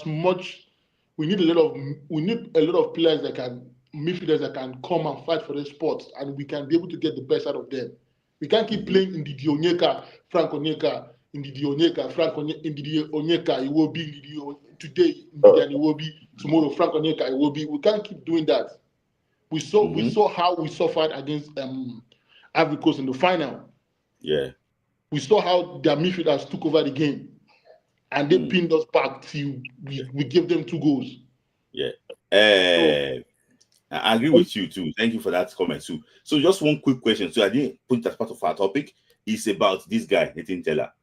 much. We need a lot of players that can midfielders that can come and fight for the sport, and we can be able to get the best out of them. We can't keep playing in the Onyeka, Frank Onyeka, in the Onyeka, Frank Onyeka, in the Onyeka, it will be today, it will be tomorrow, Frank Onyeka, it will be. We can't keep doing that. We saw how we suffered against Ivory Coast in the final. Yeah. We saw how their midfielders took over the game, and they pinned us back till we gave them 2 goals. Yeah. So, I agree with you too. Thank you for that comment too. So just one quick question. So I didn't put it as part of our topic. It's about this guy, Nathan Teller.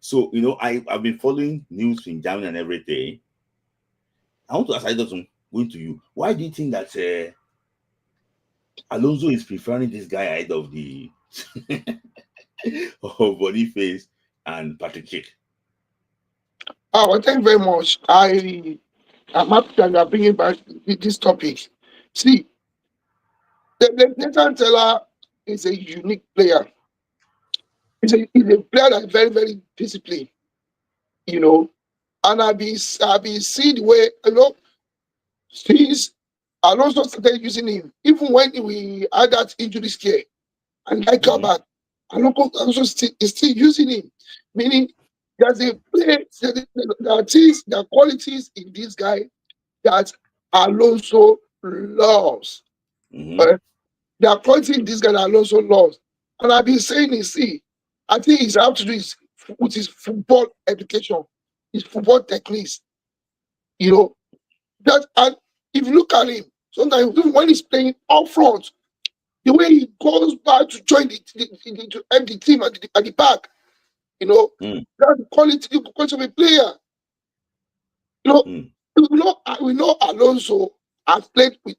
So I've been following news in Germany and everything. I want to ask going to you. Why do you think that Alonso is preferring this guy ahead of the of Boniface and Patrick Schick? Well, thank you very much. I'm happy that you are bringing back this topic. See, the Nathan Teller is a unique player. He's a player that is very, very disciplined, and I've been seeing the way, since Alonso started using him, even when we had that injury scare and I come back, Alonso is still using him, meaning there's a play, there are qualities in this guy that Alonso loves. There are qualities in this guy that Alonso loves. And I've been saying it, see, I think he's have to do with his football education, his football techniques. That, and if you look at him, sometimes even when he's playing up front, the way he goes back to join to help the team at the back, that's the quality of a player. We know Alonso has played with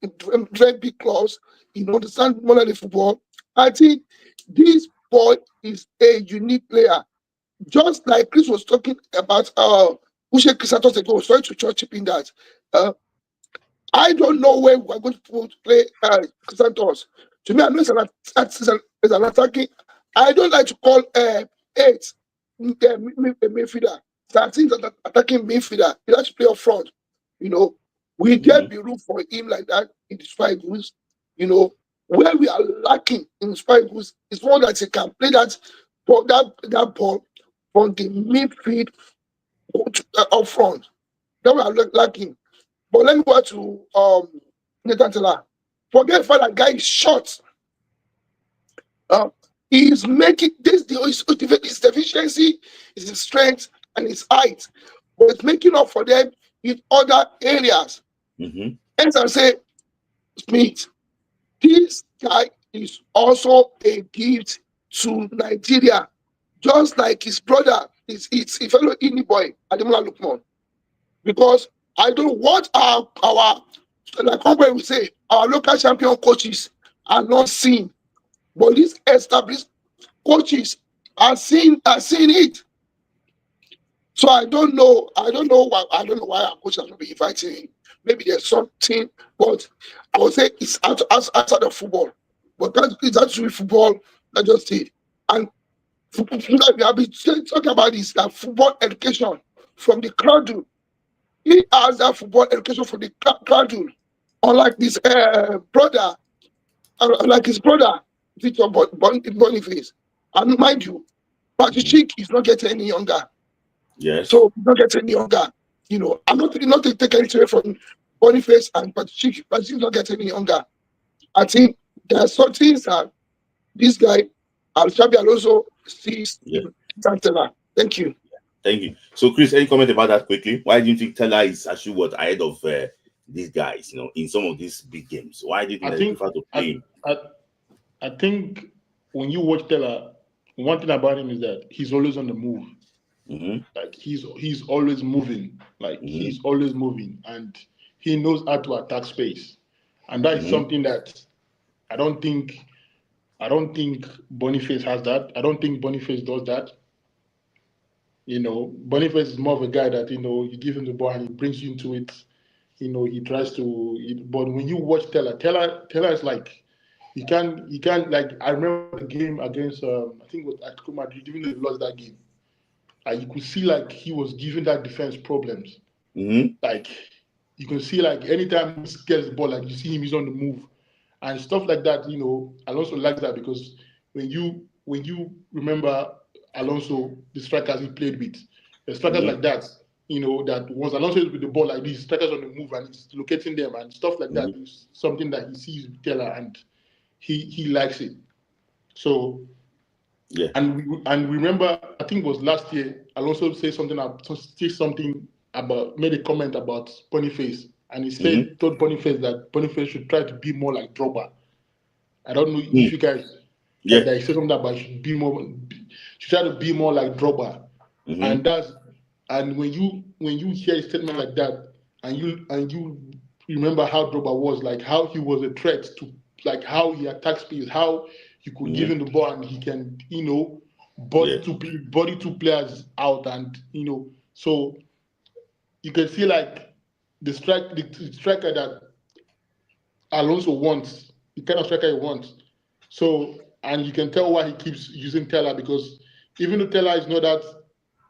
very big clubs. He understands more of the football. I think this boy is a unique player. Just like Chris was talking about Uche Chrisantus ago, sorry to chip in that. I don't know where we're going to play Chrisantus. To me, I know it's an attacking. I don't like to call 8 midfielder. So I think that attacking midfielder, he has to play up front. We get the room for him like that in the Spikes. Where we are lacking in Spikes is one that he can play that ball from the midfield up front. That we are lacking. But let me go to Nathan Teller. Forget the fact that guy is short. He's making this his deficiency, his strength, and his height, but it's making up for them in other areas. Hence, I say, Smith, this guy is also a gift to Nigeria, just like his brother is a fellow Indie boy, Ademola Lookman. Because I don't know what our like we say, our local champion coaches are not seeing, but these established coaches are seeing it. So I don't know why our coach has not been inviting him. Maybe there's something, but I would say it's outside of football. But it's actually football, not just it. And we have been talking about this, that football education from the cradle. He has that football education from the cradle. Unlike this brother, like his brother, Victor Boniface. And mind you, Patrick is not getting any younger. Yes. So he's not getting any younger. I'm not to take anything away from Boniface and Patrick, but he's not getting any younger. I think there are some things that this guy, Xabi Alonso, sees in Teller. Thank you. Thank you. So, Chris, any comment about that quickly? Why do you think Teller is actually ahead of these guys, in some of these big games? Why do you think they prefer to play him? I think when you watch Teller, one thing about him is that he's always on the move. Like he's always moving. Like he's always moving, and he knows how to attack space, and that is something that I don't think Boniface has that. I don't think Boniface does that. Boniface is more of a guy that you give him the ball and he brings you into it. He tries to. But when you watch Teller is like You can't like I remember the game against I think it was Atletico Madrid, even though they lost that game. You could see like he was giving that defense problems. Like you can see like anytime he gets the ball, like you see him, he's on the move and stuff like that. You know, Alonso likes that because when you remember Alonso, the strikers he played with, the strikers like that, you know, that once Alonso is with the ball like these strikers on the move and he's locating them and stuff like that is something that he sees with Taylor and he likes it. So yeah, and we remember I think it was last year Alonso said something about made a comment about Boniface and he said told Boniface that Boniface should try to be more like Drogba. I don't know if you guys yeah. that he said something about should try to be more like Drogba. And when you hear a statement like that and you remember how Drogba was, like how he was a threat to like how he attacks space, how you could give him the ball and he can, you know, body two players out and you know, so you can see like the striker that Alonso wants, the kind of striker he wants. So, and you can tell why he keeps using Teller because even though Teller is not that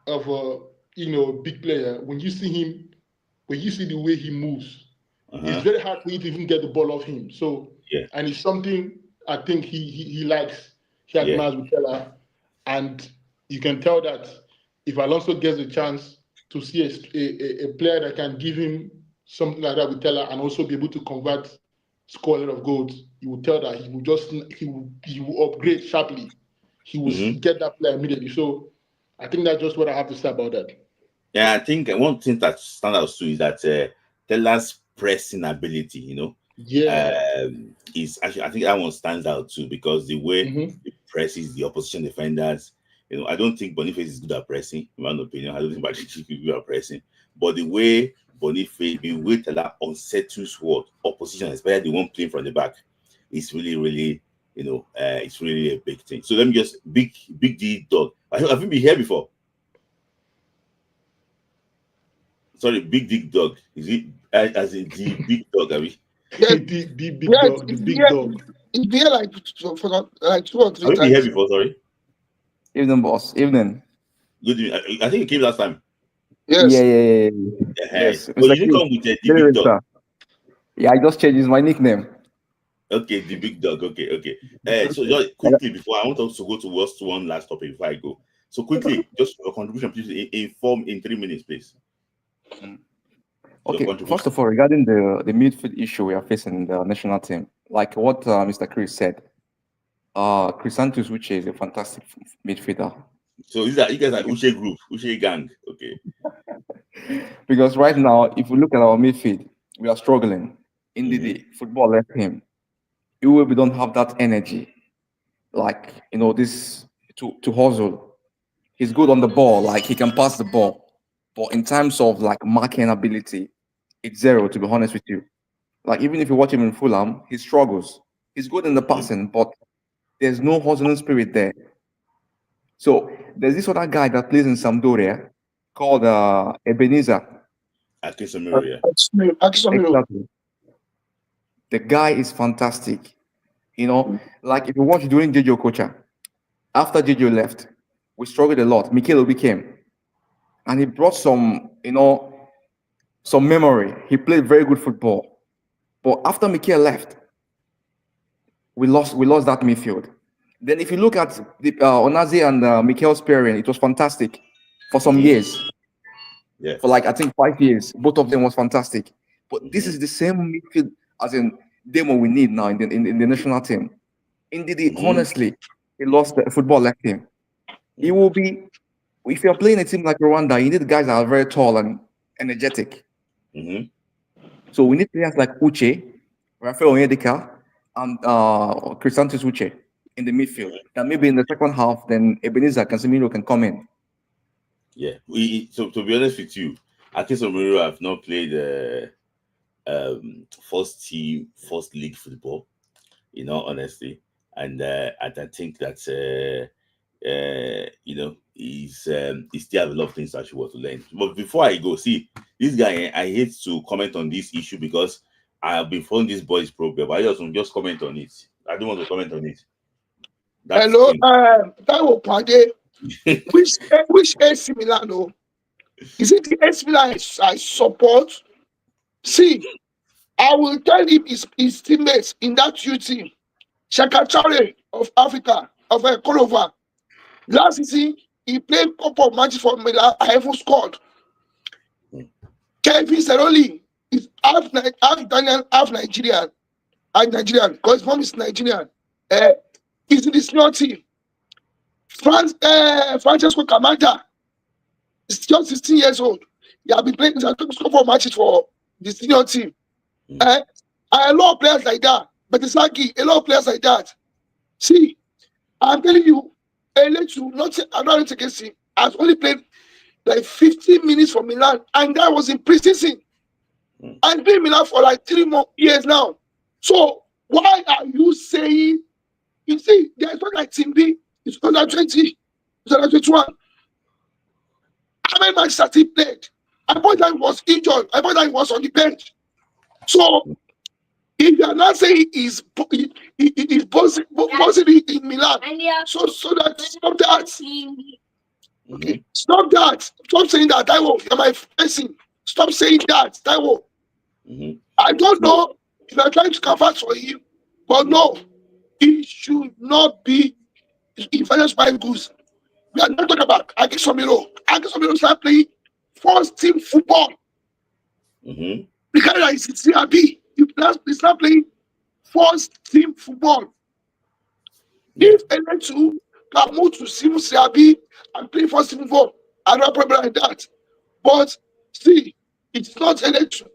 of a big player, when you see him, when you see the way he moves, it's very hard for you to even get the ball off him. So, and it's something I think he likes, he admires with Teller, and you can tell that if Alonso gets a chance to see a player that can give him something like that with Teller and also be able to score a lot of goals, you will tell that he will upgrade sharply. He will get that player immediately. So I think that's just what I have to say about that. Yeah, I think one thing that stands out too is that Teller's pressing ability, you know, is actually I think that one stands out too because the way he presses the opposition defenders. You know, I don't think Boniface is good at pressing, in my opinion. I don't think Boniface is good at pressing, but the way Boniface, the way Teller unsettles opposition, especially the one playing from the back, is really, really, you know, it's really a big thing. So let me just big D dog. Have you been here before? Sorry, big dick dog. Is it as in the big dog? Have you? The big dog. The big dog. It's been like like 2 or 3 Have you times. been here before? Sorry. Evening, boss. Evening. Good evening. I think you came last time. Yes. Yeah. Yes. But you didn't come with the big dog. Yeah, I just changed my nickname. Okay, the big dog. Okay. So just quickly before I want us to go to one last topic before I go. So quickly, just your contribution, please inform in 3 minutes, please. Okay, first of all, regarding the midfield issue we are facing in the national team, like what Mr. Chris said, Chrisantus Uche is a fantastic midfielder. So you guys are Uche group, Uche gang, okay? Because right now, if we look at our midfield, we are struggling. Indeed, football left him. We don't have that energy, like this to hustle. He's good on the ball, like he can pass the ball. But in terms of like marking ability, it's zero, to be honest with you. Like even if you watch him in Fulham, he struggles. He's good in the passing, but there's no hustling spirit there. So there's this other guy that plays in Sampdoria called Ebenezer. Exactly. The guy is fantastic. Like if you watch during Jojo Kocha, after Jojo left, we struggled a lot. Mikel Obi came. And he brought some memory. He played very good football. But after Mikel left, we lost that midfield. Then if you look at the Onaze and Mikel's pairing, it was fantastic for some years. Yeah. For like I think 5 years, both of them was fantastic. But this is the same midfield as in demo we need now in the national team. Indeed, honestly, he lost the football left him. He will be. If you're playing a team like Rwanda, you need guys that are very tall and energetic. So we need players like Uche, Rafael Onyedika, and Chrisantus Uche in the midfield. And maybe in the second half, then Ebenezer Casemiro can come in. Yeah. So to be honest with you, Casemiro have not played first league football, honestly. And I think that he still have a lot of things that he wants to learn. But before I go, see this guy, I hate to comment on this issue because I have been following this boy's problem. I just comment on it. I don't want to comment on it. That's Hello, Taiwo Pade. Which AC Milan? No, is it the AC Milan I support? See, I will tell him his teammates in that U team, Shakachare of Africa, of Korova. Last season, he played a couple of matches for Milan. I haven't scored. Kevin Seroli is half Italian, half Nigerian. I'm Nigerian because his mom is Nigerian. He's in the senior team. Francesco Camanda is just 16 years old. He has been playing a couple of matches for the senior team. A lot of players like that. But it's like a lot of players like that. See, I'm telling you, Elechu, I'm not against him, has only played like 15 minutes for Milan, and that was in pre-season. And been Milan for like 3 more years now. So why are you saying? You see, there's one like Team B. It's under 20. It's under 21. How many matches has he played? I thought that he was injured. I thought that he was on the bench. So if you are not saying he's bossing in Milan, so that stop that. Okay, stop that. Stop saying that, Taiwo. You're my person. Stop saying that, Taiwo. I don't know if you're trying to convert for him, but no, it should not be in financial buying goods. We are not talking about Agisomiro. Agisomiro start playing first team football. Because it's CRB. You start playing first team football. If Elechu can move to CRB and play first team football, I don't have a problem like that. But see, it's not Elechu.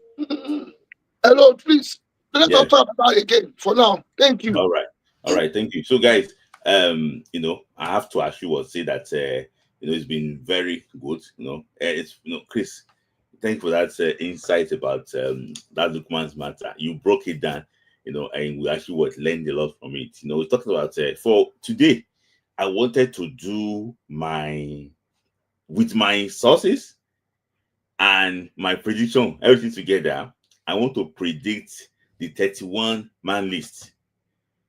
Hello, please. Let's not talk about it again for now. Thank you. All right, thank you. So, guys, you know, I have to actually say that you know, it's been very good. You know, it's Chris, thank you for that insight about that Lookman's matter. You broke it down, you know, and we actually learned a lot from it. You know, we're talking about for today. I wanted to do with my sources and my prediction, everything together. I want to predict the 31-man list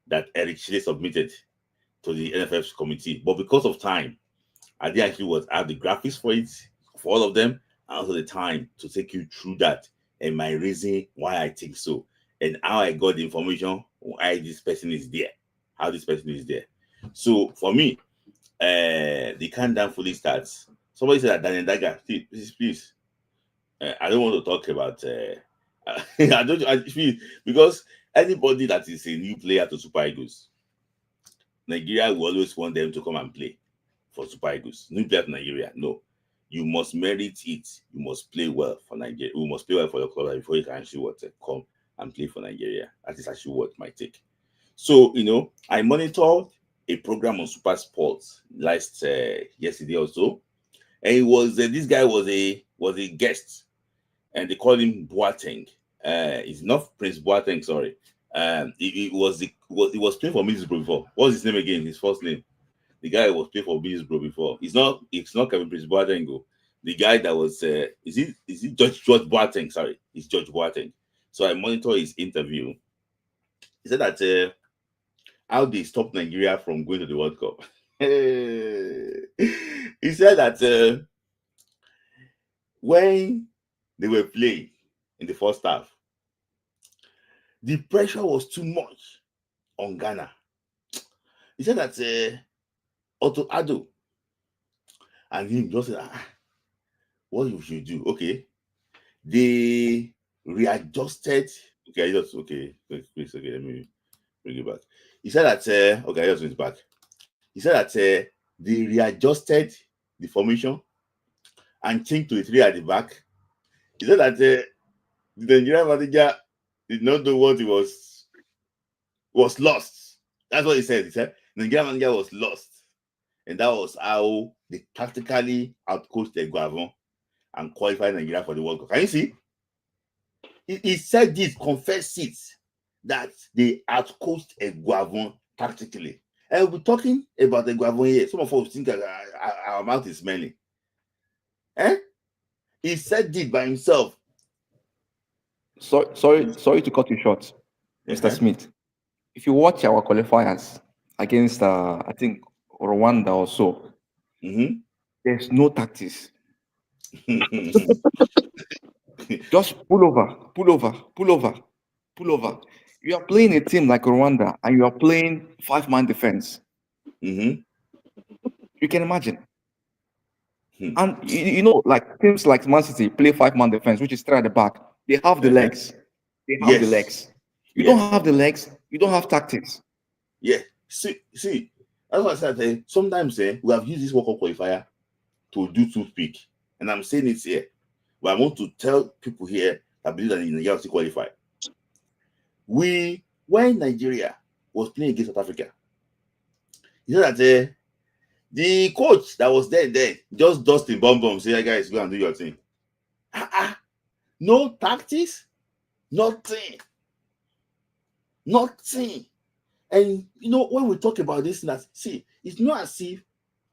that Eric Chile submitted to the NFF's committee. But because of time, I did actually have the graphics for it, for all of them, and also the time to take you through that and my reason why I think so, and how I got the information, why this person is there, how this person is there. So for me, the countdown fully starts. Somebody said that Daniel Daga, please. I don't want to talk about. Because anybody that is a new player to Super Eagles, Nigeria will always want them to come and play for Super Eagles. New player to Nigeria, no. You must merit it. You must play well for Nigeria. You must play well for your club before you can actually come and play for Nigeria. That is actually what my take. So, you know, I monitored a program on Super Sports yesterday or so, and it was this guy was a guest, and they called him Boateng. It's not Prince Boateng, sorry. He was playing for Middlesbrough before. What's his name again? His first name. The guy was playing for Middlesbrough before. It's not Kevin Prince Boateng. The guy that was is it George Boateng? Sorry, it's George Boateng. So I monitored his interview. He said that how they stopped Nigeria from going to the World Cup. He said that when they were playing in the first half, the pressure was too much on Ghana. He said that Otto Addo and him just said, what you should do? Okay, they readjusted. Okay, please, let me bring it back. He said that okay, I just went back. He said that they readjusted the formation and changed to a 3 at the back. He said that the Nigerian manager did not know what he was lost. That's what he said. He said the Nigerian manager was lost. And that was how they tactically outcoached the Guavon and qualified Nigeria for the World Cup. Can you see? He said this, confessed it, that they outcoached a Guavon tactically. And we're talking about the Guavon here. Some of us think that our mouth is smelling. He said it by himself. Sorry to cut you short, Mr. Smith. if you watch our qualifiers against, I think Rwanda or so, Mhm. there's no tactics. Just pull over, pull over, pull over, pull over. You are playing a team like Rwanda and you are playing 5-man defense. Mhm. You can imagine. Hmm. And you know, like teams like Man City play 5-man defense, which is three at the back. They have the Uh-huh. legs. They have the Yes. legs. You don't Yes. have the legs. You don't have tactics. Yeah. See. That's what I said. Sometimes we have used this World Cup qualifier to do toothpick, and I'm saying it here. But I want to tell people here that believe that Nigeria will still qualify. When Nigeria was playing against South Africa, you know that the coach that was there just dusting bomb, say, hey, guys, go and do your thing. No tactics, nothing. And when we talk about this, it's not as if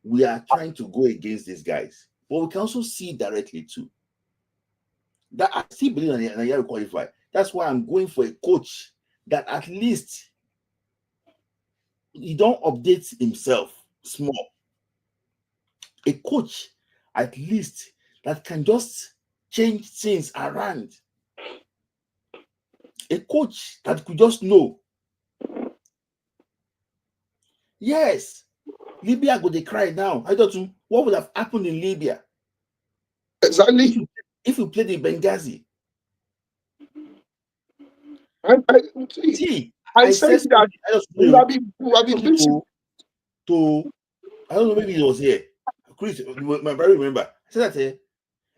we are trying to go against these guys, but we can also see directly too that I still believe that Nigeria will qualify. That's why I'm going for a coach that at least he don't update himself small. A coach at least that can just change things around. A coach that could just know. Yes, Libya go dey cry now. I don't know what would have happened in Libya. Exactly. If you played in Benghazi. I said that we have been beaten. I don't know, maybe it was here. Chris, my brother remember. I said that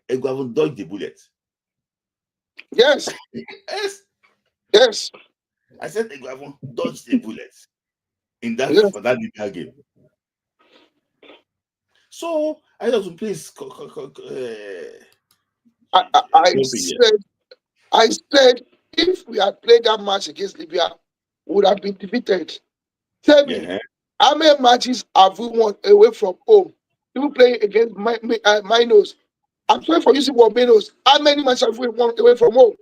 Eguavon dodged the bullet. Yes. Yes. I said Eguavon dodged the bullet in that for that Libya game. So I just please. I said if we had played that match against Libya, we would have been defeated. Tell me, how many matches have we won away from home? People playing against minors. I'm sorry for using word minors. How many matches have we won away from home?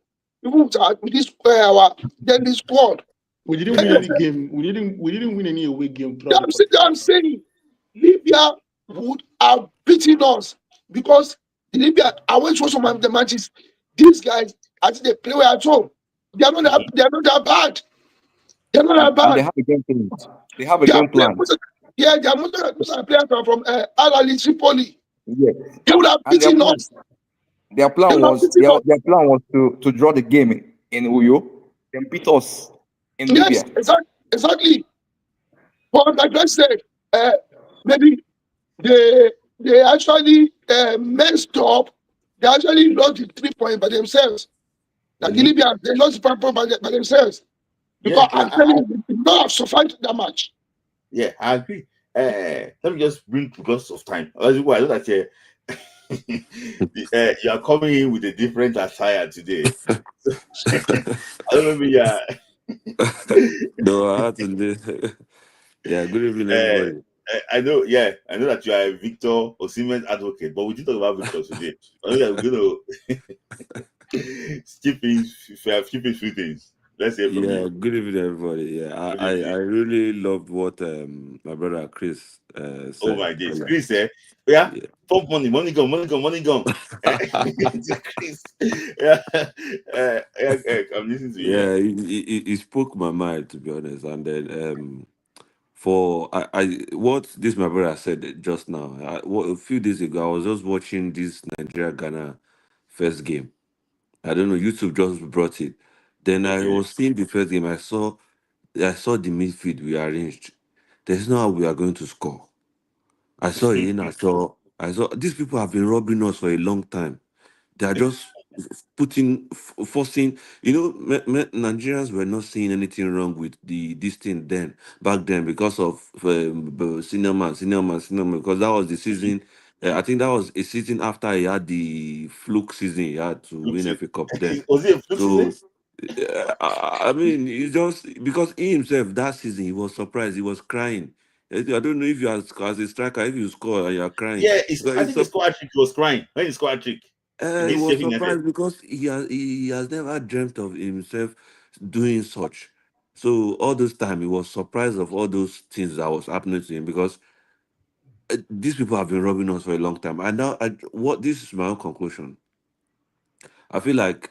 Even with this our deadly squad. We didn't win any game. We didn't win any away game. I'm saying Libya would have beaten us because Libya. I went through some of the matches. These guys, I think they play well at home. They are not that bad. They're not that bad. And they have a game plan. They have a game plan. Yeah, they are most of the players are from Al Tripoli. Yes. They would have beaten us. Their plan was to draw the game in Uyo, then beat us in Libya. Exactly. But like I said, maybe they actually messed up. They actually lost the 3 points by themselves. Like Libya, they lost the 5 points by themselves. Because I'm telling you, they did not have survived that match. Yeah, I agree. Let me just bring because of time. I know that you are coming in with a different attire today. I don't know, maybe No, I had to do. Yeah, good evening, everybody. I know that you are a Victor Osimhen advocate, but we didn't talk about Victor today. I know that we're going to skip a few things. Let's hear from you. Good evening, everybody. Yeah, I really loved what my brother Chris said. Oh my days, Chris, pump money gone. Chris, I'm listening to you. Yeah, he spoke my mind, to be honest, and then for what this my brother said just now. A few days ago, I was just watching this Nigeria Ghana first game. I don't know, YouTube just brought it. Then I was seeing the first game. I saw the midfield we arranged. There's no how we are going to score. I saw it in. I saw these people have been robbing us for a long time. They are just forcing. Nigerians were not seeing anything wrong with this thing back then because of senior man. Because that was the season. I think that was a season after he had the fluke season. He had to win FA Cup then. Was it a fluke season? I mean, he just because he himself that season he was surprised. He was crying. I don't know if you as a striker, if you score and you are crying. Yeah, I think he scored a trick. He was crying when he scored a trick. He was surprised because he has never dreamt of himself doing such. So all this time, he was surprised of all those things that was happening to him because these people have been robbing us for a long time. And now, what this is my own conclusion. I feel like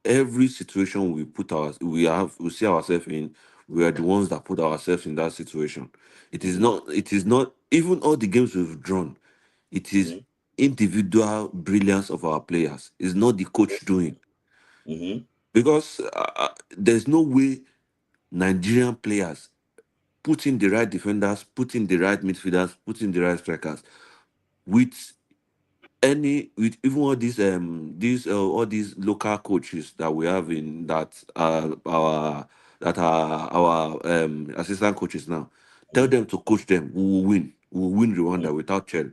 every situation we see ourselves in, we are the ones that put ourselves in that situation. It is not even all the games we've drawn, it is Mm-hmm. individual brilliance of our players. It's not the coach doing. Mm-hmm. Because there's no way Nigerian players put in the right defenders, put in the right midfielders, put in the right strikers with with even all these local coaches that we have in that are our assistant coaches now. Tell them to coach them. We will win. We will win Rwanda without Chel.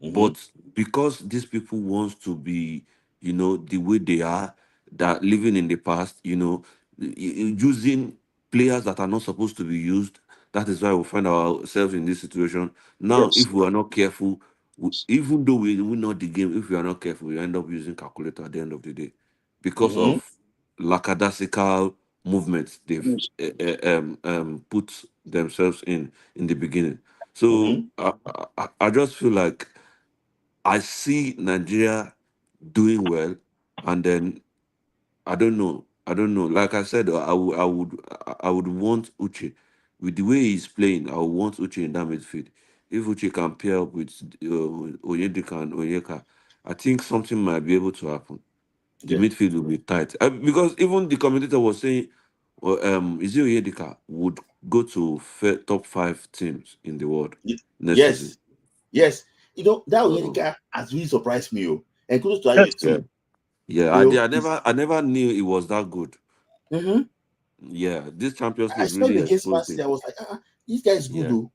Mm-hmm. But because these people wants to be, the way they are, that living in the past, using players that are not supposed to be used. That is why we find ourselves in this situation. Now, Yes. if we are not careful, even though we win not the game, if we are not careful, we end up using calculator at the end of the day because Mm-hmm. of lackadaisical movements they've Yes. put themselves in the beginning. So Mm-hmm. I just feel like I see Nigeria doing well, and then I don't know. I don't know. Like I said, I would want Uche with the way he's playing. I would want Uche in that midfield. If Uche can pair up with Oyedika and Onyeka, I think something might be able to happen. The Yeah. midfield will be tight because even the commentator was saying, is it Oyedika would go to top 5 teams in the world Ye- next season? Yes. Yes. That So Onyeka has really surprised me. Oh. And kudos to Yes. Ayo yeah, too. yeah. You know, I never knew it was that good. mm-hmm. Yeah, this Champions I League saw him really against Man exposed City. him. I was like, this guy is good Yeah. though.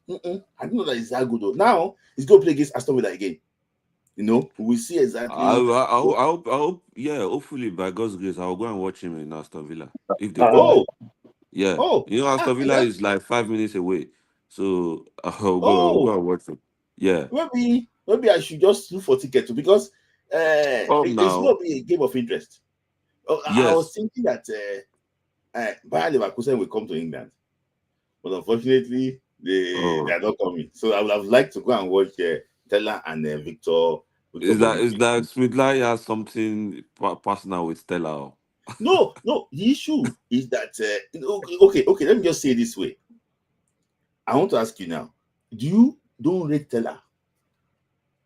Mm-mm. I didn't know that he's that good though. Now he's going to play against Aston Villa again. We see exactly. I hope, yeah, hopefully by God's grace, I'll go and watch him in Aston Villa if they Uh, come. Oh, Yeah, oh, Aston Villa that, is like 5 minutes away, so I'll go oh. and watch him. Yeah, Maybe I should just look for ticket too because come it's going now. to be a game of interest. I was Yes. thinking that Bayer Leverkusen will come to England, but unfortunately they Oh, are not coming. So I would have liked to go and watch Tella and Victor is that Boniface. Smith has something personal with Stella? No, no. The issue is that okay. Let me just say it this way. I want to ask you now. Do you don't rate Tella?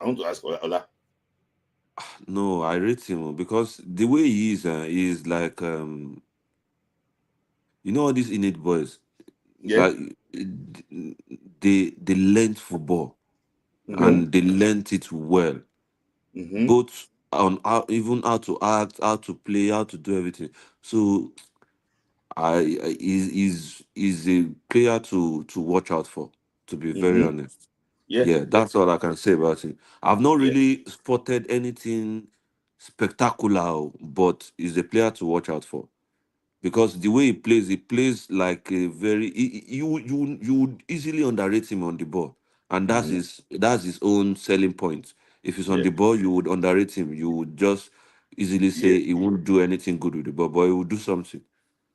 I want to ask Ola. No, I rate him because the way he is like all these innate boys. Yeah. Like they learned football Mm-hmm. and they learned it well, Mm-hmm. both on even how to act, how to play, how to do everything. So is a player to watch out for. To be very Mm-hmm. honest, Yeah. yeah, that's all I can say about him. I've not Yeah. really spotted anything spectacular, but he's a player to watch out for because the way he plays like a very you would easily underrate him on the ball, and Mm-hmm. that's his own selling point. If he's on Yeah. the ball, you would underrate him. You would just easily Yeah. say he won't do anything good with the ball, but he will do something.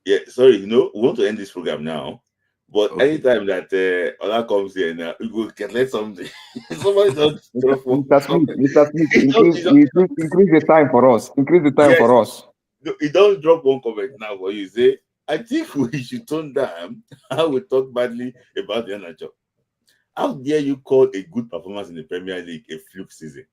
Yeah. Sorry, we want to end this program now. But Okay. anytime that Ola comes here now, we go get let something. Somebody just drop one Mr. Smith, comment. Mr. Smith, He don't, he don't, increase the time for us. Increase the time yes, for us. no, he don't drop one comment now for you. Say, I think we should tone down how we talk badly about the NHL. How dare you call a good performance in the Premier League a fluke season?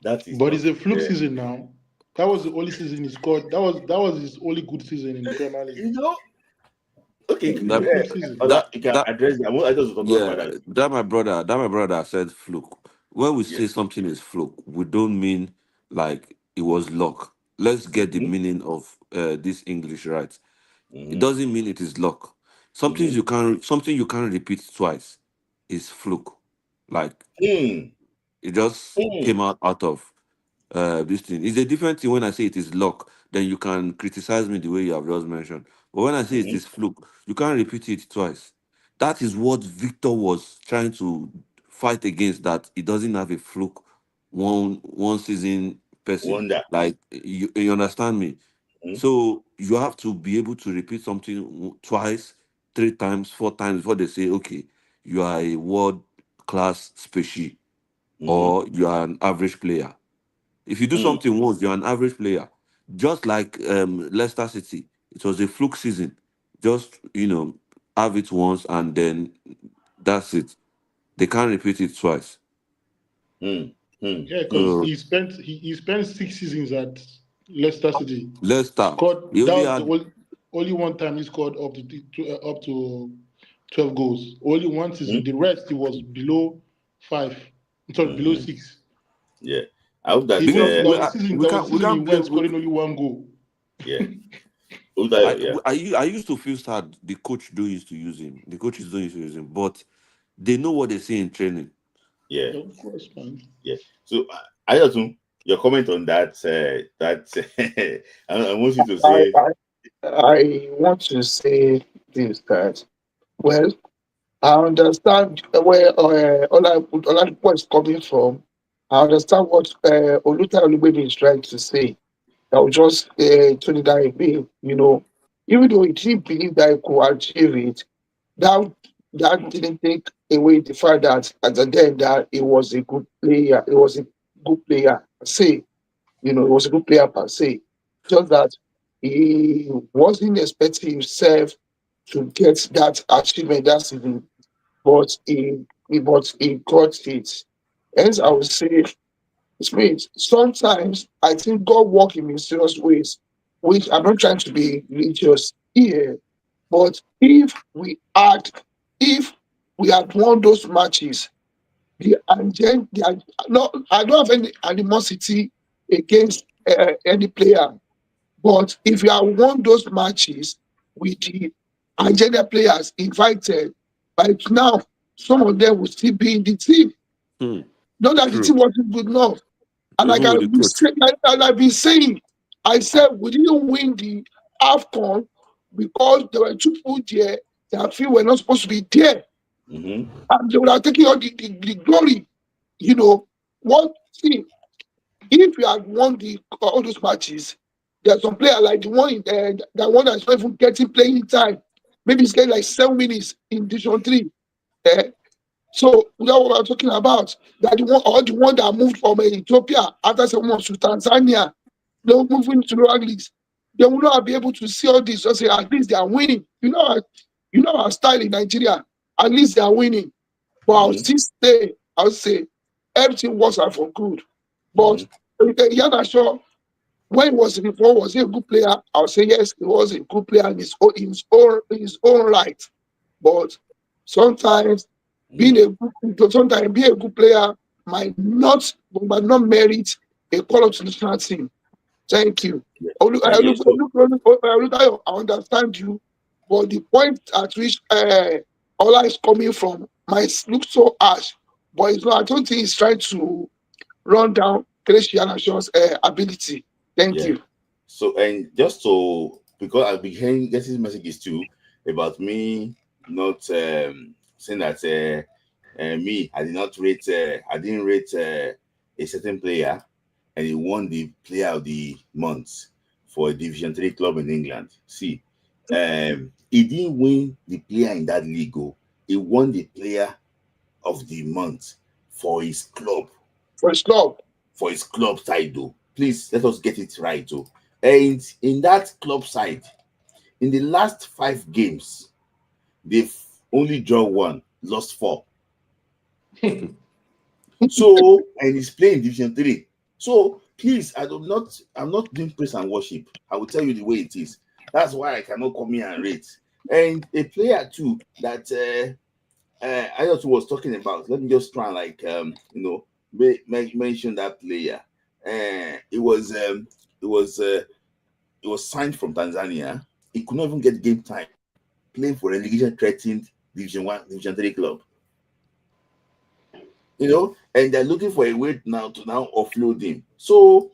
That is But not it's a fluke fair. season now. That was the only season he scored. That was his only good season in the Premier League. You know, okay, It's a That fluke season. Ola, that you can that address that. I just talk about yeah, that. that my brother said fluke. When we Yeah. say something is fluke, we don't mean like it was luck. Let's get the Mm-hmm. meaning of this English right. It Mm-hmm. doesn't mean it is luck. Mm-hmm. Something you can't repeat twice is fluke. Like Mm. it just Mm. came out of this thing. It's a different thing when I say it is luck, then you can criticize me the way you have just mentioned. But when I say it Mm-hmm. is fluke, you can't repeat it twice. That is what Victor was trying to fight against, that he doesn't have a fluke one season person. Wonder. Like you understand me? Mm-hmm. So you have to be able to repeat something twice, 3 times, 4 times before they say, okay, you are a world class species or you are an average player. If you do something once, you're an average player. Just like Leicester City, it was a fluke season. Just have it once and then that's it. They can't repeat it twice. Yeah, because So he spent 6 seasons at Leicester City. Leicester, Scored he that only was the had only one time he scored up to 12 goals. Only one season. The rest he was below 5. Sorry, below 6. Yeah. I hope that Even because there we, was a season. we There was can't a we season he can't blame. went scoring only 1 goal. yeah. Hope that, yeah. I used to feel sad. The coach don't used to use him. The coaches don't used to use him, but they know what they see in training. Yeah. Of course, man. Yeah. So I also your comment on that I want you to I, say I want to say this that, well, I understand where Oladipo is coming from. I understand what Oluta Olubemi is trying to say. I will just tell it that way, even though he didn't believe that he could achieve it, that that didn't take away the fact that at the end that he was a good player. He was a good player per se. He was a good player per se. Just that he wasn't expecting himself to get that achievement that season, but he got it. Hence, I would say it means sometimes I think God works in mysterious ways, which I'm not trying to be religious here, but if we had won those matches, no, I don't have any animosity against any player, but if you have won those matches with the Nigeria players invited, by now some of them will still be in the team. Hmm, Not that the true. team wasn't good enough. And like Even with the coach. I've been saying, I said we didn't win the AFCON because there were two people there that feel we're not supposed to be there. And they would have taken all the glory. If you had won all those matches, there's some player like the one that's not even getting playing time. Maybe he's getting like 7 minutes in Division 3. Eh? So that's what we're talking about. That the one that moved from Ethiopia after 7 months to Tanzania, they were moving to lower leagues. They will not be able to see all this. Just say at least they are winning. Our style in Nigeria. At least they are winning. But I'll still stay. I'll say everything works out for good. But Yana Shaw, when he was he a good player? I'll say yes, he was a good player in his own right. But sometimes being a good player might not merit a call up to the national team. Thank you. I understand you, but the point at which Ola is coming from might look so harsh, but it's not. I don't think he's trying to run down Christian Shaw's ability. Thank yeah. you. So and just so because I've been getting messages too about me not saying that me I didn't rate a certain player and he won the player of the month for a Division 3 club in England. See, he didn't win the player in that league. He won the player of the month for his club. For his club. For his club side, though. Please let us get it right, though. And in that club side, in the last 5 games, they've only drawn 1, lost 4. So, and he's playing Division 3. So, please, I'm not doing praise and worship. I will tell you the way it is. That's why I cannot come here and rate. And a player too that I also was talking about. Let me just try and mention that player. It was signed from Tanzania. He could not even get game time playing for a relegation threatened Division 1, Division 3 club. And they're looking for a way now to offload him. So,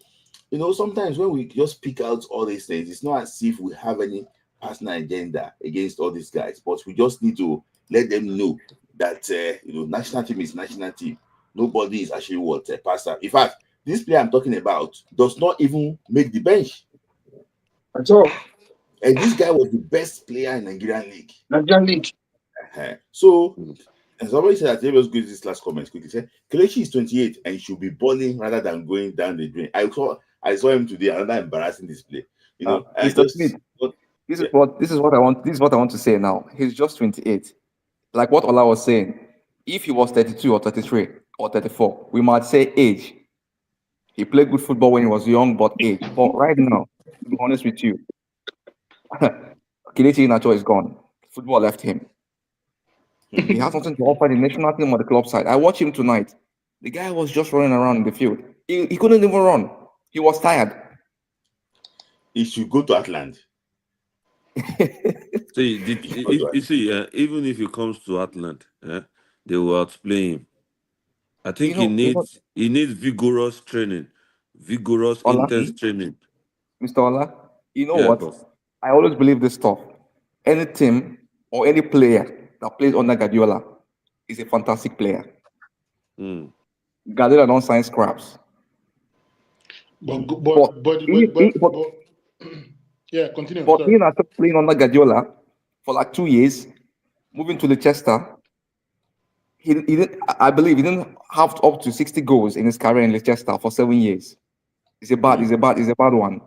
sometimes when we just pick out all these things, it's not as if we have any personal agenda against all these guys, but we just need to let them know that national team is national team. Nobody is actually passer. In fact, this player I'm talking about does not even make the bench. At all. And this guy was the best player in Nigerian league. Nigerian League. So, as somebody said, let us go to this last comment quickly. Say Kelechi is 28 and he should be balling rather than going down the drain. I saw him today, another embarrassing display. You know, I Mr. just Smith, this is what I want to say now. He's just 28. Like what Ola was saying, if he was 32 or 33 or 34, we might say age. He played good football when he was young, but age. But right now, to be honest with you, Kelechi Iheanacho is gone. Football left him. He has nothing to offer the national team or the club side. I watched him tonight. The guy was just running around in the field. He couldn't even run. He was tired. He should go to Atlant. See, you see, even if he comes to Atlanta, they will outplay him. I think he needs vigorous training, vigorous, Ola, intense training. Mr. Ola, you know Yeah, what? boss. I always believe this stuff. Any team or any player that plays under Guardiola is a fantastic player. Guardiola don't sign scraps. But yeah, continue. But Sorry. being after playing under Guardiola for like 2 years, moving to Leicester, he didn't. I believe he didn't have up to 60 goals in his career in Leicester for 7 years. It's a bad one.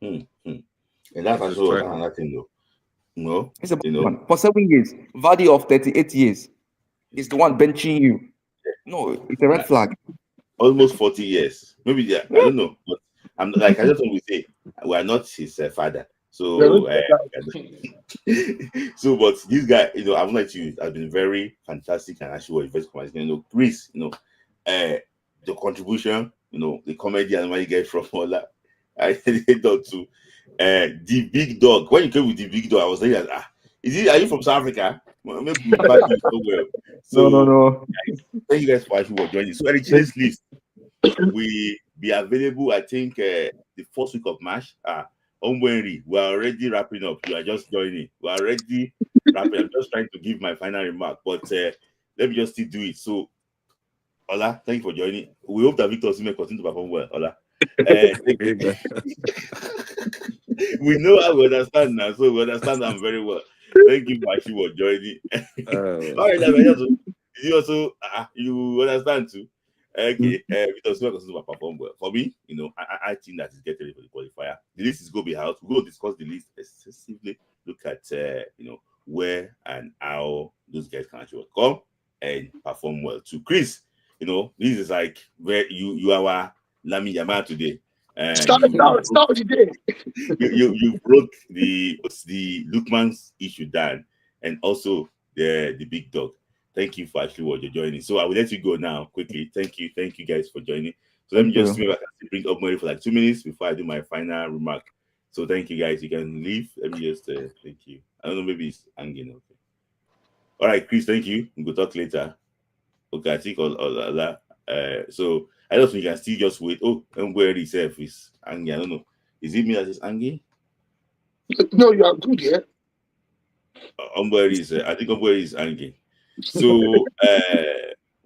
And that's also another thing, though. No, It's a bad one. For 7 years, Vardy of 38 years is the one benching you. No, it's a red flag. Almost 40 years, maybe. Yeah, I don't know, but I'm like I just want to say we are not his father. So, so, but this guy, you know, I'm like you, has been very fantastic and actually was very convincing. You know, Chris, you know, the contribution, you know, the comedy and what you get from all that. I thought too. The big dog. When you came with the big dog, I was like, are you from South Africa? Well, maybe you so well. So, No. Thank you guys for actually joining. So, at the challenge list, we be available. I think the first week of March. Omwenri, we are already wrapping up. You are just joining. We are already wrapping. I'm just trying to give my final remark, but let me just still do it. So, Ola, thank you for joining. We hope that Victor Osimhen continue to perform well. Ola, we know how we understand now, so we understand them very well. Thank you for actually joining. All right, you also you understand too. Okay, Victor Osimhen continue to perform well. For me, you know, I think that is getting ready for the qualifier. The list is going to be out. We're going to discuss the list excessively. Look at you know, where and how those guys can actually come and perform well too. Chris, you know, this is like where you are our Lami Yama today. Start the day. You broke the Lookman's issue down, and also the big dog. Thank you for actually what you're joining. So I will let you go now quickly. Thank you guys for joining. So let me just see if I can bring up Murray for like 2 minutes before I do my final remark. So thank you guys. You can leave. Let me just thank you. I don't know, maybe it's hanging. Okay. All right, Chris. Thank you. We'll talk later. Okay, I think all that. So I don't think you can still just wait. Oh, and where himself is angry. I don't know. Is it me that is angry? No, you are good, yeah. I think Umbury is angry. So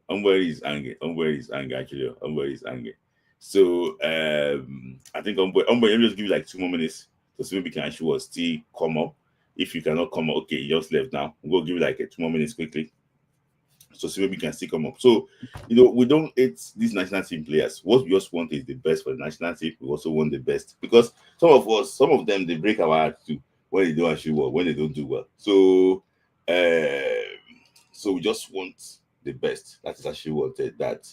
Umbury is angry. Umbury is angry, actually. Umbury is angry. So I think Umbury, let me just give you like 2 more minutes to see maybe can actually still come up. If you cannot come up, okay, you just left now. We'll give you like 2 more minutes quickly. So see maybe can still come up. So you know, we don't hate these national team players. What we just want is the best for the national team. We also want the best because some of them they break our hearts too when they don't actually well, when they don't do well. So so we just want the best. That is actually what that.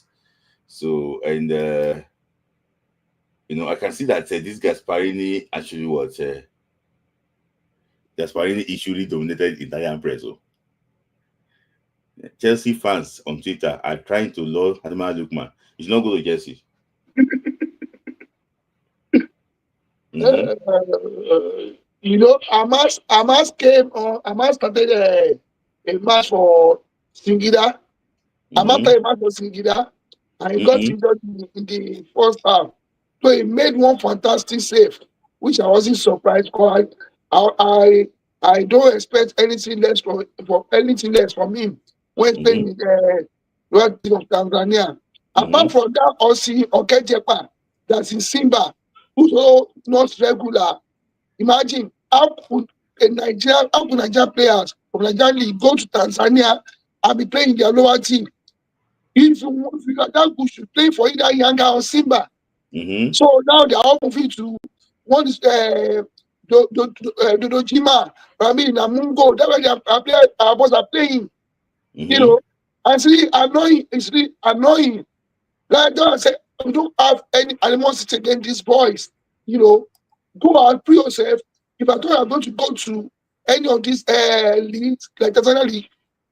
So and you know, I can see that this Gasperini actually what Gasperini actually dominated Italian press. So Chelsea fans on Twitter are trying to lure Lookman. He's not go to Chelsea. You know, Amas came on. Amas started a match for Singida. Amas started a match for Singida, and he got injured in the first half. So he made one fantastic save, which I wasn't surprised. I don't expect anything less from him when playing with the Royal Team of Tanzania. Apart from that, Osi Okejepa, that's in Simba, who's not regular. Imagine how could Nigerian players from Nigerian league go to Tanzania and be playing in their lower team? If you are that good, you play for either Yanga or Simba. So now they are all moving to one is Dodojima, Namungo. That's why our boys are playing. You know, and see, annoying. It's really annoying. Like I say, we don't have any animosity against these boys. You know, go and free yourself. If I thought you are going to go to any of these leagues, like Tanzania League,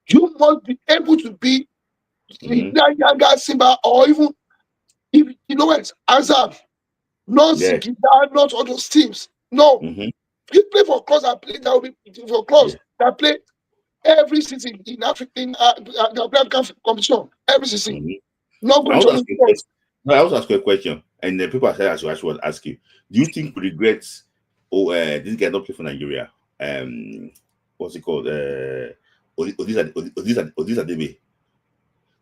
you must be able to be Yanga, Simba, or even if you know what, Azam, not Sikida, not all those teams. No, you play for clubs that play that will be for clubs that play every season in African the competition every season. Not going to sports. No, I also ask you a question, and the people I said I should ask you: do you think we regret? This guy not play for Nigeria. What's it called? Odisa Debe.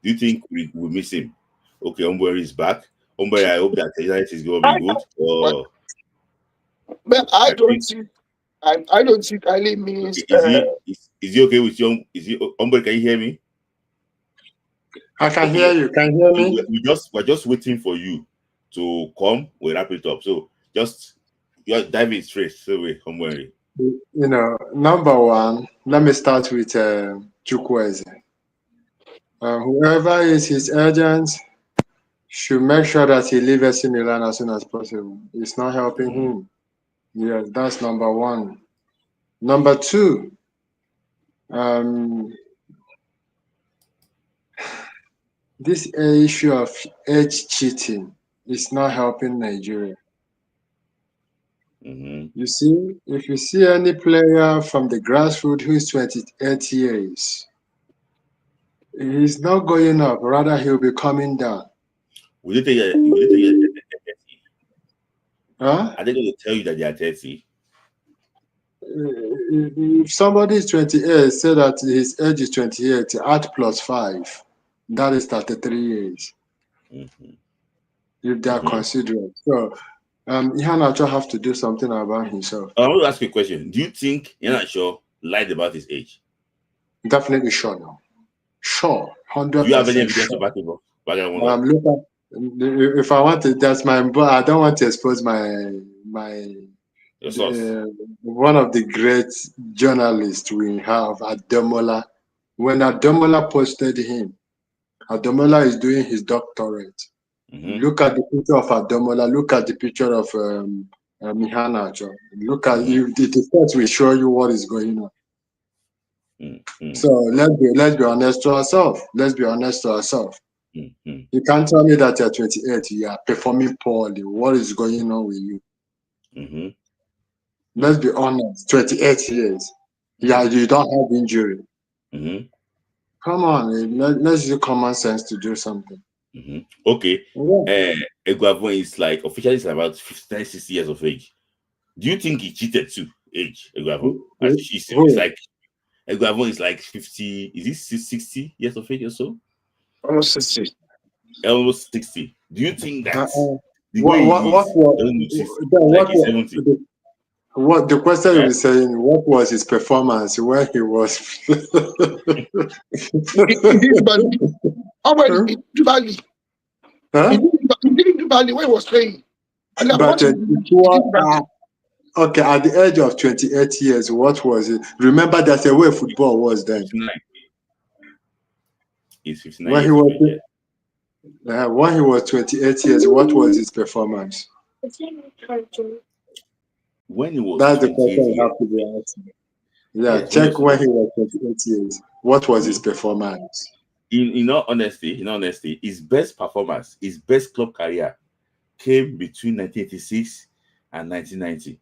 Do you think we miss him? Okay, Umberi is back. Umberi, I hope that United is going to be good. Or but I don't think Ali means. Is he okay with you? Is he Umberi? Can you hear me? I can hear you. Can you hear me? We're just waiting for you to come. We'll wrap it up. So just dive in straight away. Umberi. You know, number one, let me start with Chukwueze. Whoever is his agent should make sure that he leaves AC Milan as soon as possible. It's not helping him. Yes, that's number one. Number two, this issue of age cheating is not helping Nigeria. You see, if you see any player from the grassroots who is 28 years, he's not going up, rather he'll be coming down. Will they take it? Huh? Are they going to tell you that they are 30? If somebody is 28, say that his age is 28, add plus 5, that is 33 years. If they are considerate. So, Iheanacho have to do something about himself. I want to ask you a question. Do you think Iheanacho lied about his age? Definitely sure now. Sure, 100%. Do you have any evidence to back it up? Look at, if I want to, that's my. I don't want to expose my one of the great journalists we have, Ademola. When Ademola posted him, Ademola is doing his doctorate. Look at the picture of Ademola. Look at the picture of Iheanacho. Look at you. The stats will show you what is going on. So let's be honest to ourselves. Let's be honest to ourselves. You can't tell me that you're 28, you are performing poorly. What is going on with you? Let's be honest. 28 years. Yeah, you don't have injury. Come on, let's use common sense to do something. Okay. Eguavon is like officially is about 59, 60 years of age. Do you think he cheated too? Age Eguavon? It's like Eguavon is like 50. Is he 60 years of age or so? Almost 60. Almost 60. Do you think that what the question you were saying, what was his performance when he was He didn't do badly when he was playing. But okay, at the age of 28 years, what was it? Remember that's the way football was then. 59. He's 59 when he was 28 years, what was his performance? When he was, that's the question you have to be asking. Yeah, check when he was 28 years. What was his performance? In all honesty, his best performance, his best club career came between 1986 and 1990.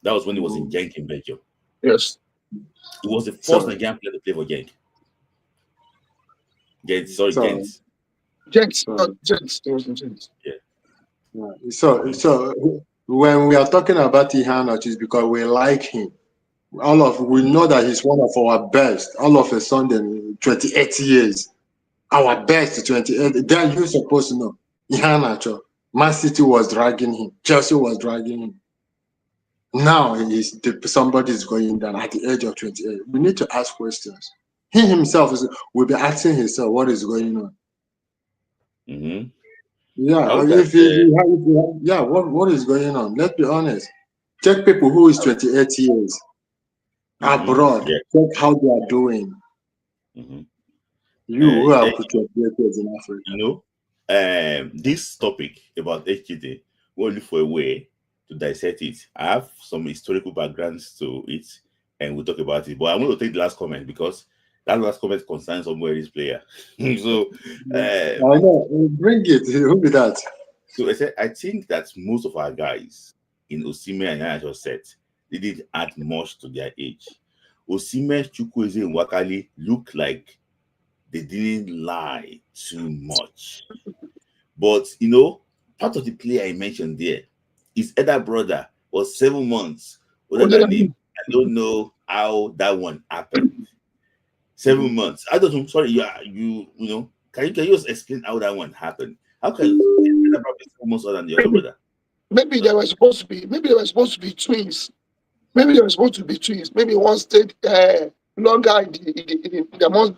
That was when he was in Genk in Belgium. Yes. He was the first Nigerian player to play for Genk. Gent. It was in Gent. Yeah. So when we are talking about Iheanacho, it's because we like him. We know that he's one of our best. All of a sudden, 28 years, our best 28. Then you're supposed to know Iheanacho. Man City was dragging him. Chelsea was dragging him. Now somebody is going down at the age of 28. We need to ask questions. He himself will be asking himself what is going on. Mm-hmm. Yeah, How if yeah, what is going on? Let's be honest. Check people who is 28 years abroad. Yeah. Check how they are doing. Mm-hmm. You who are 28 years in Africa. You know, this topic about HGD, we'll look for a way to dissect it. I have some historical backgrounds to it, and we'll talk about it. But I'm going to take the last comment because that last comment concerns somebody's player. So, I know. Bring it. Who be that? So I think that most of our guys in Osimhen and Yaya just said they didn't add much to their age. Osimhen, Chukwueze, and Wakali look like they didn't lie too much. But you know, part of the player I mentioned there, his elder brother was 7 months older than him. I don't know how that one happened. 7 months. I don't know. Sorry, you know, can you just explain how that one happened? How can his elder brother be 7 months older than the other brother? Maybe they were supposed to be twins. Maybe one stayed longer in the month.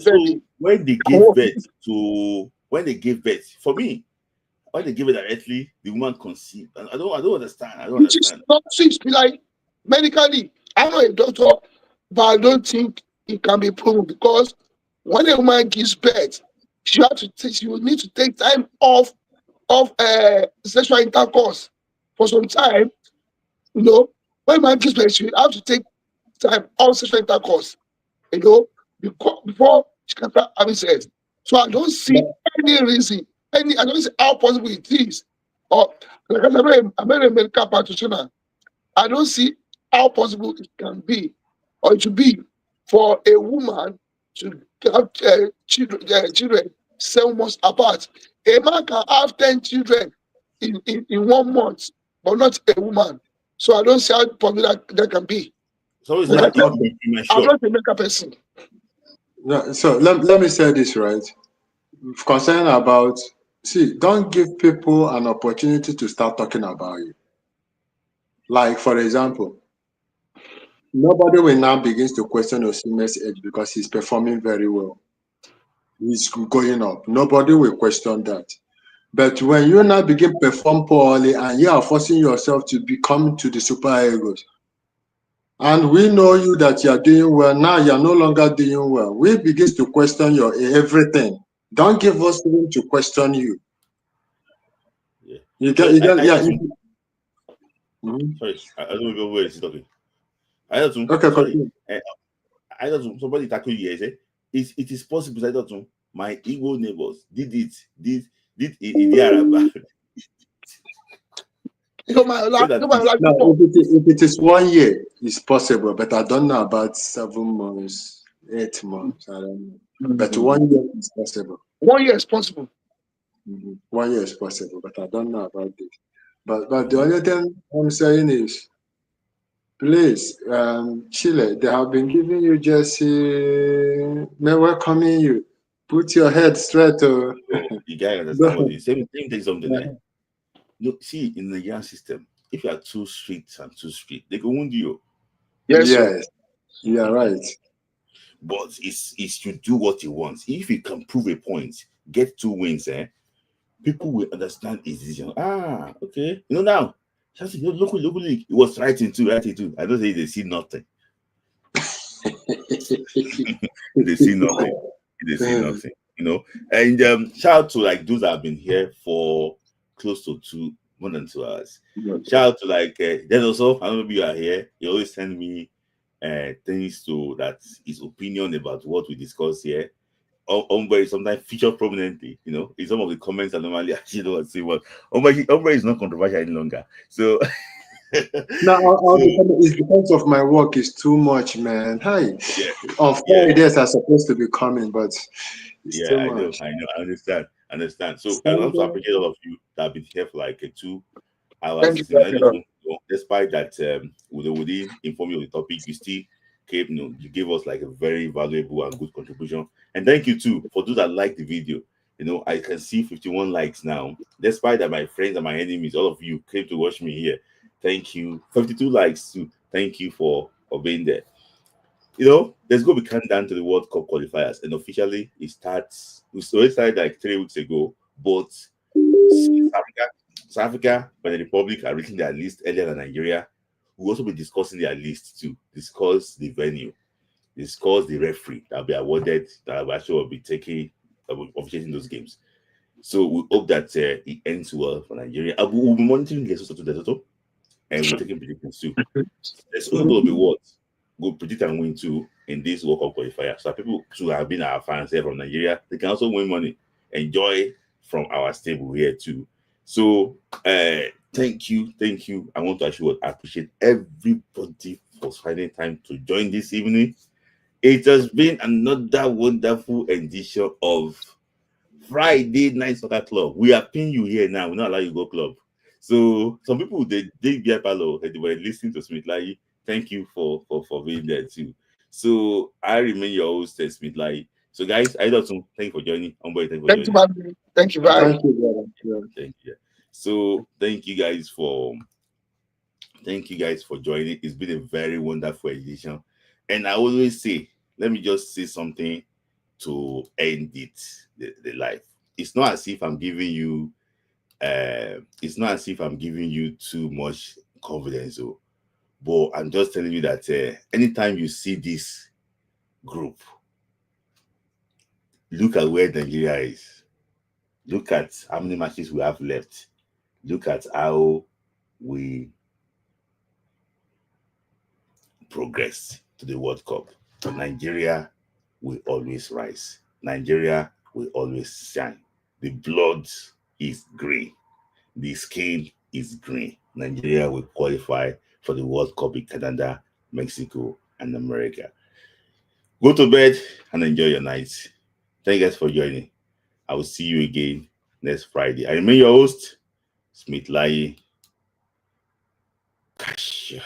So when they gave birth, for me, when they give it directly, the woman conceived. I don't understand. Which is not switch. Be like medically, I'm not a doctor, but I don't think it can be proven because when a woman gives birth, she will need to take time off sexual intercourse for some time. You know, when a man gives birth, she will have to take time off sexual intercourse. You know, before she can start having sex. So I don't see any reason, I don't see how possible it is. Or like I'm a medical practitioner, I don't see how possible it can be or it should be for a woman to have children 7 months apart. A man can have 10 children in 1 month, but not a woman. So I don't see how possible that can be. So it's not I'm not a medical person. No, so let me say this right. Concern about don't give people an opportunity to start talking about you. Like for example, nobody will now begin to question Osimhen's age because he's performing very well. He's going up. Nobody will question that. But when you now begin to perform poorly and you are forcing yourself to become to the super egos, and we know you that you are doing well, now you are no longer doing well. We begin to question your everything. Don't give us room to question you. Yeah. You get yeah. Sorry, I don't know where it's talking. I don't know. Okay, sorry. I don't know. Somebody tackle you here. It is possible. I don't know. My Igbo neighbors did it in the Arab. If it is 1 year, it's possible, but I don't know about 7 months, 8 months. I don't know. But 1 year is possible. 1 year is possible. 1 year is possible, but I don't know about it. But the only thing I'm saying is, please, Chile, they have been giving you jersey, welcoming you. Put your head straight. You guys understand what you say. Let me tell you something there. Look, see, in the Nigerian system, if you are too strict, they can wound you. Yes. You are right. But it's to do what you want. If you can prove a point, get 2 wins, people will understand his decision. Okay. You know now, local league, it was writing too. I don't say they see nothing. They see nothing. You know. And shout out to like those that have been here for close to more than 2 hours. Shout out to like there's also, I don't know if you are here, you always send me things to that his opinion about what we discuss here. Ombre sometimes feature prominently, you know, in some of the comments I normally actually don't see what Ombre is not controversial any longer. So it's because of my work is too much, man. Hi. Yeah. On Fridays are supposed to be coming, but it's too much. I know, I understand. So I also appreciate all of you that have been here for like 2 hours. Despite that, we didn't inform you of the topic, you still came, you gave us like a very valuable and good contribution. And thank you too for those that like the video. I can see 51 likes now. Despite that, my friends and my enemies, all of you came to watch me here. Thank you. 52 likes too. Thank you for being there. You know, there's going to be countdown to the World Cup qualifiers, and officially it starts. We started like 3 weeks ago, but South Africa, and the Republic are reaching their list earlier than Nigeria. We'll also be discussing their list to discuss the venue, discuss the referee that will be awarded, that will actually be taking, officiating those games. So we hope that it ends well for Nigeria. We'll be monitoring Lesotho, and we're taking predictions too. There's also going to be what go predict and win too in this World Cup qualifier. So people who have been our fans here from Nigeria, they can also win money, enjoy from our stable here too. So thank you. I want to actually appreciate everybody for finding time to join this evening. It has been another wonderful edition of Friday Night Soccer Club. We are pinning you here now. We're not allow you to go club. So some people they be palo, they were listening to Smith Lai. Thank you for being there too. So I remain your host, Smith Lai. So guys, I don't thank you for joining. Thank you for Thank joining. you, thank you, bye. Thank you, brother. Yeah. Thank you. So thank you guys for joining. It's been a very wonderful edition. And I always say, let me just say something to end it, the life. It's not as if I'm giving you too much confidence, but I'm just telling you that anytime you see this group, look at where Nigeria is. Look at how many matches we have left. Look at how we progress to the World Cup. For Nigeria will always rise. Nigeria will always shine. The blood is green. The skin is green. Nigeria will qualify for the World Cup in Canada, Mexico, and America. Go to bed and enjoy your night. Thank you guys for joining. I will see you again next Friday. I remain your host, Smith Lai. Kasha.